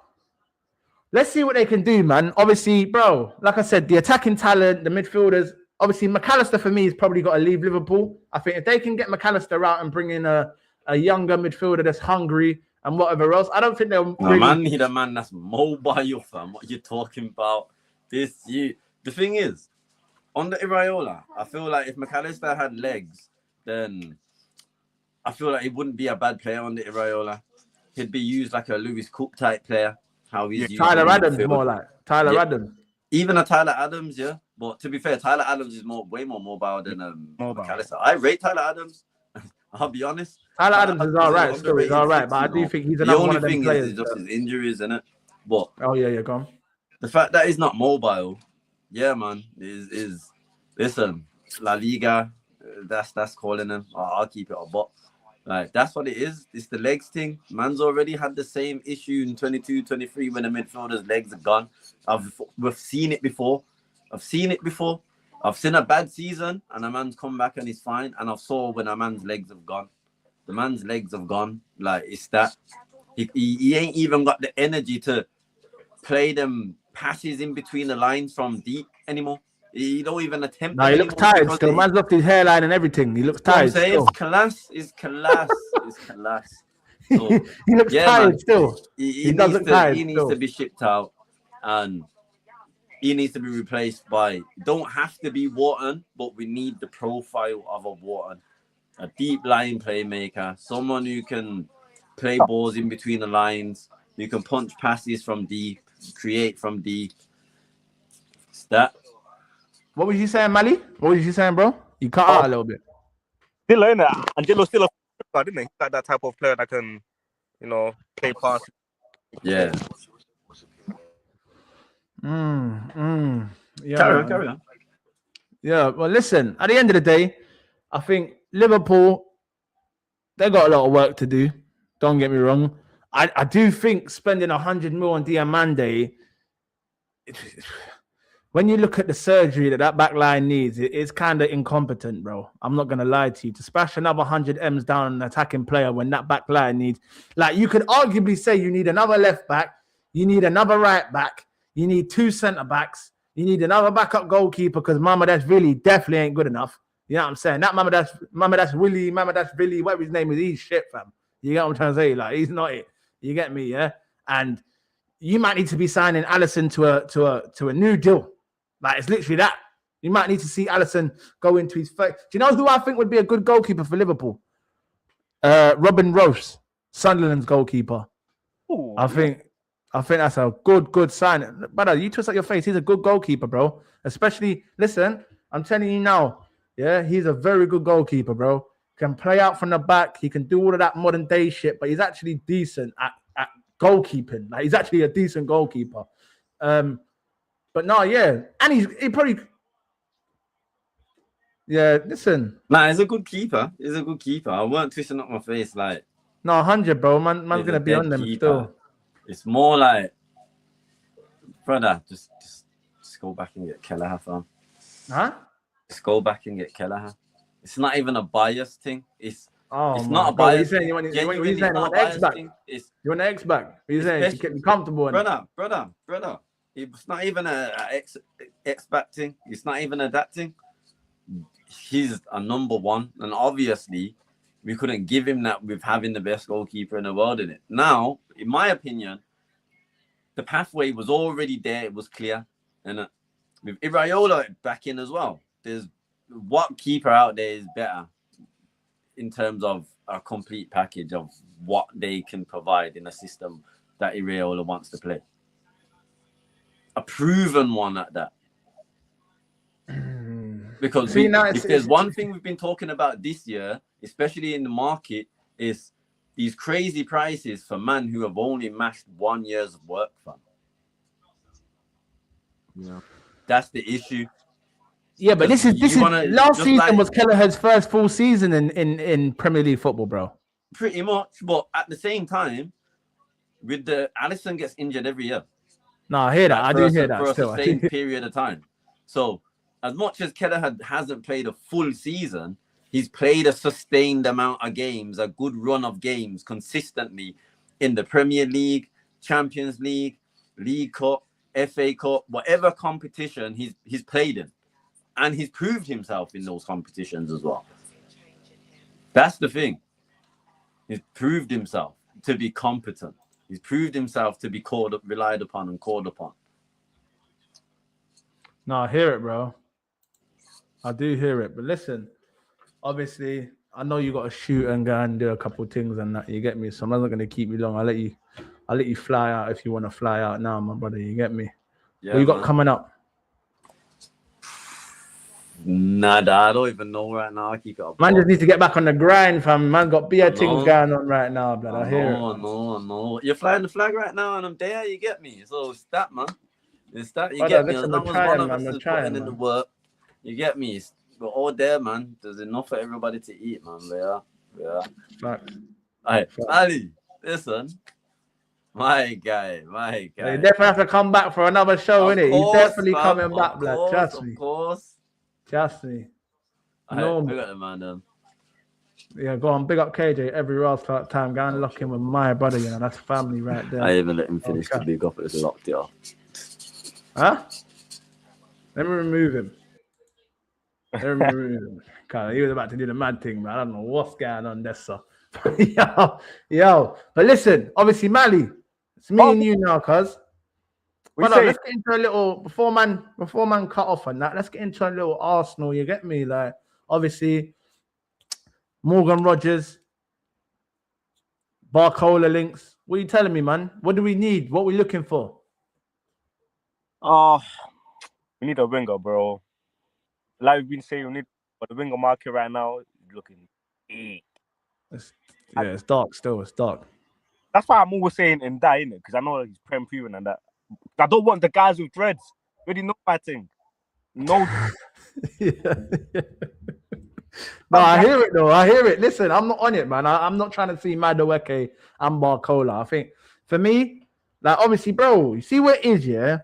Let's see what they can do, man. Obviously, bro, like I said, the attacking talent, the midfielders. Obviously, McAllister for me has probably got to leave Liverpool. I think if they can get McAllister out and bring in a younger midfielder that's hungry and whatever else, I don't think they'll. Man need a man that's mobile, fam. What you talking about? The thing is, on the Iraola, I feel like if McAllister had legs, then I feel like he wouldn't be a bad player on the Iraola. He'd be used like a Lewis Cook type player. How he's used Tyler Adams, more like Tyler Adams. Even a Tyler Adams, yeah. But to be fair, Tyler Adams is way more mobile than McAllister. I rate Tyler Adams. I'll be honest. Tyler Adams is all right, still is all right, but I do think he's another one of them players. The only thing is just his injuries, isn't it? But go on. The fact that he's not mobile, yeah, man, is listen, La Liga, that's calling him. I'll keep it a box. Like, that's what it is. It's the legs thing. Man's already had the same issue in 22, 23 when the midfielder's legs are gone. We've seen it before. I've seen a bad season and a man's come back and he's fine. And I've saw when a man's legs have gone. The man's legs have gone. Like, it's that. He ain't even got the energy to play them passes in between the lines from deep anymore. He don't even attempt. No, he looks tired still. Man's lost his hairline and everything. He looks tired still. It's class. So, he looks tired man. Still. He does look tired. He needs to be shipped out, and he needs to be replaced by. Don't have to be Wharton, but we need the profile of a Wharton, a deep line playmaker, someone who can play balls in between the lines, who can punch passes from deep, create from deep. It's that. What was you saying, Mali? What was you saying, bro? You cut out a little bit. Still in there. Angelo's still a didn't he? Like that type of player that can, play pass. Yeah. Yeah. Carry on. Yeah. Well, listen. At the end of the day, I think Liverpool, they got a lot of work to do. Don't get me wrong. I do think spending 100 mil on Diamande, when you look at the surgery that back line needs, it's kind of incompetent, bro. I'm not going to lie to you. To splash another 100 M's down an attacking player when that back line needs... Like, you could arguably say you need another left back, you need another right back, you need 2 centre-backs, you need another backup goalkeeper because Mamadash really definitely ain't good enough. You know what I'm saying? That Mamadash Willie, whatever his name is, he's shit, fam. You get what I'm trying to say? Like, he's not it. You get me, yeah? And you might need to be signing Allison to a new deal. Like, it's literally that. You might need to see Allison go into his first. Do you know who I think would be a good goalkeeper for Liverpool? Robin Rose, Sunderland's goalkeeper. Ooh, I think that's a good sign. Brother, you twist up your face. He's a good goalkeeper, bro. Especially, listen, I'm telling you now, yeah, he's a very good goalkeeper, bro. Can play out from the back. He can do all of that modern day shit, but he's actually decent at goalkeeping. Like, he's actually a decent goalkeeper. But no, yeah. And he probably... Yeah, listen. Nah, he's a good keeper. I weren't twisting up my face like... No, 100, bro. Man's going to be on them still. It's more like... Brother, just go back and get Kelleher, fam. Huh? Just go back and get Kelleher. It's not even a bias thing. It's not a bro, bias thing. You want the X back? You want the X back? What are you saying? To get me comfortable. Brother. It's not even a X back thing. It's not even a that thing. He's a number one, and obviously we couldn't give him that with having the best goalkeeper in the world in it. Now, in my opinion, the pathway was already there. It was clear, and with Iraola back in as well, there's what keeper out there is better in terms of a complete package of what they can provide in a system that Iraola wants to play. A proven one at that. Because if there's one thing we've been talking about this year, especially in the market, is these crazy prices for men who have only matched 1 year's work, fam. Yeah. That's the issue. Yeah, but this is last season like, was Kelleher's first full season in Premier League football, bro. Pretty much, but at the same time, with the Alisson gets injured every year. No, I hear that. Like, I do hear that for a still. sustained period of time. So as much as Kelleher hasn't played a full season, he's played a sustained amount of games, a good run of games consistently in the Premier League, Champions League, League Cup, FA Cup, whatever competition he's played in. And he's proved himself in those competitions as well. That's the thing. He's proved himself to be competent. He's proved himself to be relied upon and called upon. No, I hear it, bro. I do hear it. But listen, obviously, I know you got to shoot and go and do a couple of things and that. You get me? So I'm not going to keep you long. I'll let you fly out if you want to fly out now, my brother. You get me? Yeah, what you got coming up? Nada, I don't even know right now. I keep it up. Man just needs to get back on the grind, fam. Man got beer things going on right now, blood. I hear it. No. You're flying the flag right now and I'm there, you get me? So it's that, man. It's that, you get me? As long as one of us is putting in the work, you get me? We're all there, man. There's enough for everybody to eat, man. Yeah. Facts. All right, Ali, listen. My guy. You definitely have to come back for another show, innit? He's definitely coming back, blood. Trust me. Of course. Trust me. No, I got the man then. Yeah, go on. Big up KJ every Ross time. Go and lock in with my brother, you know. That's family right there. I even let him finish to big up. It's locked, y'all. Huh? Let me remove him. God, he was about to do the mad thing, man. I don't know what's going on there, so. yo. But listen, obviously, Mali, it's me and you now, cuz. Let's get into a little before man cut off on that. Let's get into a little Arsenal. You get me? Like, obviously, Morgan Rogers, Barcola links. What are you telling me, man? What do we need? What are we looking for? We need a winger, bro. Like we've been saying, we need the winger market right now is looking big. It's dark still. It's dark. That's why I'm always saying in that, innit? Because I know he's prem proven and that. I don't want the guys with dreads. Already know my thing. No. No, I hear it though. I hear it. Listen, I'm not on it, man. I'm not trying to see MIDO and Barcola. I think for me, like obviously, bro, you see what it is, yeah?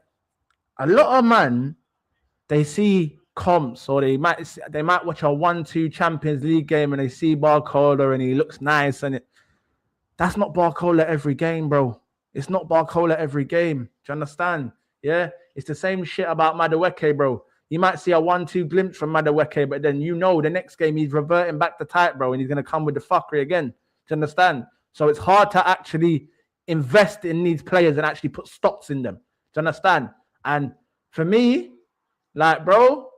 A lot of man, they see comps or they might watch a 1-2 Champions League game and they see Barcola and he looks nice and that's not Barcola every game, bro. It's not Barcola every game. Do you understand? Yeah? It's the same shit about MIDO, bro. You might see a 1-2 glimpse from MIDO, but then you know the next game he's reverting back to type, bro, and he's going to come with the fuckery again. Do you understand? So it's hard to actually invest in these players and actually put stocks in them. Do you understand? And for me, like, bro,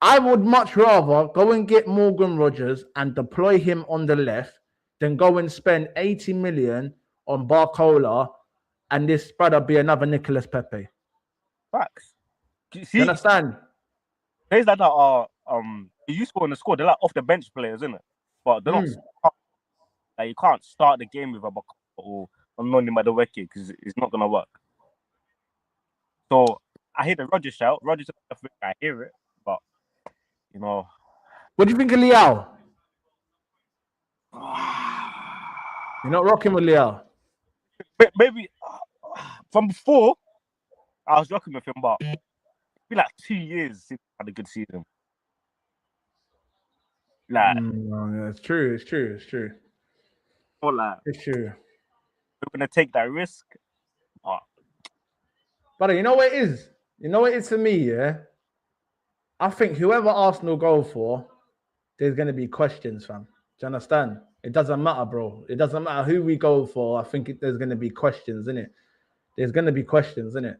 I would much rather go and get Morgan Rogers and deploy him on the left than go and spend 80 million on Barcola and this brother be another Nicolas Pepe. Facts. You understand? Players like that are useful in the squad. They're like off the bench players, isn't it? But they're not. Like you can't start the game with a Barcola or Noni Madueke because it's not gonna work. So I hear the Rogers shout. Rogers, I hear it, but you know. What do you think of Liao? You're not rocking with Liao. Maybe from before, I was rocking with him, but it's been like 2 years since I had a good season. Like, it's true. or like, it's true. We're gonna take that risk. But you know what it is? You know what it is for me, yeah? I think whoever Arsenal go for, there's gonna be questions, fam. Do you understand? It doesn't matter, bro. It doesn't matter who we go for. I think there's going to be questions, innit? There's going to be questions, innit?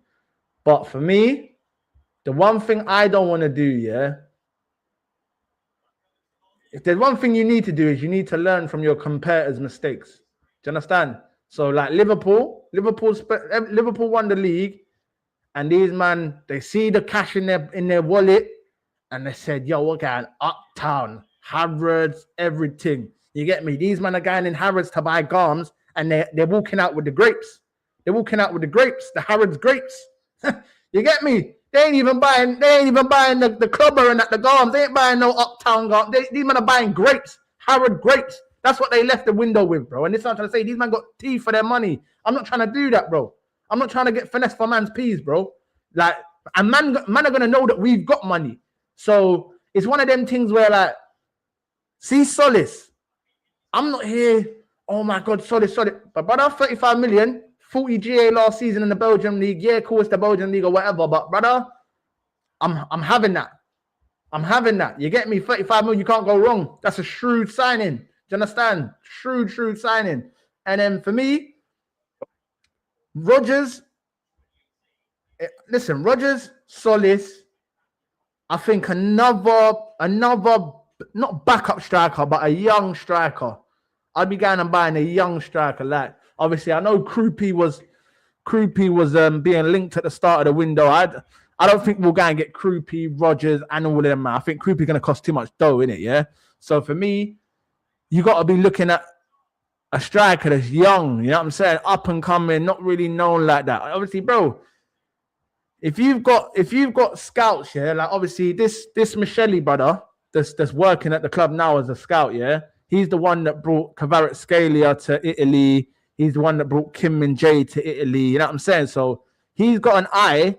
But for me, the one thing I don't want to do, yeah, if there's one thing you need to do is you need to learn from your competitors' mistakes. Do you understand? So like Liverpool won the league, and these man, they see the cash in their wallet, and they said, yo, we're going uptown, Harrods, everything. You get me? These men are going in Harrods to buy garms, and they're walking out with the grapes. They're walking out with the grapes, the Harrods grapes. You get me? They ain't even buying the clubber and the garms. They ain't buying no uptown garms. These men are buying grapes, Harrod grapes. That's what they left the window with, bro. And this is what I'm trying to say. These men got teeth for their money. I'm not trying to do that, bro. I'm not trying to get finesse for man's peas, bro. Like, and man are gonna know that we've got money. So it's one of them things where, like, see Solace. I'm not here. Oh my God, Solace. But brother, 35 million, 40 GA last season in the Belgian league. Yeah, cool, it's the Belgian league or whatever. But brother, I'm having that. I'm having that. You get me? 35 million, you can't go wrong. That's a shrewd signing. Do you understand? Shrewd signing. And then for me, Rodgers, Solis, I think another not backup striker, but a young striker. I'd be going and buying a young striker. Like, obviously, I know Krupi was being linked at the start of the window. I don't think we'll go and get Krupi, Rodgers, and all of them. I think Krupi going to cost too much dough, innit? Yeah. So for me, you got to be looking at a striker that's young. You know what I'm saying? Up and coming, not really known like that. Obviously, bro, if you've got scouts, yeah, like obviously this Michele brother that's working at the club now as a scout, yeah, he's the one that brought Kvaratskhelia to Italy. He's the one that brought Kim Min-jae to Italy. You know what I'm saying? So he's got an eye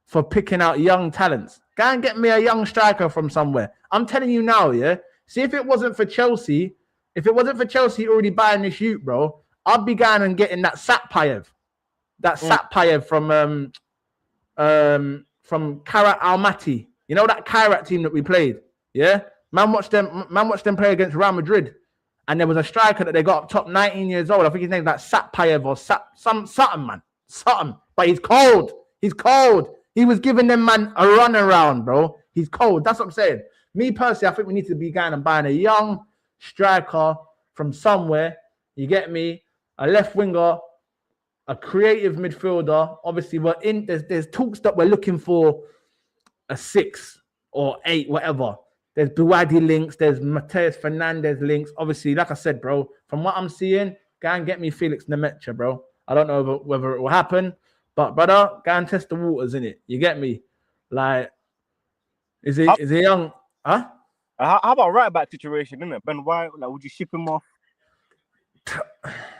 for picking out young talents. Go and get me a young striker from somewhere. I'm telling you now, yeah. See, if it wasn't for Chelsea already buying this youth, bro, I'd be going and getting that Satpayev from Kairat Almaty. You know that Kairat team that we played? Yeah? Man watched them play against Real Madrid. And there was a striker that they got up top, 19 years old. I think his name's like Satpayev or something, man. Something. But he's cold. He's cold. He was giving them man a run around, bro. He's cold. That's what I'm saying. Me personally, I think we need to be going and buying a young striker from somewhere. You get me? A left winger, a creative midfielder. Obviously, there's talks that we're looking for a 6 or 8, whatever. There's Buwadi links. There's Mateus Fernandez links. Obviously, like I said, bro, from what I'm seeing, go and get me Felix Nmecha, bro. I don't know whether it will happen, but brother, go and test the waters, innit? You get me? Like, is he young? Huh? How about right back situation, isn't it? Ben White, like, would you ship him off?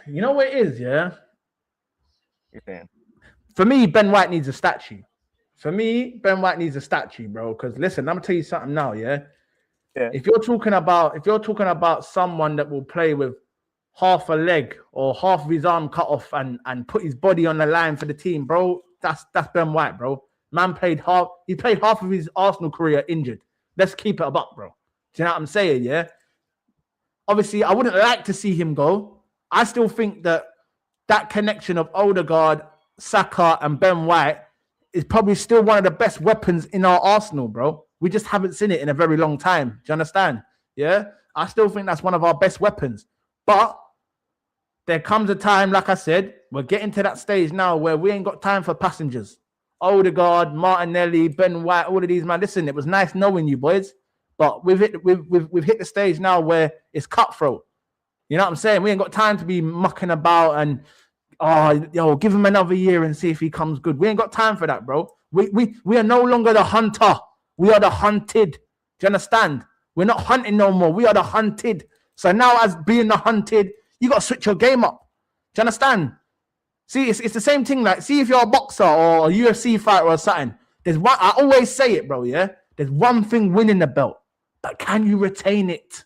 You know what it is, yeah? Yeah. For me, Ben White needs a statue. Bro. Because listen, I'm gonna tell you something now, yeah? Yeah. If you're talking about someone that will play with half a leg or half of his arm cut off and put his body on the line for the team, bro, that's Ben White, bro. Man played half of his Arsenal career injured. Let's keep it up, bro. Do you know what I'm saying? Yeah. Obviously, I wouldn't like to see him go. I still think that connection of Odegaard, Saka, and Ben White is probably still one of the best weapons in our Arsenal, bro. We just haven't seen it in a very long time. Do you understand? Yeah. I still think that's one of our best weapons. But there comes a time, like I said, we're getting to that stage now where we ain't got time for passengers. Odegaard, Martinelli, Ben White, all of these, man. Listen, it was nice knowing you, boys. But we've hit the stage now where it's cutthroat. You know what I'm saying? We ain't got time to be mucking about and give him another year and see if he comes good. We ain't got time for that, bro. We are no longer the hunter. We are the hunted. Do you understand? We're not hunting no more. We are the hunted. So now, as being the hunted, you got to switch your game up. Do you understand? See, it's the same thing. Like, see if you're a boxer or a UFC fighter or something. There's one. I always say it, bro. Yeah. There's one thing winning the belt, but can you retain it?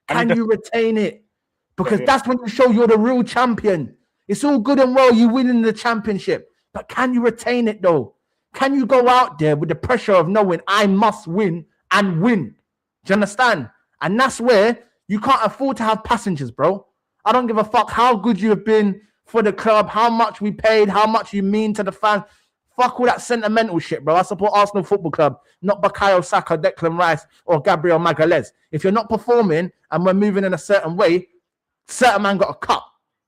Can you retain it? Because that's when you show you're the real champion. It's all good and well you winning the championship, but can you retain it though? Can you go out there with the pressure of knowing I must win and win? Do you understand? And that's where you can't afford to have passengers, bro. I don't give a fuck how good you have been for the club, how much we paid, how much you mean to the fans. Fuck all that sentimental shit, bro. I support Arsenal Football Club, not Bukayo Saka, Declan Rice, or Gabriel Magalhaes. If you're not performing and we're moving in a certain way, certain man got a cut.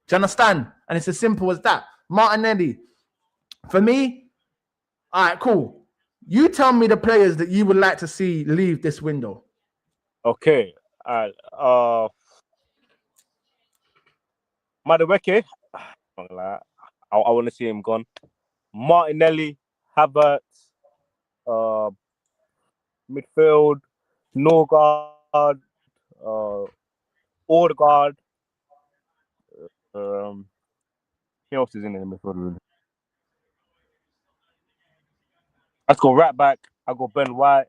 Do you understand? And it's as simple as that. Martinelli, for me, all right, cool. You tell me the players that you would like to see leave this window. Okay. Madueke, I want to see him gone. Martinelli, Havertz, midfield, Norgard, Odegaard. Who else is in the midfield? Really? Let's go right back. I go Ben White.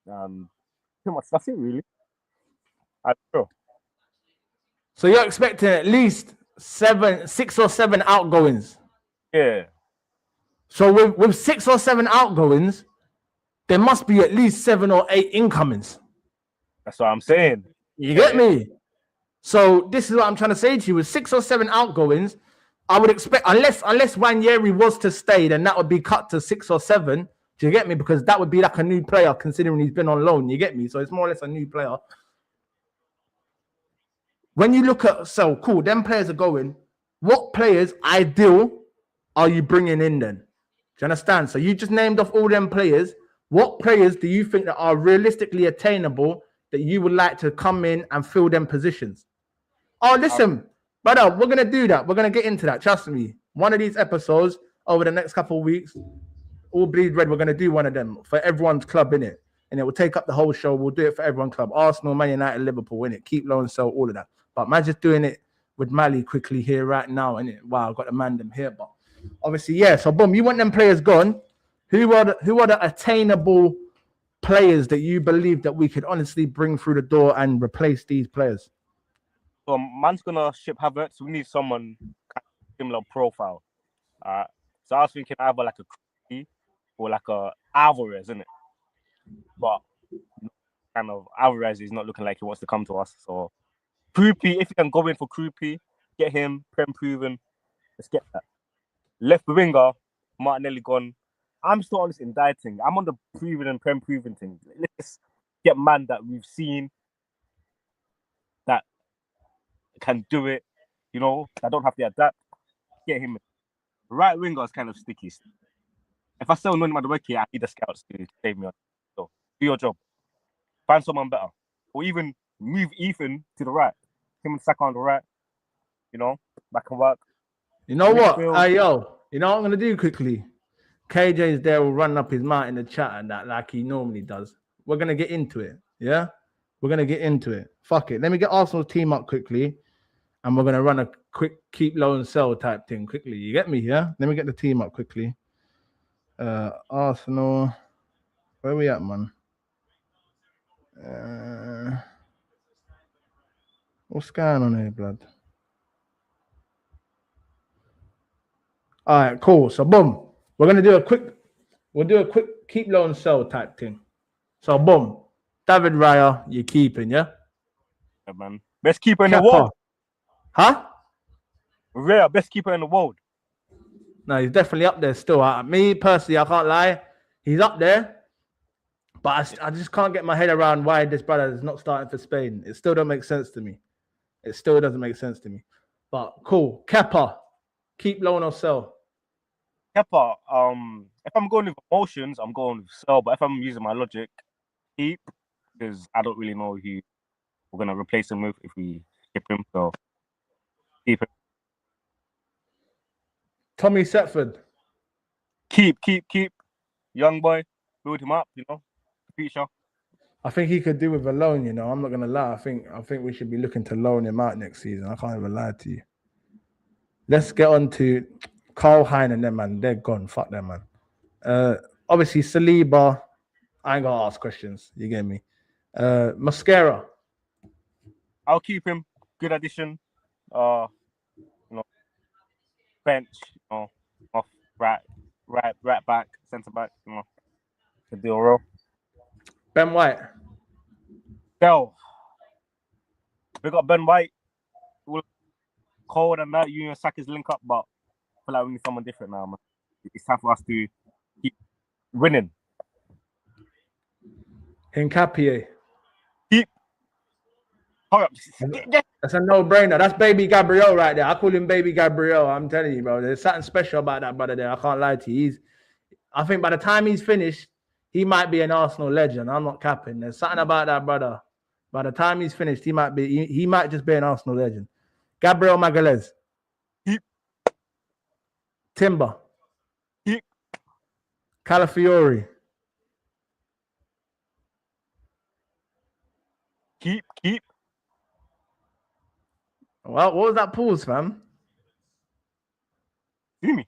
Pretty much that's it, really. I don't know. So you're expecting at least 6 or 7 outgoings. Yeah. So with 6 or 7 outgoings, there must be at least 7 or 8 incomings. That's what I'm saying. You get me? So this is what I'm trying to say to you. With 6 or 7 outgoings, I would expect, unless Wanyeri was to stay, then that would be cut to 6 or 7. Do you get me? Because that would be like a new player, considering he's been on loan. You get me? So it's more or less a new player. When you look at, so cool, them players are going. What players, ideal, are you bringing in then? Do you understand? So you just named off all them players. What players do you think that are realistically attainable that you would like to come in and fill them positions? Oh, listen, brother, we're going to do that. We're going to get into that. Trust me. One of these episodes over the next couple of weeks, All Bleed Red, we're going to do one of them for everyone's club, innit? And it will take up the whole show. We'll do it for everyone's club. Arsenal, Man United, Liverpool, innit? Keep low and sell, all of that. But man, just doing it with Mali quickly here right now, innit? Wow, I've got to man them here. But obviously, yeah. So boom, you want them players gone. Who are the attainable players that you believe that we could honestly bring through the door and replace these players? So man's gonna ship Havertz. We need someone kind of similar profile. So I was thinking either like a Krupke or like a Alvarez, isn't it? But kind of Alvarez is not looking like he wants to come to us. So Krupke, if you can go in for Krupke, get him prem proven. Let's get that. Left winger, Martinelli gone. I'm still on this indicting. I'm on the proven and prem proven thing. Let's get man that we've seen that can do it. You know, I don't have to adapt. Get him. Right winger is kind of sticky. If I sell Noni Madueke, I need the scouts to save me on. So do your job. Find someone better. Or even move Ethan to the right. Him and Saka on the right. You know, that can work. You know what? Hey, yo, you know what I'm going to do quickly? KJ's there will run up his mouth in the chat and that like he normally does. We're going to get into it. Yeah? We're going to get into it. Fuck it. Let me get Arsenal's team up quickly. And we're going to run a quick keep low and sell type thing quickly. You get me? Yeah? Let me get the team up quickly. Arsenal. Where we at, man? What's going on here, blood? All right, cool. So, boom. We're going to do a quick keep low and sell type thing. So, boom. David Raya, you're keeping, yeah? Yeah, man. Best keeper in the world. Huh? Raya, best keeper in the world. No, he's definitely up there still. Me, personally, I can't lie. He's up there. But I just can't get my head around why this brother is not starting for Spain. It still doesn't make sense to me. It still doesn't make sense to me. But, cool. Kepa, keep low or sell. Kepa, if I'm going with emotions, I'm going with sell. But if I'm using my logic, keep, because I don't really know who we're gonna replace him with if we skip him. So keep him. Tommy Setford. Keep. Young boy, build him up, you know, future. I think he could do with a loan, you know. I'm not gonna lie. I think we should be looking to loan him out next season. I can't even lie to you. Let's get on to Carl Hein and them, man. They're gone. Fuck them, man. Obviously, Saliba. I ain't gonna ask questions. You get me? Mascara. I'll keep him. Good addition. You know, bench. You know, off right back, centre back. You know, to do a role. Ben White. Bell. We got Ben White. Cold and that. You and Saka's link up, but I feel like we need someone different now, man. It's time for us to keep winning. Hincapié. Keep. Hurry up. That's a no-brainer. That's Baby Gabriel right there. I call him Baby Gabriel. I'm telling you, bro. There's something special about that brother there. I can't lie to you. I think by the time he's finished, he might be an Arsenal legend. I'm not capping. There's something about that brother. By the time he's finished, he might just be an Arsenal legend. Gabriel Magalhaes. Keep. Timber. Keep. Calafiori. Keep. Well, what was that pause, fam? See me.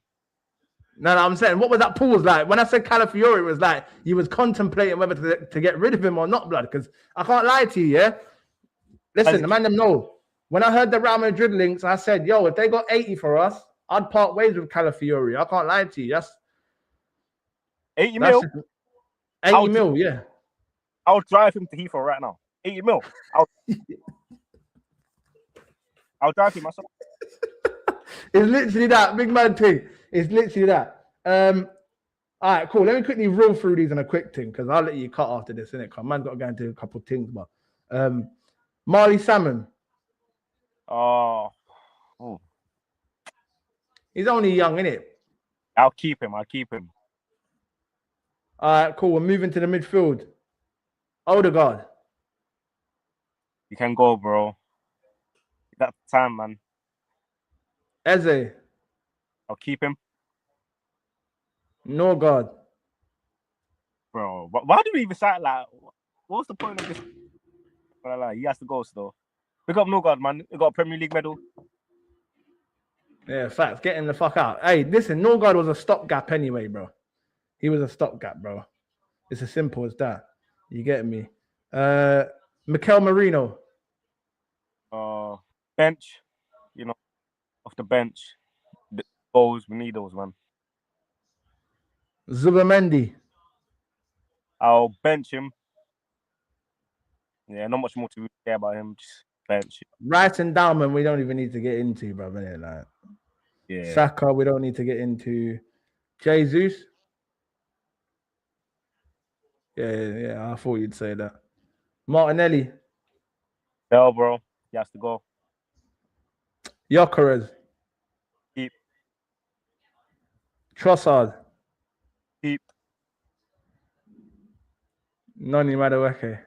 No, I'm saying, what was that pause like? When I said Calafiori, it was like you was contemplating whether to get rid of him or not, blood. Because I can't lie to you, yeah? Listen, the man them know. When I heard the Real Madrid links, I said, yo, if they got 80 for us, I'd part ways with Calafiori. I can't lie to you. That's 80 mil. 80 mil, yeah. I'll drive him to Heathrow right now. 80 mil. I'll drive him myself. It's literally that big man thing. It's literally that. All right, cool. Let me quickly roll through these on a quick thing because I'll let you cut after this, innit? Because man's got to go into a couple of things, but Marley Salmon. Oh. He's only young, innit? I'll keep him. All right, cool. We're moving to the midfield. Odegaard. You can go, bro. That time, man. Eze. I'll keep him. Norgard. Bro, why do we even start like? What's the point of this? He has to go still. Pick up Norgard, man. He got a Premier League medal. Yeah, facts. Get him the fuck out. Hey, listen, Norgard was a stopgap anyway, bro. He was a stopgap, bro. It's as simple as that. You get me? Mikel Merino. Bench. You know, off the bench. The goals, we need those, man. Zubamendi. I'll bench him. Yeah, not much more to care about him. Just bench. Rice and Dalman, we don't even need to get into, bro. Like, yeah. Saka, we don't need to get into. Jesus. Yeah. I thought you'd say that. Martinelli. Hell, bro. He has to go. Gyökeres. Keep. Trossard. Keep. Noni Madueke.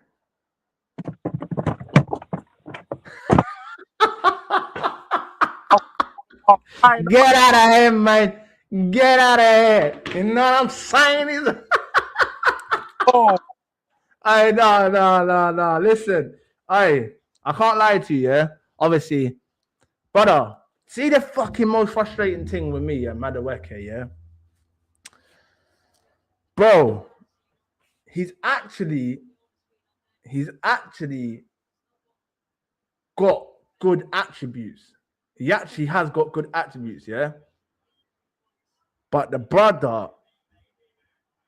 Get out of here, man. Get out of here. You know what I'm saying? Oh. No. Listen. I can't lie to you, yeah? Obviously. Brother, see the fucking most frustrating thing with me, yeah, Madueke, yeah? Bro, he's actually got good attributes. He actually has got good attributes, yeah? But the brother,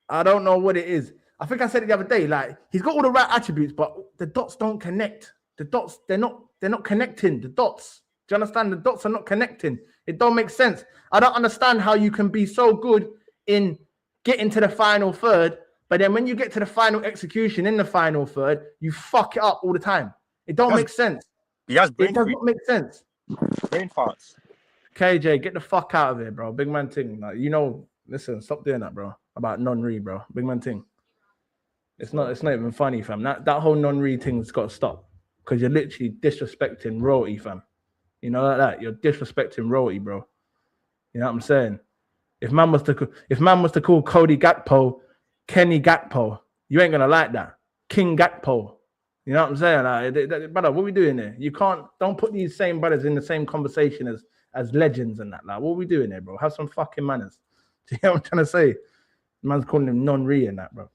I don't know what it is. I think I said it the other day, like, he's got all the right attributes, but the dots don't connect. The dots, they're not connecting. The dots. Do you understand? The dots are not connecting. It don't make sense. I don't understand how you can be so good in getting to the final third, but then when you get to the final execution in the final third, you fuck it up all the time. It don't make sense. He has brain It does not make sense. Brain farts. KJ, get the fuck out of here, bro. Big man thing. Like, you know, listen, stop doing that, bro. About non-re, bro. Big man thing. It's not even funny, fam. That whole non-re thing's got to stop. Because you're literally disrespecting royalty, fam. You know, like that. You're disrespecting royalty, bro. You know what I'm saying? If man was to call Cody Gakpo Kenny Gakpo, you ain't gonna like that. King Gakpo. You know what I'm saying? Like, brother, what are we doing here? Don't put these same brothers in the same conversation as legends and that. Like, what are we doing here, bro? Have some fucking manners. Do you know what I'm trying to say? Man's calling him non-re and that, bro.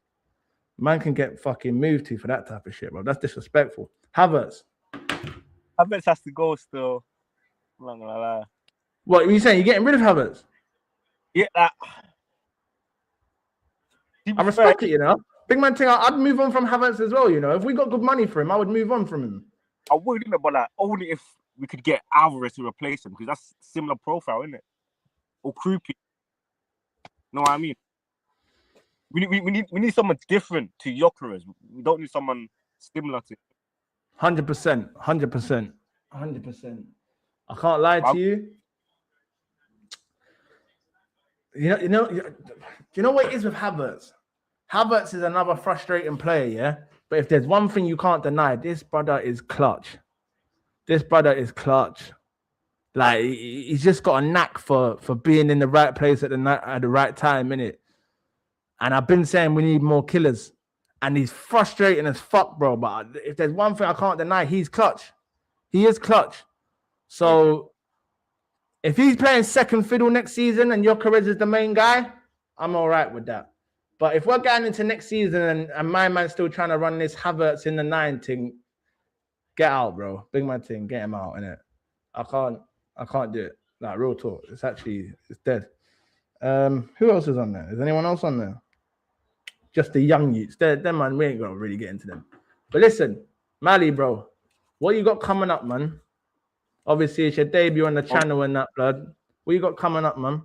Man can get fucking moved to for that type of shit, bro. That's disrespectful. Havertz has to go still. I'm not gonna lie. What are you saying? You're getting rid of Havertz? Yeah, that. I respect it, you know. Big man thing, I'd move on from Havertz as well, you know. If we got good money for him, I would move on from him. I wouldn't, but like only if we could get Alvarez to replace him, because that's similar profile, isn't it? Or Krupi. Know what I mean? We need someone different to Gyökeres. We don't need someone similar to. 100%. I can't lie to you. You know what it is with Havertz? Havertz is another frustrating player, yeah? But if there's one thing you can't deny, this brother is clutch. Like he's just got a knack for being in the right place at the right time, innit? And I've been saying we need more killers. And he's frustrating as fuck, bro. But if there's one thing I can't deny, he's clutch. He is clutch. So if he's playing second fiddle next season and Gyökeres is the main guy, I'm all right with that. But if we're getting into next season and my man's still trying to run this Havertz in the 9 thing, get out, bro. Big man thing, get him out, innit? I can't do it. Like, real talk. It's dead. Who else is on there? Is anyone else on there? Just the young youths. Them, man, we ain't gonna really get into them. But listen, Mali, bro, what you got coming up, man? Obviously, it's your debut on the channel and that, blood. What you got coming up, man?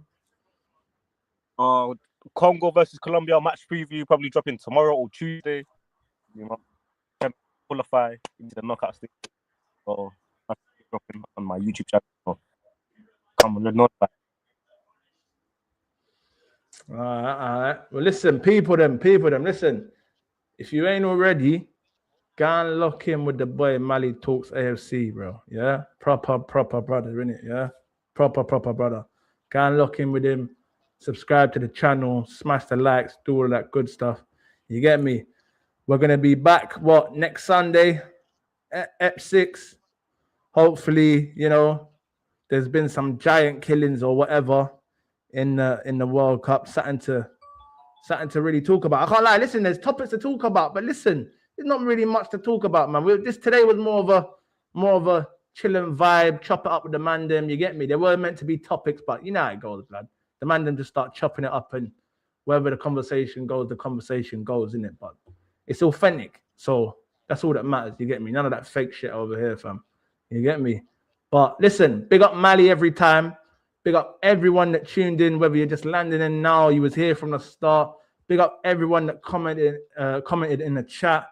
Congo versus Colombia match preview probably dropping tomorrow or Tuesday. You know, qualify into the knockout stage. So that's dropping on my YouTube channel. So come on, notify. All right. Well, listen, people them. Listen, if you ain't already, go and lock in with the boy Mali Talks AFC, bro. Yeah, proper brother, innit? Yeah, proper brother. Go and lock in with him. Subscribe to the channel, smash the likes, do all that good stuff. You get me? We're gonna be back. Next Sunday, Ep6. Hopefully, you know, there's been some giant killings or whatever in the World Cup. Something to really talk about. I can't lie. Listen, there's topics to talk about, but listen, there's not really much to talk about, man. Today was more of a chilling vibe. Chop it up with the man them. You get me? There were meant to be topics, but you know how it goes, blood. The man them just start chopping it up, and wherever the conversation goes, isn't it? But it's authentic, so that's all that matters. You get me? None of that fake shit over here, fam. You get me? But listen, big up Mali every time. Big up everyone that tuned in, whether you're just landing in now, you was here from the start. Big up everyone that commented in the chat,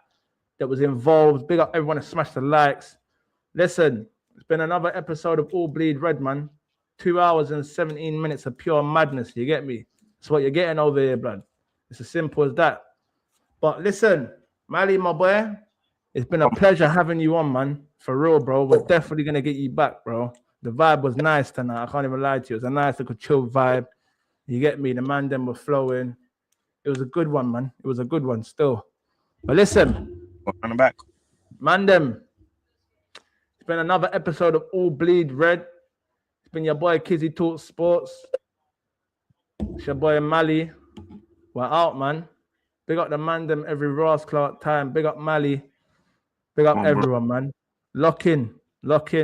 that was involved. Big up everyone that smashed the likes. Listen, it's been another episode of All Bleed Red, man. 2 hours and 17 minutes of pure madness. You get me? That's what you're getting over here, blood. It's as simple as that. But listen, Mali, my boy, it's been a pleasure having you on, man. For real, bro. We're definitely going to get you back, bro. The vibe was nice tonight. I can't even lie to you. It was a nice little chill vibe. You get me? The man them were flowing. It was a good one, man. It was a good one still. But listen, I'm back. Man them, it's been another episode of All Bleed Red. It's been your boy KIZZY Talks Sports. It's your boy Mali. We're out, man. Big up the man them every Ross Clark time. Big up Mali. Big up everyone, man. Lock in,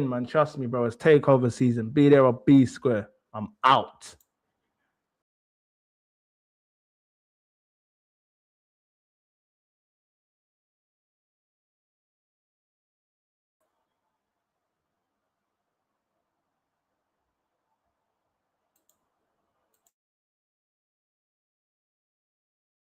man. Trust me, bro. It's takeover season. Be there or be square. I'm out.